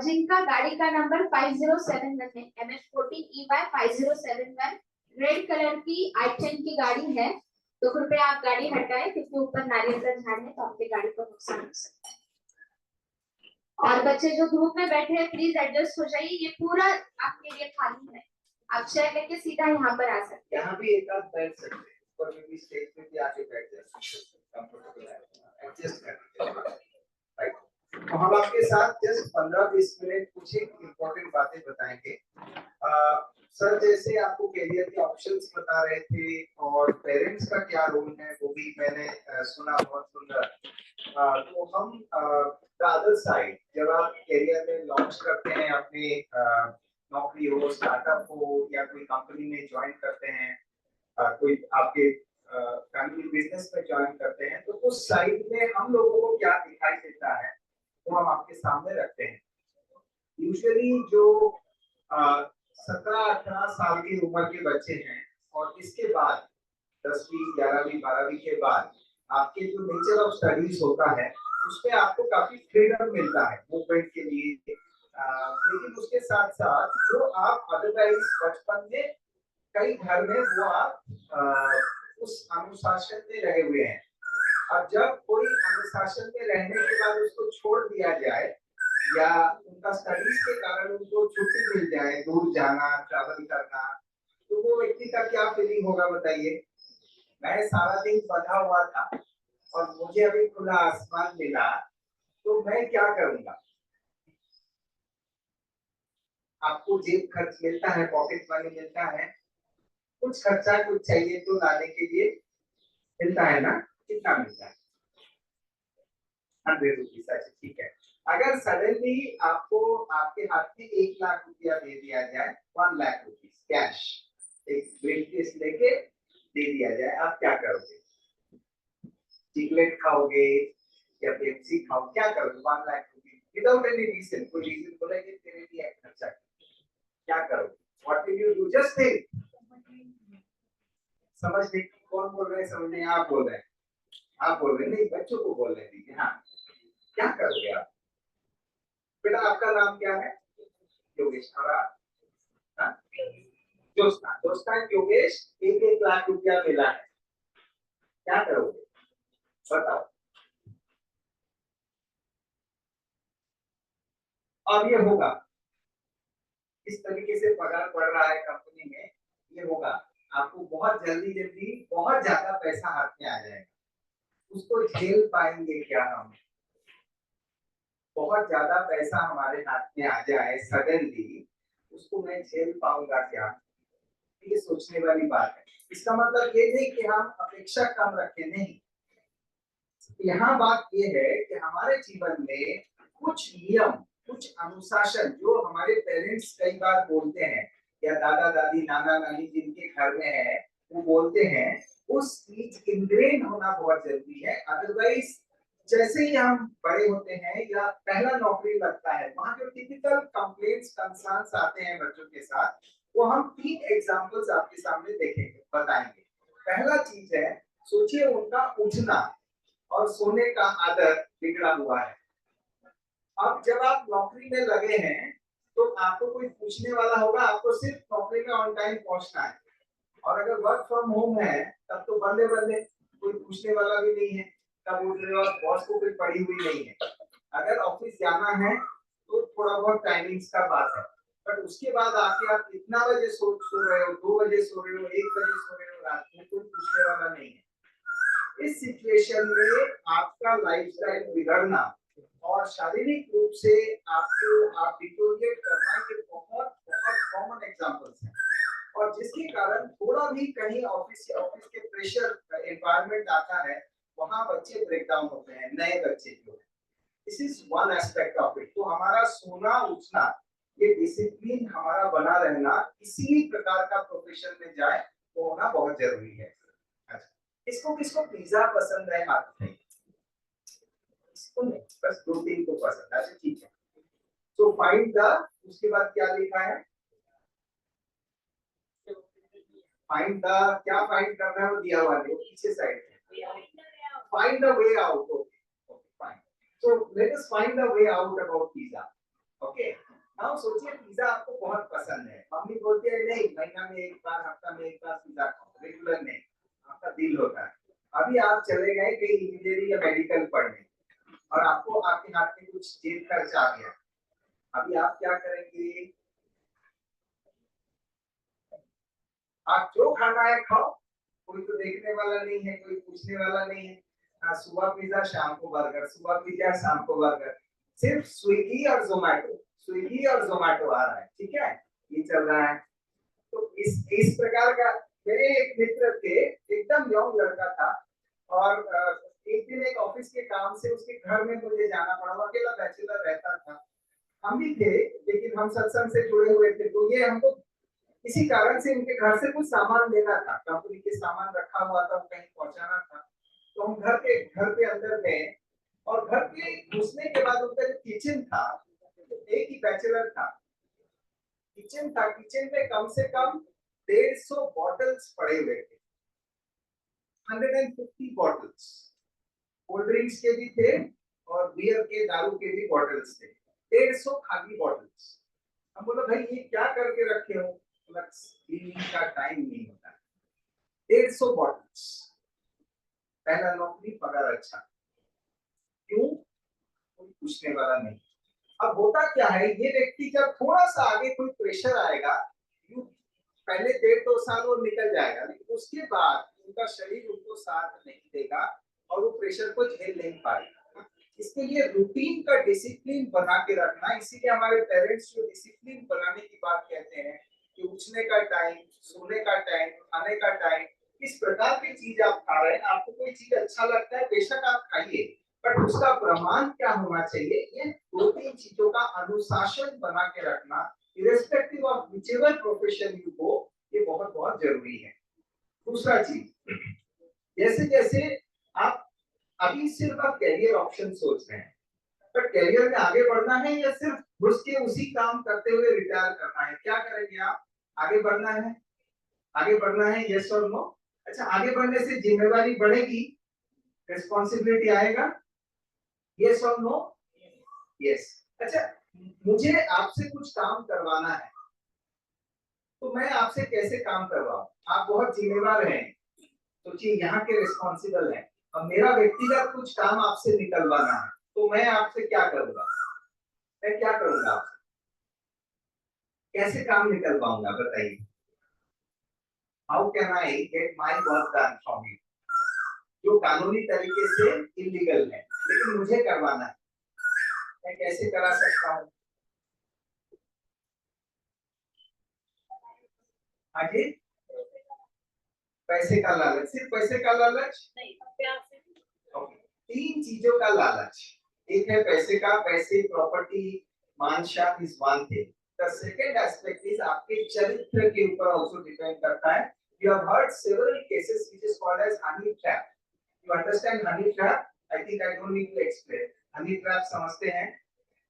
जिनका गाड़ी का नंबर 5071 है, MF14EY 5071, रेड कलर की i10 की गाड़ी है, तो कृपया आप गाड़ी हटाएं क्योंकि ऊपर नारियल का झाड़ है तो आपकी गाड़ी को नुकसान हो सकता है. और बच्चे जो धूप में बैठे हैं प्लीज एडजस्ट हो जाइए, ये पूरा आपके लिए खाली है, आप चेयर लेके सीधा यहाँ पर आ सकते हैं. यहाँ भी एक आध बैठ सकते हैं, ऊपर में भी स्टेज पे भी आके बैठ सकते हैं, कंफर्टेबल है, एडजस्ट कर लीजिए. राइट, तो हम आपके साथ जस्ट 15-20 मिनट कुछ एक इम्पोर्टेंट बातें बताएंगे. सर जैसे आपको करियर के ऑप्शंस बता रहे थे और पेरेंट्स का क्या रोल है वो भी मैंने सुना, बहुत सुंदर. तो हम द अदर साइड, जब आप करियर में लॉन्च करते हैं, अपने नौकरी हो, स्टार्टअप हो या कोई कंपनी में ज्वाइन करते हैं, कोई आपके फैमिली बिजनेस में ज्वाइन करते हैं, तो उस साइड में हम लोगों को क्या दिखाई देता है वो हम आपके सामने रखते हैं. यूजुअली जो 17-18 साल की उम्र के बच्चे हैं और इसके बाद 10वीं 11वीं 12वीं के बाद आपके जो नेचर ऑफ स्टडीज होता है उसमें आपको काफी फ्रीडम मिलता है मूवमेंट के लिए, लेकिन उसके साथ साथ जो आप अदरवाइज बचपन में कई घर में वो आप उस अनुशासन में रहे हुए हैं. अब जब कोई अनुशासन में रहने के बाद उसको छोड़ दिया जाए या उनका स्टडीज के कारण उनको छुट्टी मिल जाए, दूर जाना, ट्रैवल करना, तो वो व्यक्ति का क्या फीलिंग होगा बताइए. मैं सारा दिन बंधा हुआ था और मुझे अभी खुला आसमान मिला तो मैं क्या करूंगा. आपको जेब खर्च मिलता है, पॉकेट मनी मिलता है, कुछ खर्चा कुछ चाहिए तो लाने के लिए मिलता है ना, कितना मिलता है? 100 रुपीज। अच्छा ठीक है, अगर सडनली आपको आपके हाथ में 1 लाख रुपया दे दिया जाए, 1 लाख रुपीज कैश एक ब्रीफकेस लेके दे दिया जाए, आप क्या करोगे? चॉकलेट खाओगे या पेप्सी खाओ, क्या करोगे? 1 lakh rupees without any reason, कोई रीजन बोला कि तेरे लिए खर्चा क्या करोगे? What will you do? Just think. समझ नहीं कौन बोल रहे हैं? समझ नहीं, आप बोल रहे हैं, आप बोल रहे नहीं, बच्चों को बोल रहे दीजिए। हाँ, क्या करोगे आप? बेटा आपका नाम क्या है? योगेश। और आप? हाँ? जोस्ना। जोस्ना योगेश 1-1 लाख रुपया मिला है, क्या करोगे बताओ? अब ये होगा, इस तरीके से पगार बढ़ रहा है कंपनी में, ये होगा आपको बहुत जल्दी जल्दी बहुत ज्यादा पैसा हाथ में आ जाएगा, उसको झेल पाएंगे क्या हम? बहुत ज्यादा पैसा हमारे हाथ में आ जाए सडनली, उसको मैं झेल पाऊंगा क्या? ये सोचने वाली बात है। इसका मतलब ये नहीं कि हम अपेक्षा कम रखें, नहीं। यहाँ बात ये है कि हमारे जीवन में कुछ नियम, कुछ अनुशासन जो हमारे पेरेंट्स कई बार बोलते हैं या दादा दादी नाना नानी जिनके घर में है वो बोलते हैं, उस चीज इनग्रेन होना बहुत जरूरी है। अदरवाइज जैसे ही हम बड़े होते हैं या पहला नौकरी लगता है, वहाँ जो टिपिकल कंप्लेंट्स कंसर्न्स आते हैं बच्चों के साथ, वो हम 3 एग्जांपल्स आपके सामने देखेंगे, बताएंगे। पहला चीज है, सोचिए उनका उठना और सोने का आदत बिगड़ा हुआ है। अब जब आप नौकरी में लगे हैं तो आपको कोई पूछने वाला होगा, आपको सिर्फ नौकरी में ऑन टाइम पहुंचना है। और अगर वर्क फ्रॉम होम है तब तो बंदे बंदे, कोई पूछने वाला भी नहीं है कब उठ रहे हो, बॉस को कोई पड़ी हुई नहीं है। अगर ऑफिस जाना है तो थोड़ा बहुत टाइमिंग्स का बात है, बट उसके बाद आके आप कितना बजे सो रहे हो, 2 बजे सो रहे हो, 1 बजे सो रहे हो रात में, कोई पूछने वाला नहीं है। इस सिचुएशन में आपका लाइफस्टाइल बिगड़ना और शारीरिक रूप से आपको आप डिटोरिएट करना के बहुत बहुत कॉमन एग्जांपल्स हैं। और जिसके कारण थोड़ा भी कहीं ऑफिस के प्रेशर एनवायरनमेंट आता है, वहां बच्चे ब्रेक डाउन होते हैं, नए बच्चे जो है। This is one aspect of it. तो हमारा सोना उठना, ये डिसिप्लिन हमारा बना रहना, किसी प्रकार का प्रोफेशन में जाए वो होना बहुत जरूरी है। इसको किसको पिज्जा पसंद है? हाथ में इसको नहीं, बस 2-3 को पसंद है, ठीक है। तो फाइंड द, उसके बाद क्या लिखा है? फाइंड द, क्या फाइंड करना है वो दिया हुआ है पीछे साइड में। Find the way out. Okay fine. So let us find the way out about pizza. Okay, now सोचिए पिज्जा आपको बहुत पसंद है, मम्मी बोलती है नहीं महीना में 1 बार, हफ्ता में 1 बार पिज्जा खाओ, रेगुलर नहीं, आपका दिल होता है। अभी आप चले गए कहीं इंजीनियरिंग या मेडिकल पढ़ने और आपको आपके हाथ में कुछ जेब खर्च आ गया, अभी आप क्या करेंगे? आप जो खाना है खाओ, कोई तो देखने वाला नहीं है, कोई पूछने वाला नहीं है। सुबह पिज्जा शाम को बर्गर, सुबह पिज्जा शाम को बर्गर, सिर्फ स्विगी और जोमेटो आ रहा है, ठीक है, ये चल रहा है। तो इस प्रकार का, मेरे एक मित्र थे, एकदम यंग लड़का था और एक दिन एक ऑफिस के काम से उसके घर में मुझे जाना पड़ा, वो अकेला बैचलर रहता था, हम भी थे लेकिन हम सत्संग से जुड़े हुए थे। तो ये हमको इसी कारण से उनके घर से कुछ सामान लेना था, कंपनी के सामान रखा हुआ था, कहीं पहुंचाना था। तो हम घर पे अंदर गए और घर पे घुसने के बाद उनका जो किचन था, एक ही बैचलर था, किचन में कम से कम 150 बॉटल्स पड़े हुए थे, 150 बॉटल्स, कोल्ड ड्रिंक्स के भी थे और बियर के, दारू के भी बॉटल्स थे, 150 खाली बॉटल्स। हम बोला भाई ये क्या करके रखे हो? क्लीनिंग का टाइम नहीं होता। 150 बॉटल्स, पहला नौकरी, पगार अच्छा, क्यों? कोई पूछने वाला नहीं। अब होता क्या है, ये व्यक्ति जब थोड़ा सा आगे कोई प्रेशर आएगा, पहले 1.5-2 साल वो निकल जाएगा, लेकिन उसके बाद उनका शरीर उनको साथ नहीं देगा और वो प्रेशर को झेल नहीं पाएगा। इसके लिए रूटीन का डिसिप्लिन बना के रखना, इसीलिए हमारे पेरेंट्स जो डिसिप्लिन बनाने की बात कहते हैं कि उठने का टाइम, सोने का टाइम, खाने का टाइम, किस प्रकार की चीज आप खा रहे हैं। आपको कोई चीज अच्छा लगता है, बेशक आप खाइए, बट उसका प्रमाण क्या होना चाहिए, ये 2-3 चीजों का अनुशासन बना के रखना, irrespective of whichever profession you go, ये बहुत बहुत जरूरी है। दूसरा चीज, जैसे जैसे आप अभी सिर्फ आप कैरियर ऑप्शन सोच रहे हैं, पर कैरियर में आगे बढ़ना है या सिर्फ घुस के उसी काम करते हुए रिटायर करना है, क्या करेंगे आप? आगे बढ़ना है, आगे बढ़ना है, यस और नो? अच्छा, आगे बढ़ने से जिम्मेदारी बढ़ेगी, रिस्पॉन्सिबिलिटी आएगा, यस और नो? यस। अच्छा, मुझे आपसे कुछ काम करवाना है, तो मैं आपसे कैसे काम करवाऊं? आप बहुत जिम्मेदार हैं, सोचिए यहाँ के रिस्पॉन्सिबल हैं, अब मेरा व्यक्तिगत कुछ काम आपसे निकलवाना है, तो मैं आपसे क्या करूंगा? मैं क्या करूंगा आपसे? कैसे काम निकलवाऊंगा बताइए? How can I get my work done from you? जो कानूनी तरीके से इलीगल है, लेकिन मुझे करवाना है, मैं कैसे करा सकता हूँ? हाँ जी, पैसे का लालच, सिर्फ पैसे का लालच नहीं, okay. 3 चीजों का लालच, एक है पैसे का, पैसे, प्रॉपर्टी, मान शान is one thing. The second aspect is आपके चरित्र के ऊपर आल्सो डिपेंड करता है। You have heard several cases which is called as honey trap. You understand honey trap? I think I don't need to explain. Honey trap समझते हैं?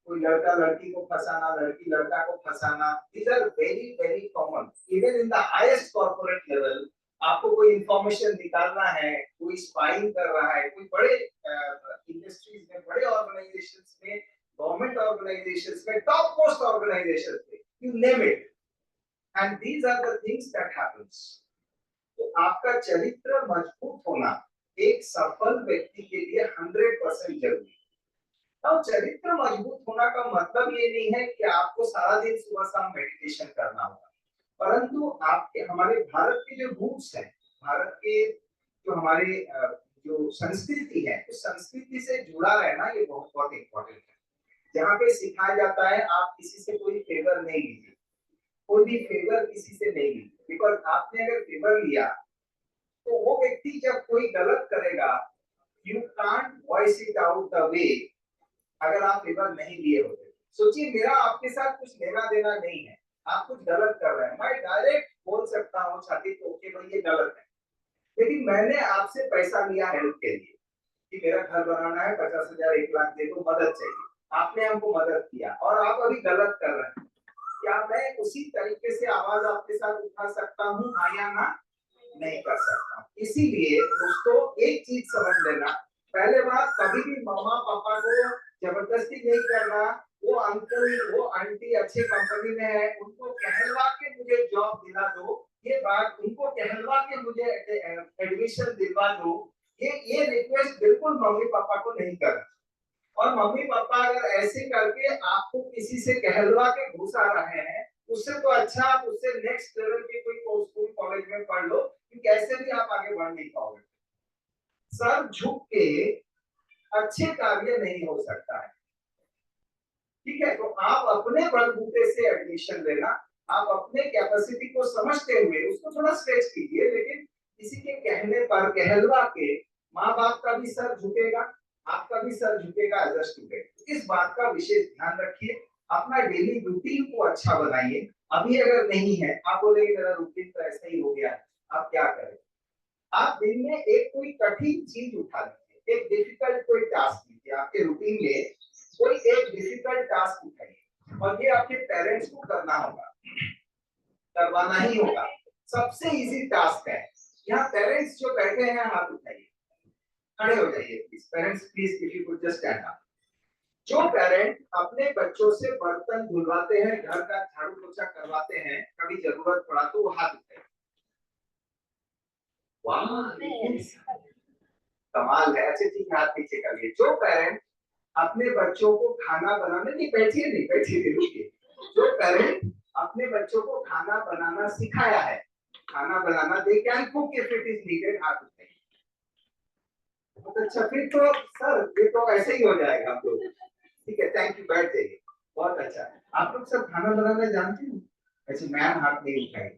कोई लड़का लड़की को फंसाना, लड़की लड़का को फंसाना, these are very very common even in the highest corporate level। आपको कोई इंफॉर्मेशन निकालना है, कोई स्पाइंग कर रहा है, कोई बड़े इंडस्ट्रीज में, बड़े ऑर्गेनाइजेशंस में, गवर्नमेंट ऑर्गेनाइजेशंस में, टॉप मोस्ट ऑर्गेनाइजेशंस में, you name it, and these are the things that happens. तो आपका चरित्र मजबूत होना एक सफल व्यक्ति के लिए 100% जरूरी है। अब चरित्र मजबूत होना का मतलब ये नहीं है कि आपको सारा दिन सुबह शाम मेडिटेशन करना होगा, परंतु आपके, हमारे भारत के जो रूट्स हैं, भारत के जो हमारे जो संस्कृति है, उस संस्कृति से जुड़ा रहना ये बहुत बहुत इम्पोर्टेंट है। जहाँ पे सिखाया जाता है आप किसी से कोई फेवर नहीं लीजिए, कोई भी फेवर किसी से नहीं लीजिए, बिकॉज आपने अगर फेवर लिया तो वो व्यक्ति जब कोई गलत करेगा, you can't voice it out the way अगर आप फेवर नहीं लिए होते। सोचिए, मेरा आपके साथ कुछ लेना देना नहीं है, आप कुछ गलत कर रहे हैं, मैं डायरेक्ट बोल सकता हूँ छाती को कि भाई ये गलत है, लेकिन मैंने आपसे पैसा लिया हेल्प के लिए कि मेरा घर बनाना है, 50,000 1 लाख दे दो, मदद चाहिए, आपने हमको मदद किया और आप अभी गलत कर रहे हैं, क्या मैं उसी तरीके से आवाज आपके साथ उठा सकता हूँ, हाँ या ना? नहीं कर सकता। इसीलिए दोस्तों एक चीज समझ लेना, पहले बात, कभी भी मम्मा पापा को जबरदस्ती नहीं करना, वो अंकल वो आंटी अच्छे कंपनी में है, उनको कहलवा के मुझे जॉब दिला दो, ये बात, उनको कहलवा के मुझे एडमिशन दिलवा दो, ये रिक्वेस्ट बिल्कुल मम्मी पापा को नहीं करना। और मम्मी पापा अगर ऐसे करके आपको किसी से कहलवा के घुसा रहे हैं, उससे तो अच्छा आप उससे नेक्स्ट लेवल के कोई स्कूल कॉलेज में पढ़ लो, क्योंकि ऐसे भी आप आगे बढ़ नहीं पाओगे। सर झुक के अच्छे कार्य नहीं हो सकता है, ठीक है? तो आप अपने बलबूते से एडमिशन लेना, आप अपने कैपेसिटी को समझते हुए उसको थोड़ा स्ट्रेच कीजिए, लेकिन किसी के कहने पर, कहलवा के, माँ बाप का भी सर झुकेगा, आपका भी सर झुकेगा एज अ स्टूडेंट। इस बात का विशेष ध्यान रखिए, अपना डेली रूटीन को अच्छा बनाइए। अभी अगर नहीं है, आप बोलेंगे मेरा रूटीन तो ऐसा ही हो गया, आप क्या करें? आप दिन में एक कोई कठिन चीज उठा लीजिए, एक डिफिकल्ट कोई टास्क लीजिए, आपके रूटीन में कोई एक डिफिकल्ट टास्क उठाइए, और ये आपके पेरेंट्स को करना होगा, करवाना ही होगा। सबसे इजी टास्क है। यहाँ पेरेंट्स जो बैठे हैं, हाथ उठाइए, खड़े हो जाइए please. Parents please if you could just stand up. जो पेरेंट अपने बच्चों से बर्तन धुलवाते हैं, घर का झाड़ू पोछा करवाते हैं, कभी जरूरत पड़ा तो वो हाथ उठाइए। वाह, कमाल है। अच्छे ठीक, हाथ पीछे करिए। जो पेरेंट अपने बच्चों को खाना बनाने, नहीं बैठिए रुकिए। जो पेरेंट अपने बच्चों को खाना बनाना सिखाया है, खाना बनाना, they can cook if it is needed, हाथ उठाइए। अच्छा, फिर तो सर ये तो ऐसे ही हो जाएगा आप लोग, ठीक है, थैंक यू, बैठ जाइए। बहुत अच्छा, आप लोग सब खाना बनाना जानते हो? ऐसे मैम हाथ नहीं उठाई,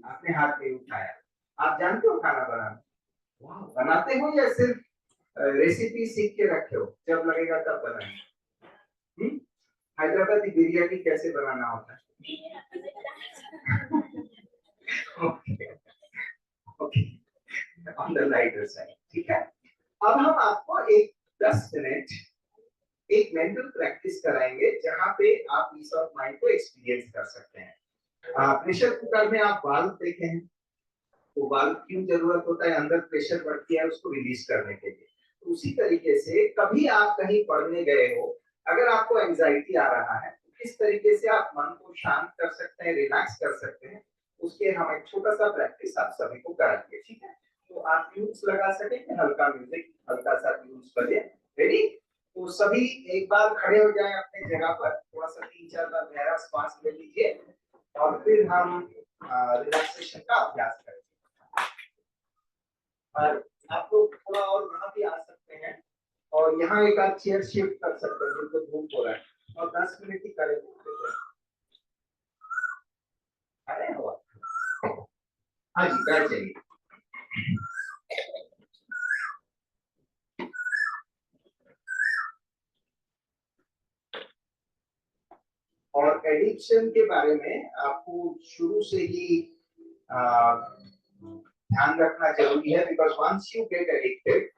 आपने हाथ नहीं उठाया। आप जानते हो खाना बनाना? वाह, बनाते हो या सिर्फ रेसिपी सीख के रखे हो, जब लगेगा तब बनाएंगे? हैदराबादी बिरयानी कैसे बनाना होता है? Okay okay, on the lighter side, ठीक है। अब हम आपको एक 10 मिनट एक मेंटल प्रैक्टिस कराएंगे जहां पे आप पीस ऑफ माइंड को एक्सपीरियंस कर सकते हैं। प्रेशर कुकर में आप वाल्व देखे हैं, तो वाल्व क्यों जरूरत होता है? अंदर प्रेशर बढ़ती है उसको रिलीज करने के लिए। तो उसी तरीके से कभी आप कहीं पढ़ने गए हो, अगर आपको एंजाइटी आ रहा है तो किस तरीके से आप मन को शांत कर सकते हैं, रिलैक्स कर सकते हैं, उसके हम एक छोटा सा प्रैक्टिस आप सभी को कराएंगे, ठीक है। तो आप ट्यून्स लगा सकेंगे, हल्का म्यूजिक, हल्का सा ट्यून्स बजे। रेडी? तो सभी एक बार खड़े हो जाएं अपने जगह पर, थोड़ा सा 3-4 बार गहरा श्वास ले लीजिए और फिर हम रिलैक्सेशन का अभ्यास करेंगे। और आप लोग थोड़ा और वहां भी आ सकते हैं और यहाँ एक आध चेयर शिफ्ट कर सकते हैं जिनको धूप हो रहा है, और 10 मिनट ही करेंगे। अरे हो, हाँ जी, बैठ जाइए। और एडिक्शन के बारे में आपको शुरू से ही ध्यान रखना जरूरी है, because once you get addicted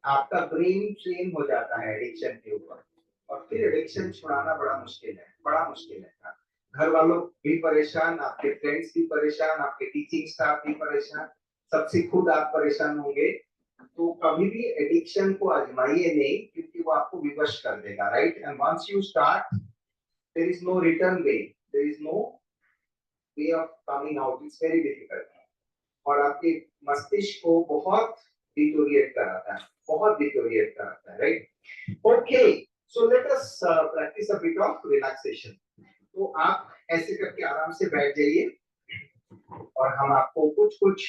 आपका ब्रेन ट्रेन हो जाता है एडिक्शन के ऊपर, और फिर एडिक्शन छुड़ाना बड़ा मुश्किल है, बड़ा मुश्किल है। घर वालों भी परेशान, आपके फ्रेंड्स भी परेशान, आपके टीचिंग स्टाफ भी परेशान, सबसे खुद आप परेशान होंगे। तो कभी भी एडिक्शन को आजमाइए नहीं, क्योंकि वो आपको विवश कर देगा, right? And once you start there is no return way, there is no way of coming out, it's very difficult। और आपके मस्तिष्क को बहुत डिटोरिएट कराता है, बहुत डिटोरिएट कराता है, right? Okay, so let us practice a bit of relaxation. तो आप ऐसे करके आराम से बैठ जाइए और हम आपको कुछ कुछ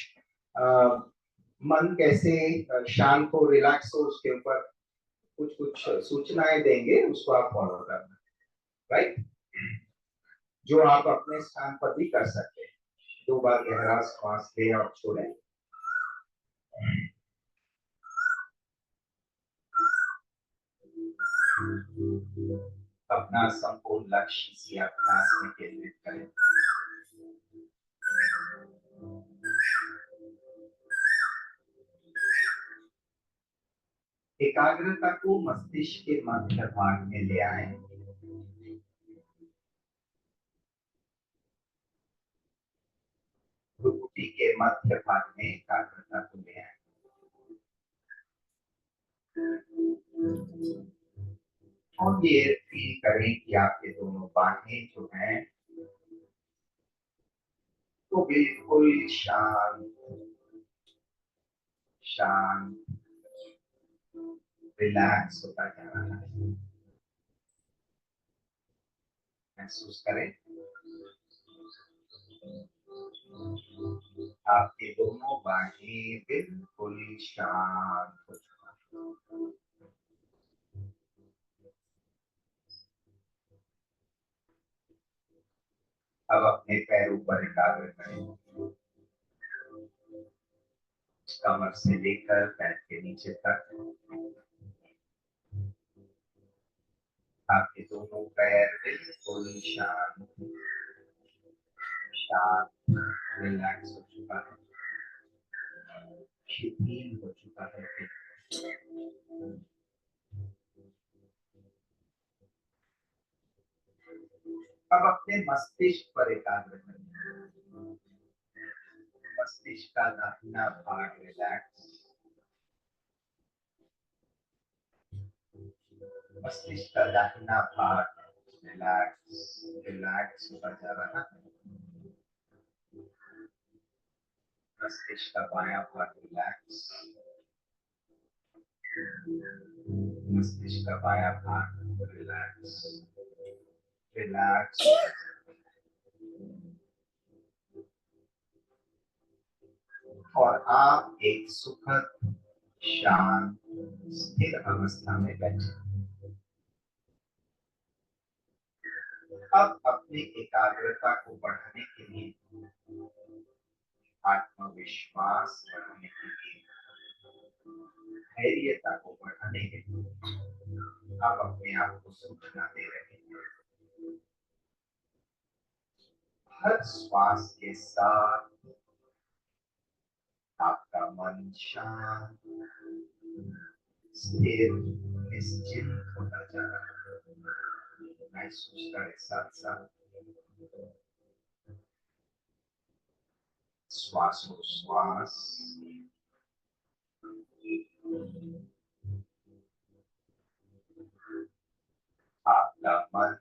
मन कैसे शांत हो, रिलैक्स हो, उसके ऊपर कुछ कुछ सूचनाएं देंगे, उसको आप फॉलो करना, राइट? जो आप अपने स्थान पर भी कर सकते हैं। 2 बार गहरा श्वास लें और छोड़ें। अपना संपूर्ण लक्ष्य इसी अभ्यास में केंद्रित करें। एकाग्रता को मस्तिष्क के मध्य भाग में ले आए। भ्रुकुटी के मध्य भाग में एकाग्रता को ले आए। और ये फील करें कि आपके दोनों बाहें जो हैं तो बिल्कुल शांत शांत रिलैक्स होता जा रहा है। महसूस करें आपके दोनों बाहें बिल्कुल शांत हो चुका है। अब अपने पैरों पर एकाग्र करें, कमर से लेकर पैर के नीचे तक। आपके दोनों पैर बिल्कुल शांत शांत रिलैक्स हो चुका है, शिथिल हो चुका है। अब अपने मस्तिष्क पर एकाग्र करें। मस्तिष्क का दाहिना भाग रिलैक्स, मस्तिष्क का दाहिना भाग रिलैक्स रिलैक्स होता जा रहा है। मस्तिष्क का बायां भाग रिलैक्स, मस्तिष्क का बायां भाग रिलैक्स रिलैक्स। और आप एक सुखद शांत स्थिर अवस्था में बैठे। अब अपनी एकाग्रता को बढ़ाने के लिए, आत्मविश्वास बढ़ाने के लिए, धैर्यता को बढ़ाने के लिए आप अपने आप को सूचना दे रहे हैं। हर श्वास के साथ आपका मन शांत, स्थिर, निश्चिंत होता जा रहा है। महसूस करें साथ साथ श्वासोश्वास, आपका मन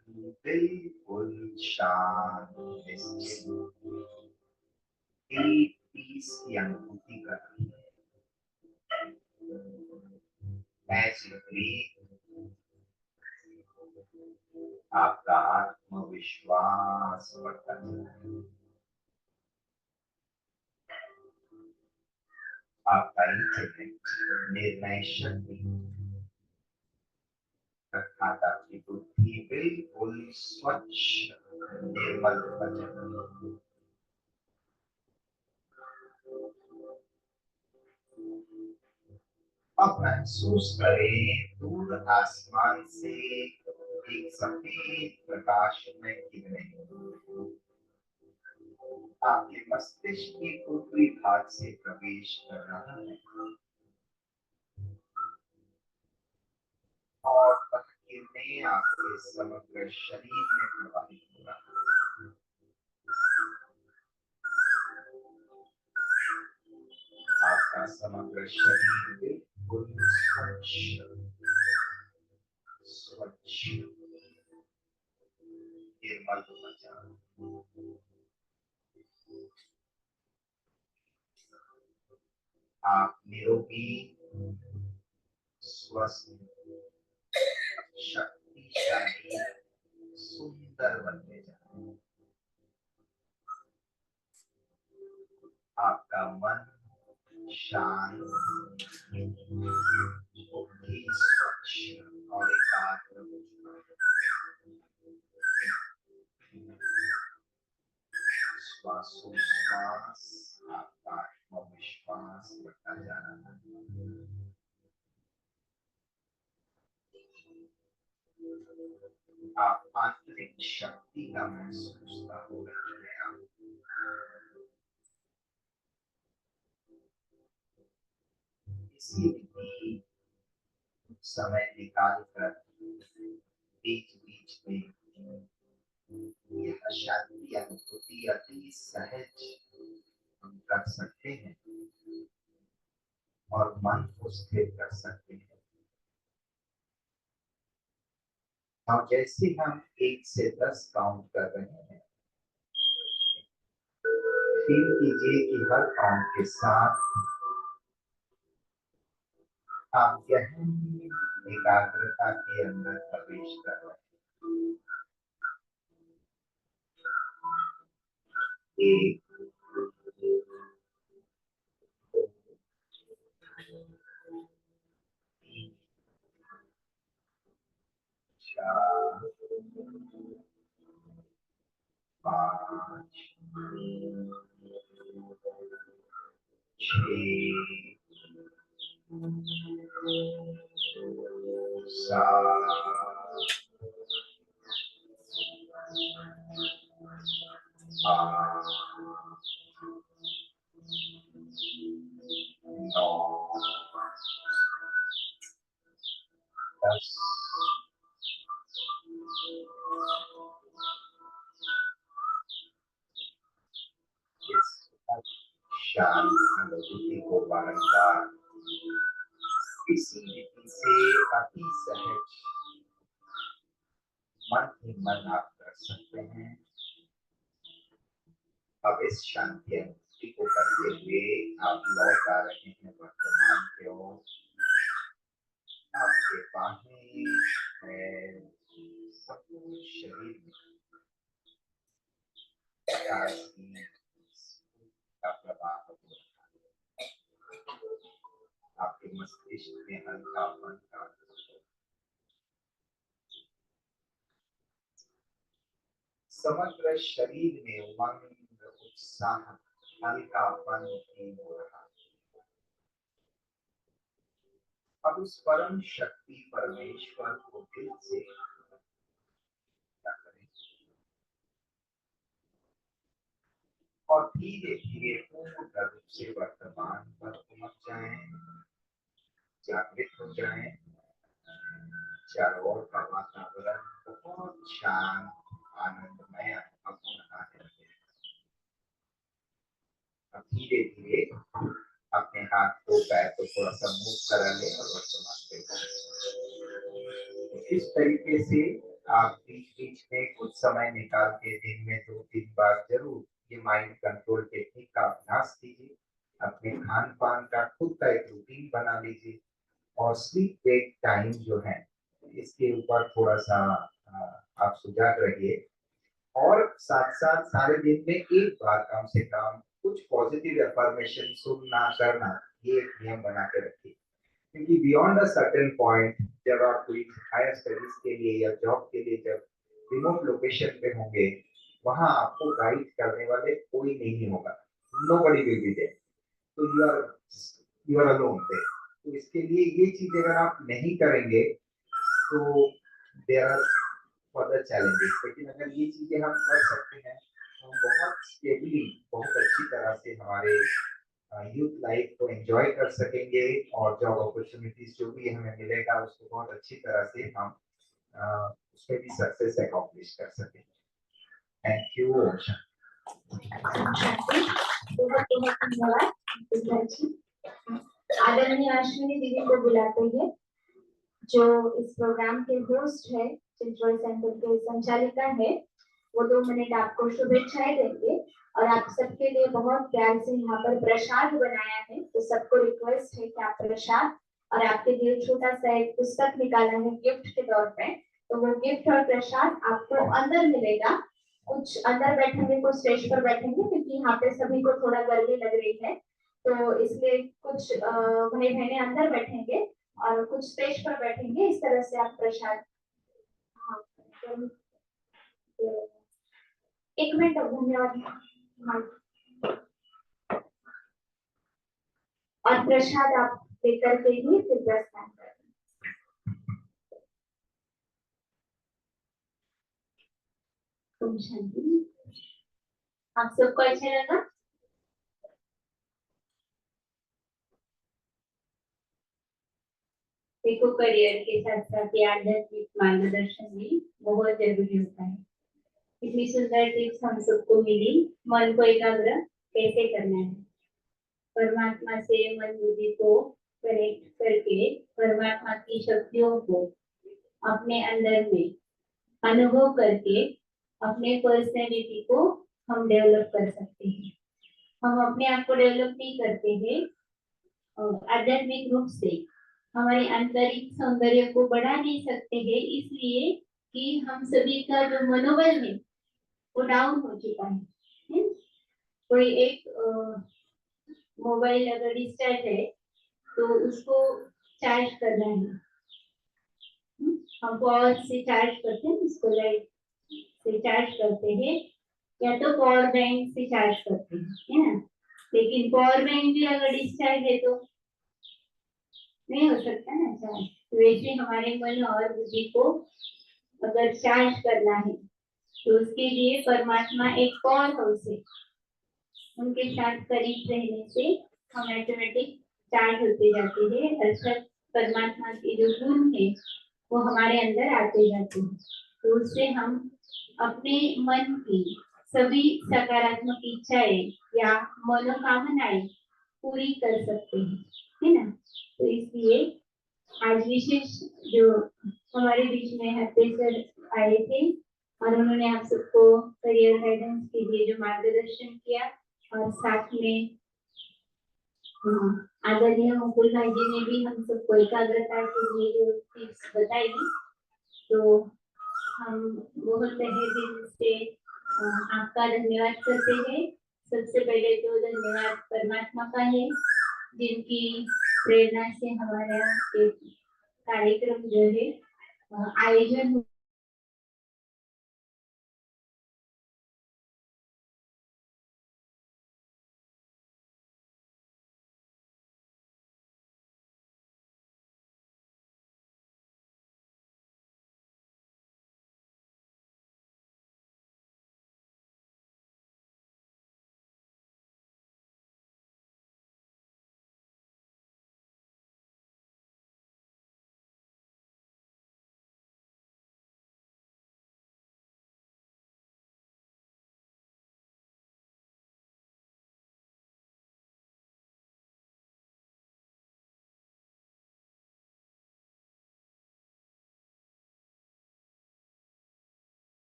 बिल्कुल शांत, निश्चिंत, एक पीस की अनुभूति कर रही है। As you breathe, आपका आत्मविश्वास बढ़ता जाता है। आपका इंटेलेक्ट, निर्णय शक्ति अर्थात आपकी बुद्धि बिल्कुल स्वच्छ, निर्मल हो जाती है। अब महसूस करें दूर आसमान से एक सफेद प्रकाश में किरणें आपके मस्तिष्क के ऊपरी भाग से प्रवेश कर रहा है और वह किरणें आपके समग्र शरीर में प्रवाहित हो रहा है। आपका समग्र शरीर बिल्कुल स्वच्छ, निर्मल होता जा रहा है। आप निरोगी, स्वस्थ, शक्तिशाली, सुंदर बनते जा रहे हैं। आपका मन शांत, बुद्धि स्वच्छ और एकाग्र हो चुका है। श्वासोश्वास आपका आत्मविश्वास बढ़ता जा रहा है। आप आंतरिक शक्ति का महसूस हो रहे हैं। आप इसी भी समय निकाल कर बीच बीच में यह शांति अनुभूति अति सहज हम कर सकते हैं और मन को स्थिर कर सकते हैं। और जैसे हम 1 से 10 काउंट कर रहे हैं, फील कीजिए कि हर काउंट के साथ आप गहन एकाग्रता के अंदर प्रवेश कर रहे हैं। 1, 2, 3, 4, 5, 6, 7, 8, 9, 10। शांत अनुभूति को बारंबार इसी रीति से अति सहज मन ही मन आप कर सकते हैं। अब इस शांति अनुभूति को करते हुए आप लौट आ रहे हैं वर्तमान की ओर। आपके बाहें पैर संपूर्ण शरीर में का प्रवाह हो रहा है। आपके मस्तिष्क में हल्कापन का समग्र शरीर में उमंग उत्साह हल्कापन हो रहा। अब उस परम शक्ति परमेश्वर को दिल से करें और धीरे धीरे पूर्ण रूप से वर्तमान पर पहुंच जाएं, जागृत हो जाएं। चारों ओर का वातावरण बहुत शांत आनंदमय अब धीरे धीरे अपने हाथ को पैर को थोड़ा सा मूव करा ले और वर्तमान पे इस तरीके से आप बीच बीच में कुछ समय निकाल के दिन में 2-3 बार जरूर ये माइंड कंट्रोल टेक्निक का अभ्यास कीजिए। अपने खान पान का खुद का एक रूटीन बना लीजिए और स्लीप वेक टाइम जो है इसके ऊपर थोड़ा सा आप सुजाग रहिए और साथ साथ सारे दिन में एक बार कम से कम कुछ पॉजिटिव अफर्मेशन सुनना करना ये एक नियम बना के रखिए, क्योंकि बियॉन्ड अ सर्टेन पॉइंट जब आप कोई हायर स्टडीज के लिए या जॉब के लिए जब रिमोट लोकेशन पे होंगे वहां आपको गाइड करने वाले कोई नहीं होगा, नोबडी विल बी देयर, तो यू आर अलोन देयर। तो इसके लिए ये चीज अगर आप नहीं करेंगे तो देयर आर फर्दर चैलेंजेस, लेकिन अगर ये चीजें हम कर सकते हैं तो हम बहुत स्टेबली बहुत अच्छी तरह से हमारे यूथ लाइफ को एंजॉय कर सकेंगे और जॉब अपॉर्चुनिटीज जो भी हमें मिलेगा उसको बहुत अच्छी तरह से हम उसमें भी सक्सेस अकॉम्प्लिश कर सकेंगे। Thank you. आदरणीय अश्विनी दीदी को बुलाते हैं जो इस प्रोग्राम के होस्ट है, चिंचवड सेंटर के संचालिका है। वो 2 मिनट आपको शुभेच्छाएं देंगे और आप सबके लिए बहुत प्यार से यहाँ पर प्रसाद बनाया है, तो सबको रिक्वेस्ट है कि आप प्रसाद और आपके लिए छोटा सा एक पुस्तक निकाला है गिफ्ट के तौर पे, तो वो गिफ्ट और प्रसाद आपको अंदर मिलेगा। कुछ अंदर बैठेंगे, कुछ स्टेज पर बैठेंगे, क्योंकि यहाँ पे सभी को थोड़ा गर्मी लग रही है, तो इसलिए कुछ भाई बहने अंदर बैठेंगे और कुछ स्टेज पर बैठेंगे। इस तरह से आप प्रसाद, एक मिनट, धन्यवाद। और प्रसाद आप लेकर के ही फिर प्रस्थान करें। आप सबको अच्छा लगा? देखो, करियर के साथ साथ ये आध्यात्मिक मार्गदर्शन भी बहुत जरूरी होता है। इतनी सुंदर टिप्स हम सबको मिली। मन को एकाग्र कैसे करना है, परमात्मा से मन बुद्धि को कनेक्ट करके परमात्मा की शक्तियों को अपने अंदर में अनुभव करके अपने पर्सनैलिटी को हम डेवलप कर सकते हैं। हम अपने आप को डेवलप नहीं करते हैं आध्यात्मिक रूप से, हमारे आंतरिक सौंदर्य को बढ़ा नहीं सकते हैं, इसलिए कि हम सभी का जो मनोबल है वो डाउन हो चुका है। कोई एक मोबाइल अगर डिस्चार्ज है तो उसको चार्ज करना है, हम पावर से चार्ज करते हैं, इसको लाइट से चार्ज करते हैं या तो पावर बैंक से चार्ज करते हैं, है ना। लेकिन पावर बैंक भी अगर डिस्चार्ज है तो नहीं हो सकता ना चार्ज। तो वैसे हमारे मन और बुद्धि को अगर चार्ज करना है तो उसके लिए परमात्मा एक पावर हाउस है, उनके साथ करीब रहने से हम ऑटोमेटिक चार्ज होते जाते हैं, अर्थात परमात्मा के जो गुण है वो हमारे अंदर आते जाते हैं। तो उससे हम अपने मन की सभी सकारात्मक इच्छाएं या मनोकामनाएं पूरी कर सकते हैं, है ना। तो इसलिए आज विशेष जो हमारे बीच में हत्ते सर आए थे और उन्होंने आप सबको करियर गाइडेंस के लिए जो मार्गदर्शन किया और साथ में आदरणीय मुकुल भाई जी ने भी हम सबको एकाग्रता के लिए जो टिप्स बताई, तो हम बहुत तहे दिल से आपका धन्यवाद करते हैं। सबसे पहले तो धन्यवाद परमात्मा का है जिनकी प्रेरणा से हमारा एक कार्यक्रम जो है आयोजन